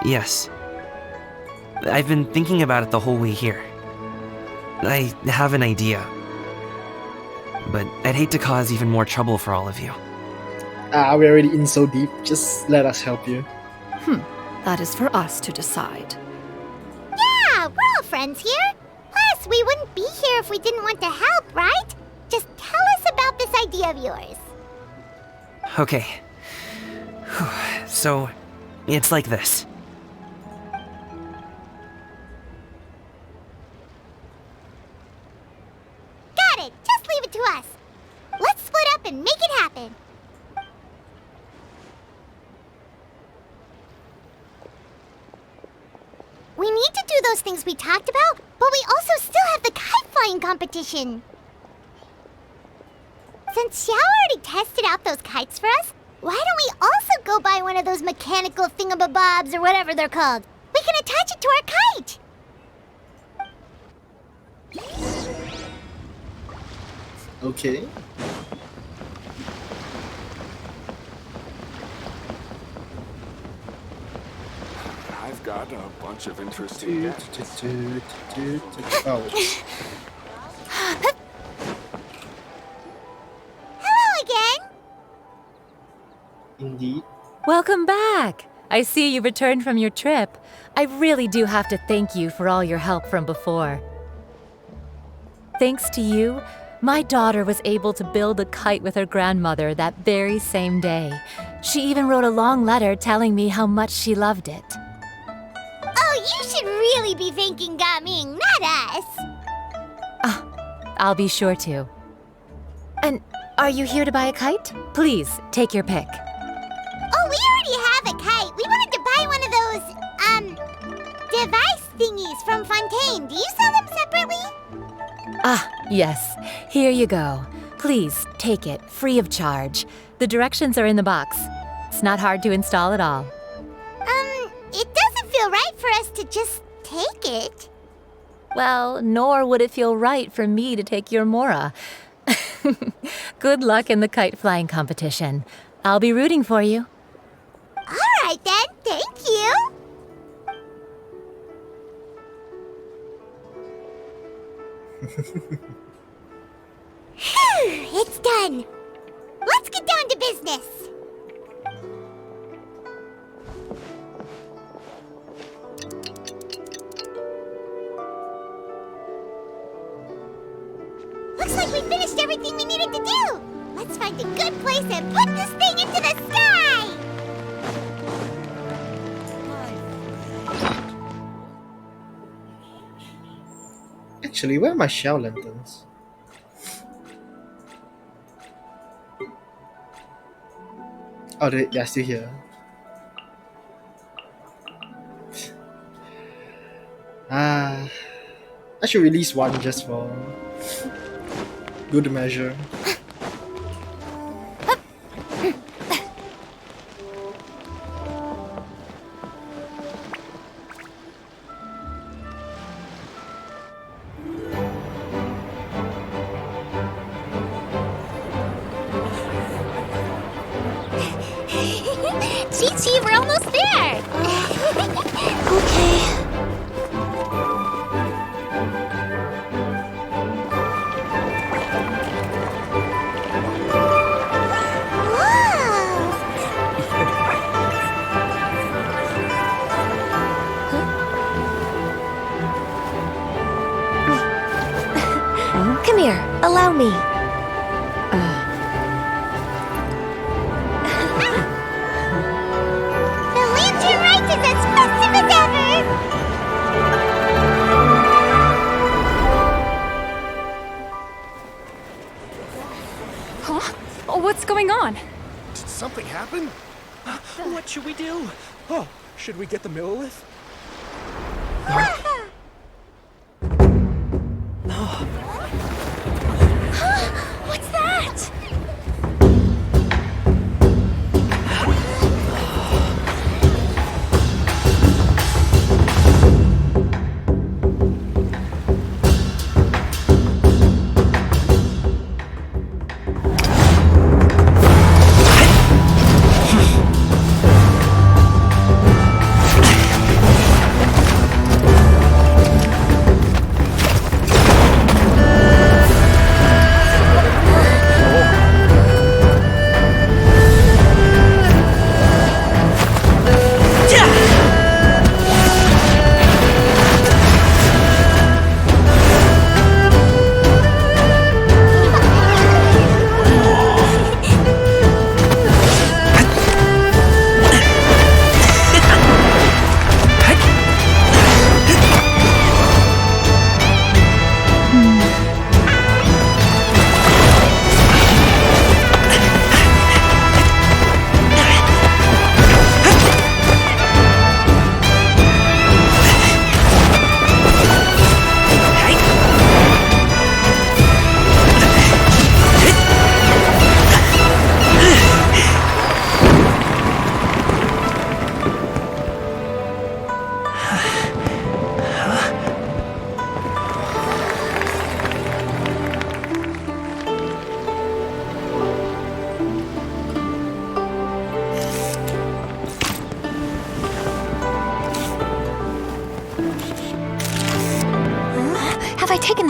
Yes. I've been thinking about it the whole way here. I have an idea. But I'd hate to cause even more trouble for all of you. We're already in so deep. Just let us help you. That is for us to decide. Yeah, we're all friends here. Plus, we wouldn't be here if we didn't want to help, right? Just tell us about this idea of yours. Okay. So, it's like this. Got it. Just leave it to us. Let's split up and make it happen. We need to do those things we talked about, but we also still have the kite flying competition. Since Xiao already tested out those kites for us, why don't we also go buy one of those mechanical thingamabobs or whatever they're called? We can attach it to our kite. Okay. I've got a bunch of interesting gadgets. Hello again. Indeed. Welcome back! I see you returned from your trip. I really do have to thank you for all your help from before. Thanks to you, my daughter was able to build a kite with her grandmother that very same day. She even wrote a long letter telling me how much she loved it. Oh, you should really be thanking Gaming, not us. I'll be sure to. And are you here to buy a kite? Please, take your pick. Oh, we already have a kite. We wanted to buy one of those, device thingies from Fontaine. Do you sell them separately? Yes. Here you go. Please, take it, free of charge. The directions are in the box. It's not hard to install at all. It doesn't feel right for us to just take it. Well, nor would it feel right for me to take your Mora. Good luck in the kite flying competition. I'll be rooting for you. All right then, thank you. Phew, it's done. Let's get down to business. Looks like we finished everything we needed to do. Let's find a good place and put this thing into the sky. Actually, where are my shell lanterns? Oh, they're still here. I should release one just for good measure. Chi-Chi, we're almost there. Okay. Come here, allow me. The lantern rite is as festive as ever. Huh? Oh, what's going on? Did something happen? What should we do? Oh, should we get the Millilith? What's that?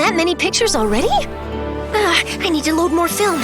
That many pictures already? I need to load more film.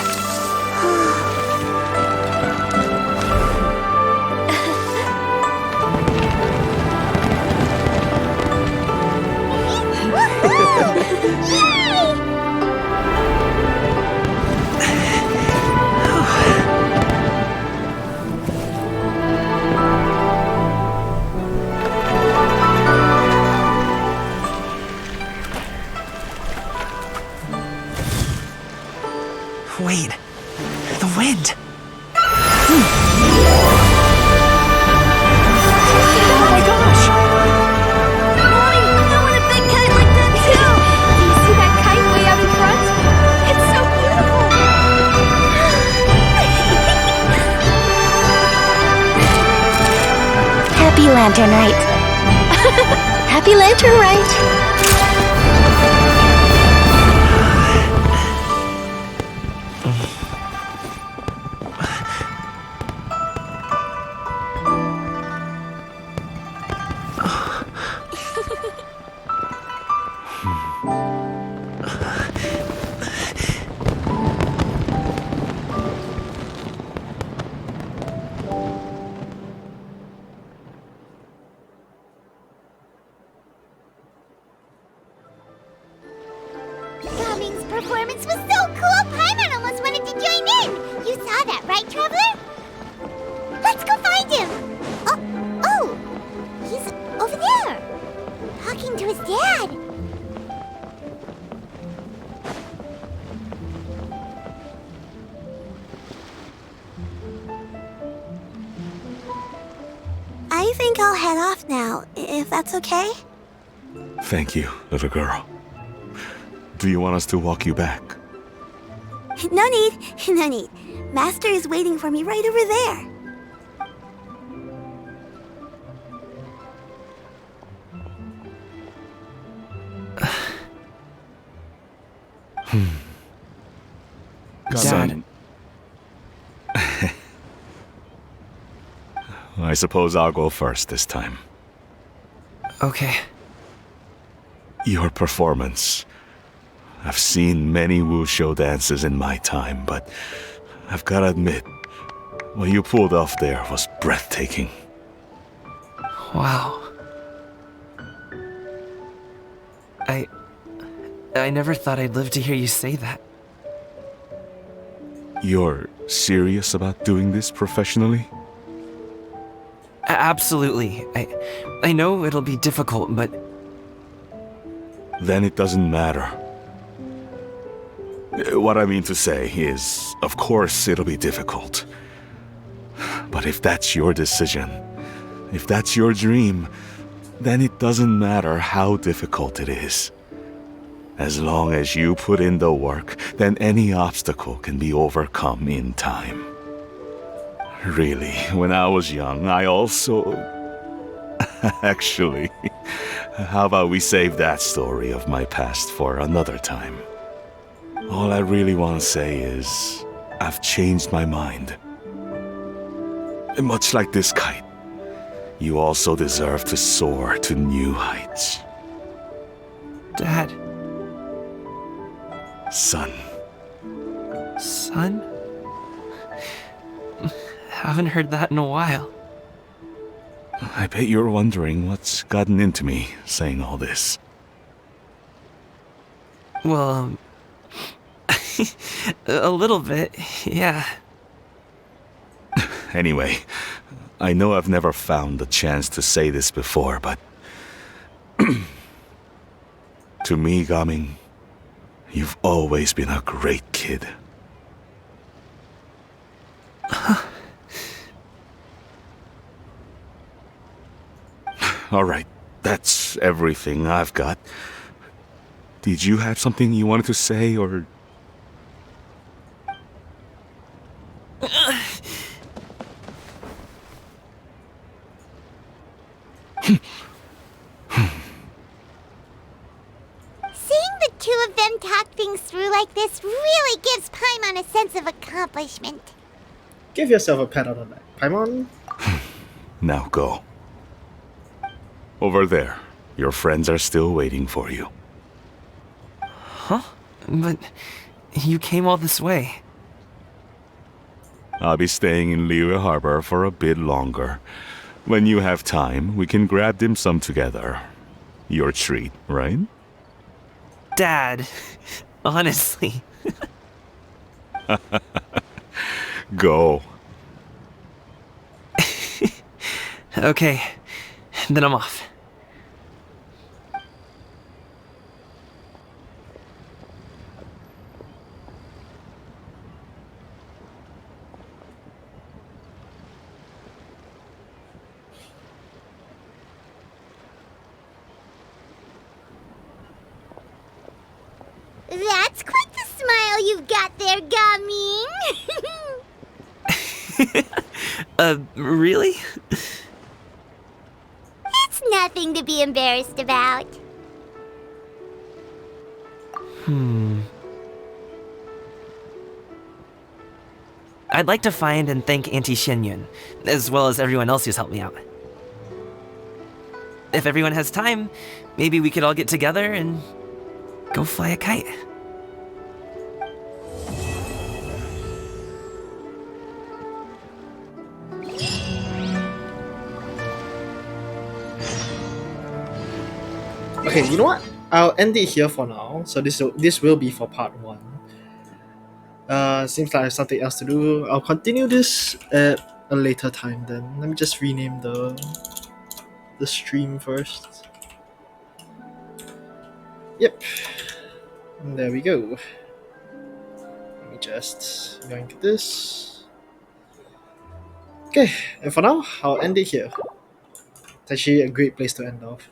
Wait, the wind. Oh my gosh! Mommy, I want a big kite like that too! Do you see that kite way out in front? It's so beautiful! Happy Lantern Rite. Happy Lantern Rite! Gaming's performance was so cool, Paimon almost wanted to join in! You saw that, right, Traveler? Let's go find him! Oh! He's over there! Talking to his dad! I think I'll head off now, if that's okay. Thank you, little girl. Do you want us to walk you back? No need, no need. Master is waiting for me right over there. Son. I suppose I'll go first this time. Okay. Your performance. I've seen many wushou dances in my time, but I've gotta admit, what you pulled off there was breathtaking. Wow. I never thought I'd live to hear you say that. You're serious about doing this professionally? Absolutely. I know it'll be difficult, but... Then it doesn't matter. What I mean to say is, of course it'll be difficult. But if that's your decision, if that's your dream, then it doesn't matter how difficult it is. As long as you put in the work, then any obstacle can be overcome in time. Really, when I was young, I also... Actually, how about we save that story of my past for another time? All I really want to say is, I've changed my mind. Much like this kite, you also deserve to soar to new heights. Dad. Son. Son? Haven't heard that in a while. I bet you're wondering what's gotten into me saying all this. Well, a little bit, yeah. Anyway, I know I've never found the chance to say this before, but... to me, Gaming, you've always been a great kid. All right, that's everything I've got. Did you have something you wanted to say, or... Seeing the two of them talk things through like this really gives Paimon a sense of accomplishment. Give yourself a pat on the back. Paimon? Now go. Over there. Your friends are still waiting for you. Huh? But you came all this way. I'll be staying in Liyue Harbor for a bit longer. When you have time, we can grab dim sum together. Your treat, right? Dad, honestly. Go. Okay, then I'm off. That's quite the smile you've got there, Gaming. Really? It's nothing to be embarrassed about. I'd like to find and thank Auntie Xianyun, as well as everyone else who's helped me out. If everyone has time, maybe we could all get together and go fly a kite. Okay, you know what? I'll end it here for now. So this will be for part 1. Seems like I have something else to do. I'll continue this at a later time then. Let me just rename the stream first. Yep. And there we go. Let me just yank this. Okay, and for now, I'll end it here. It's actually a great place to end off.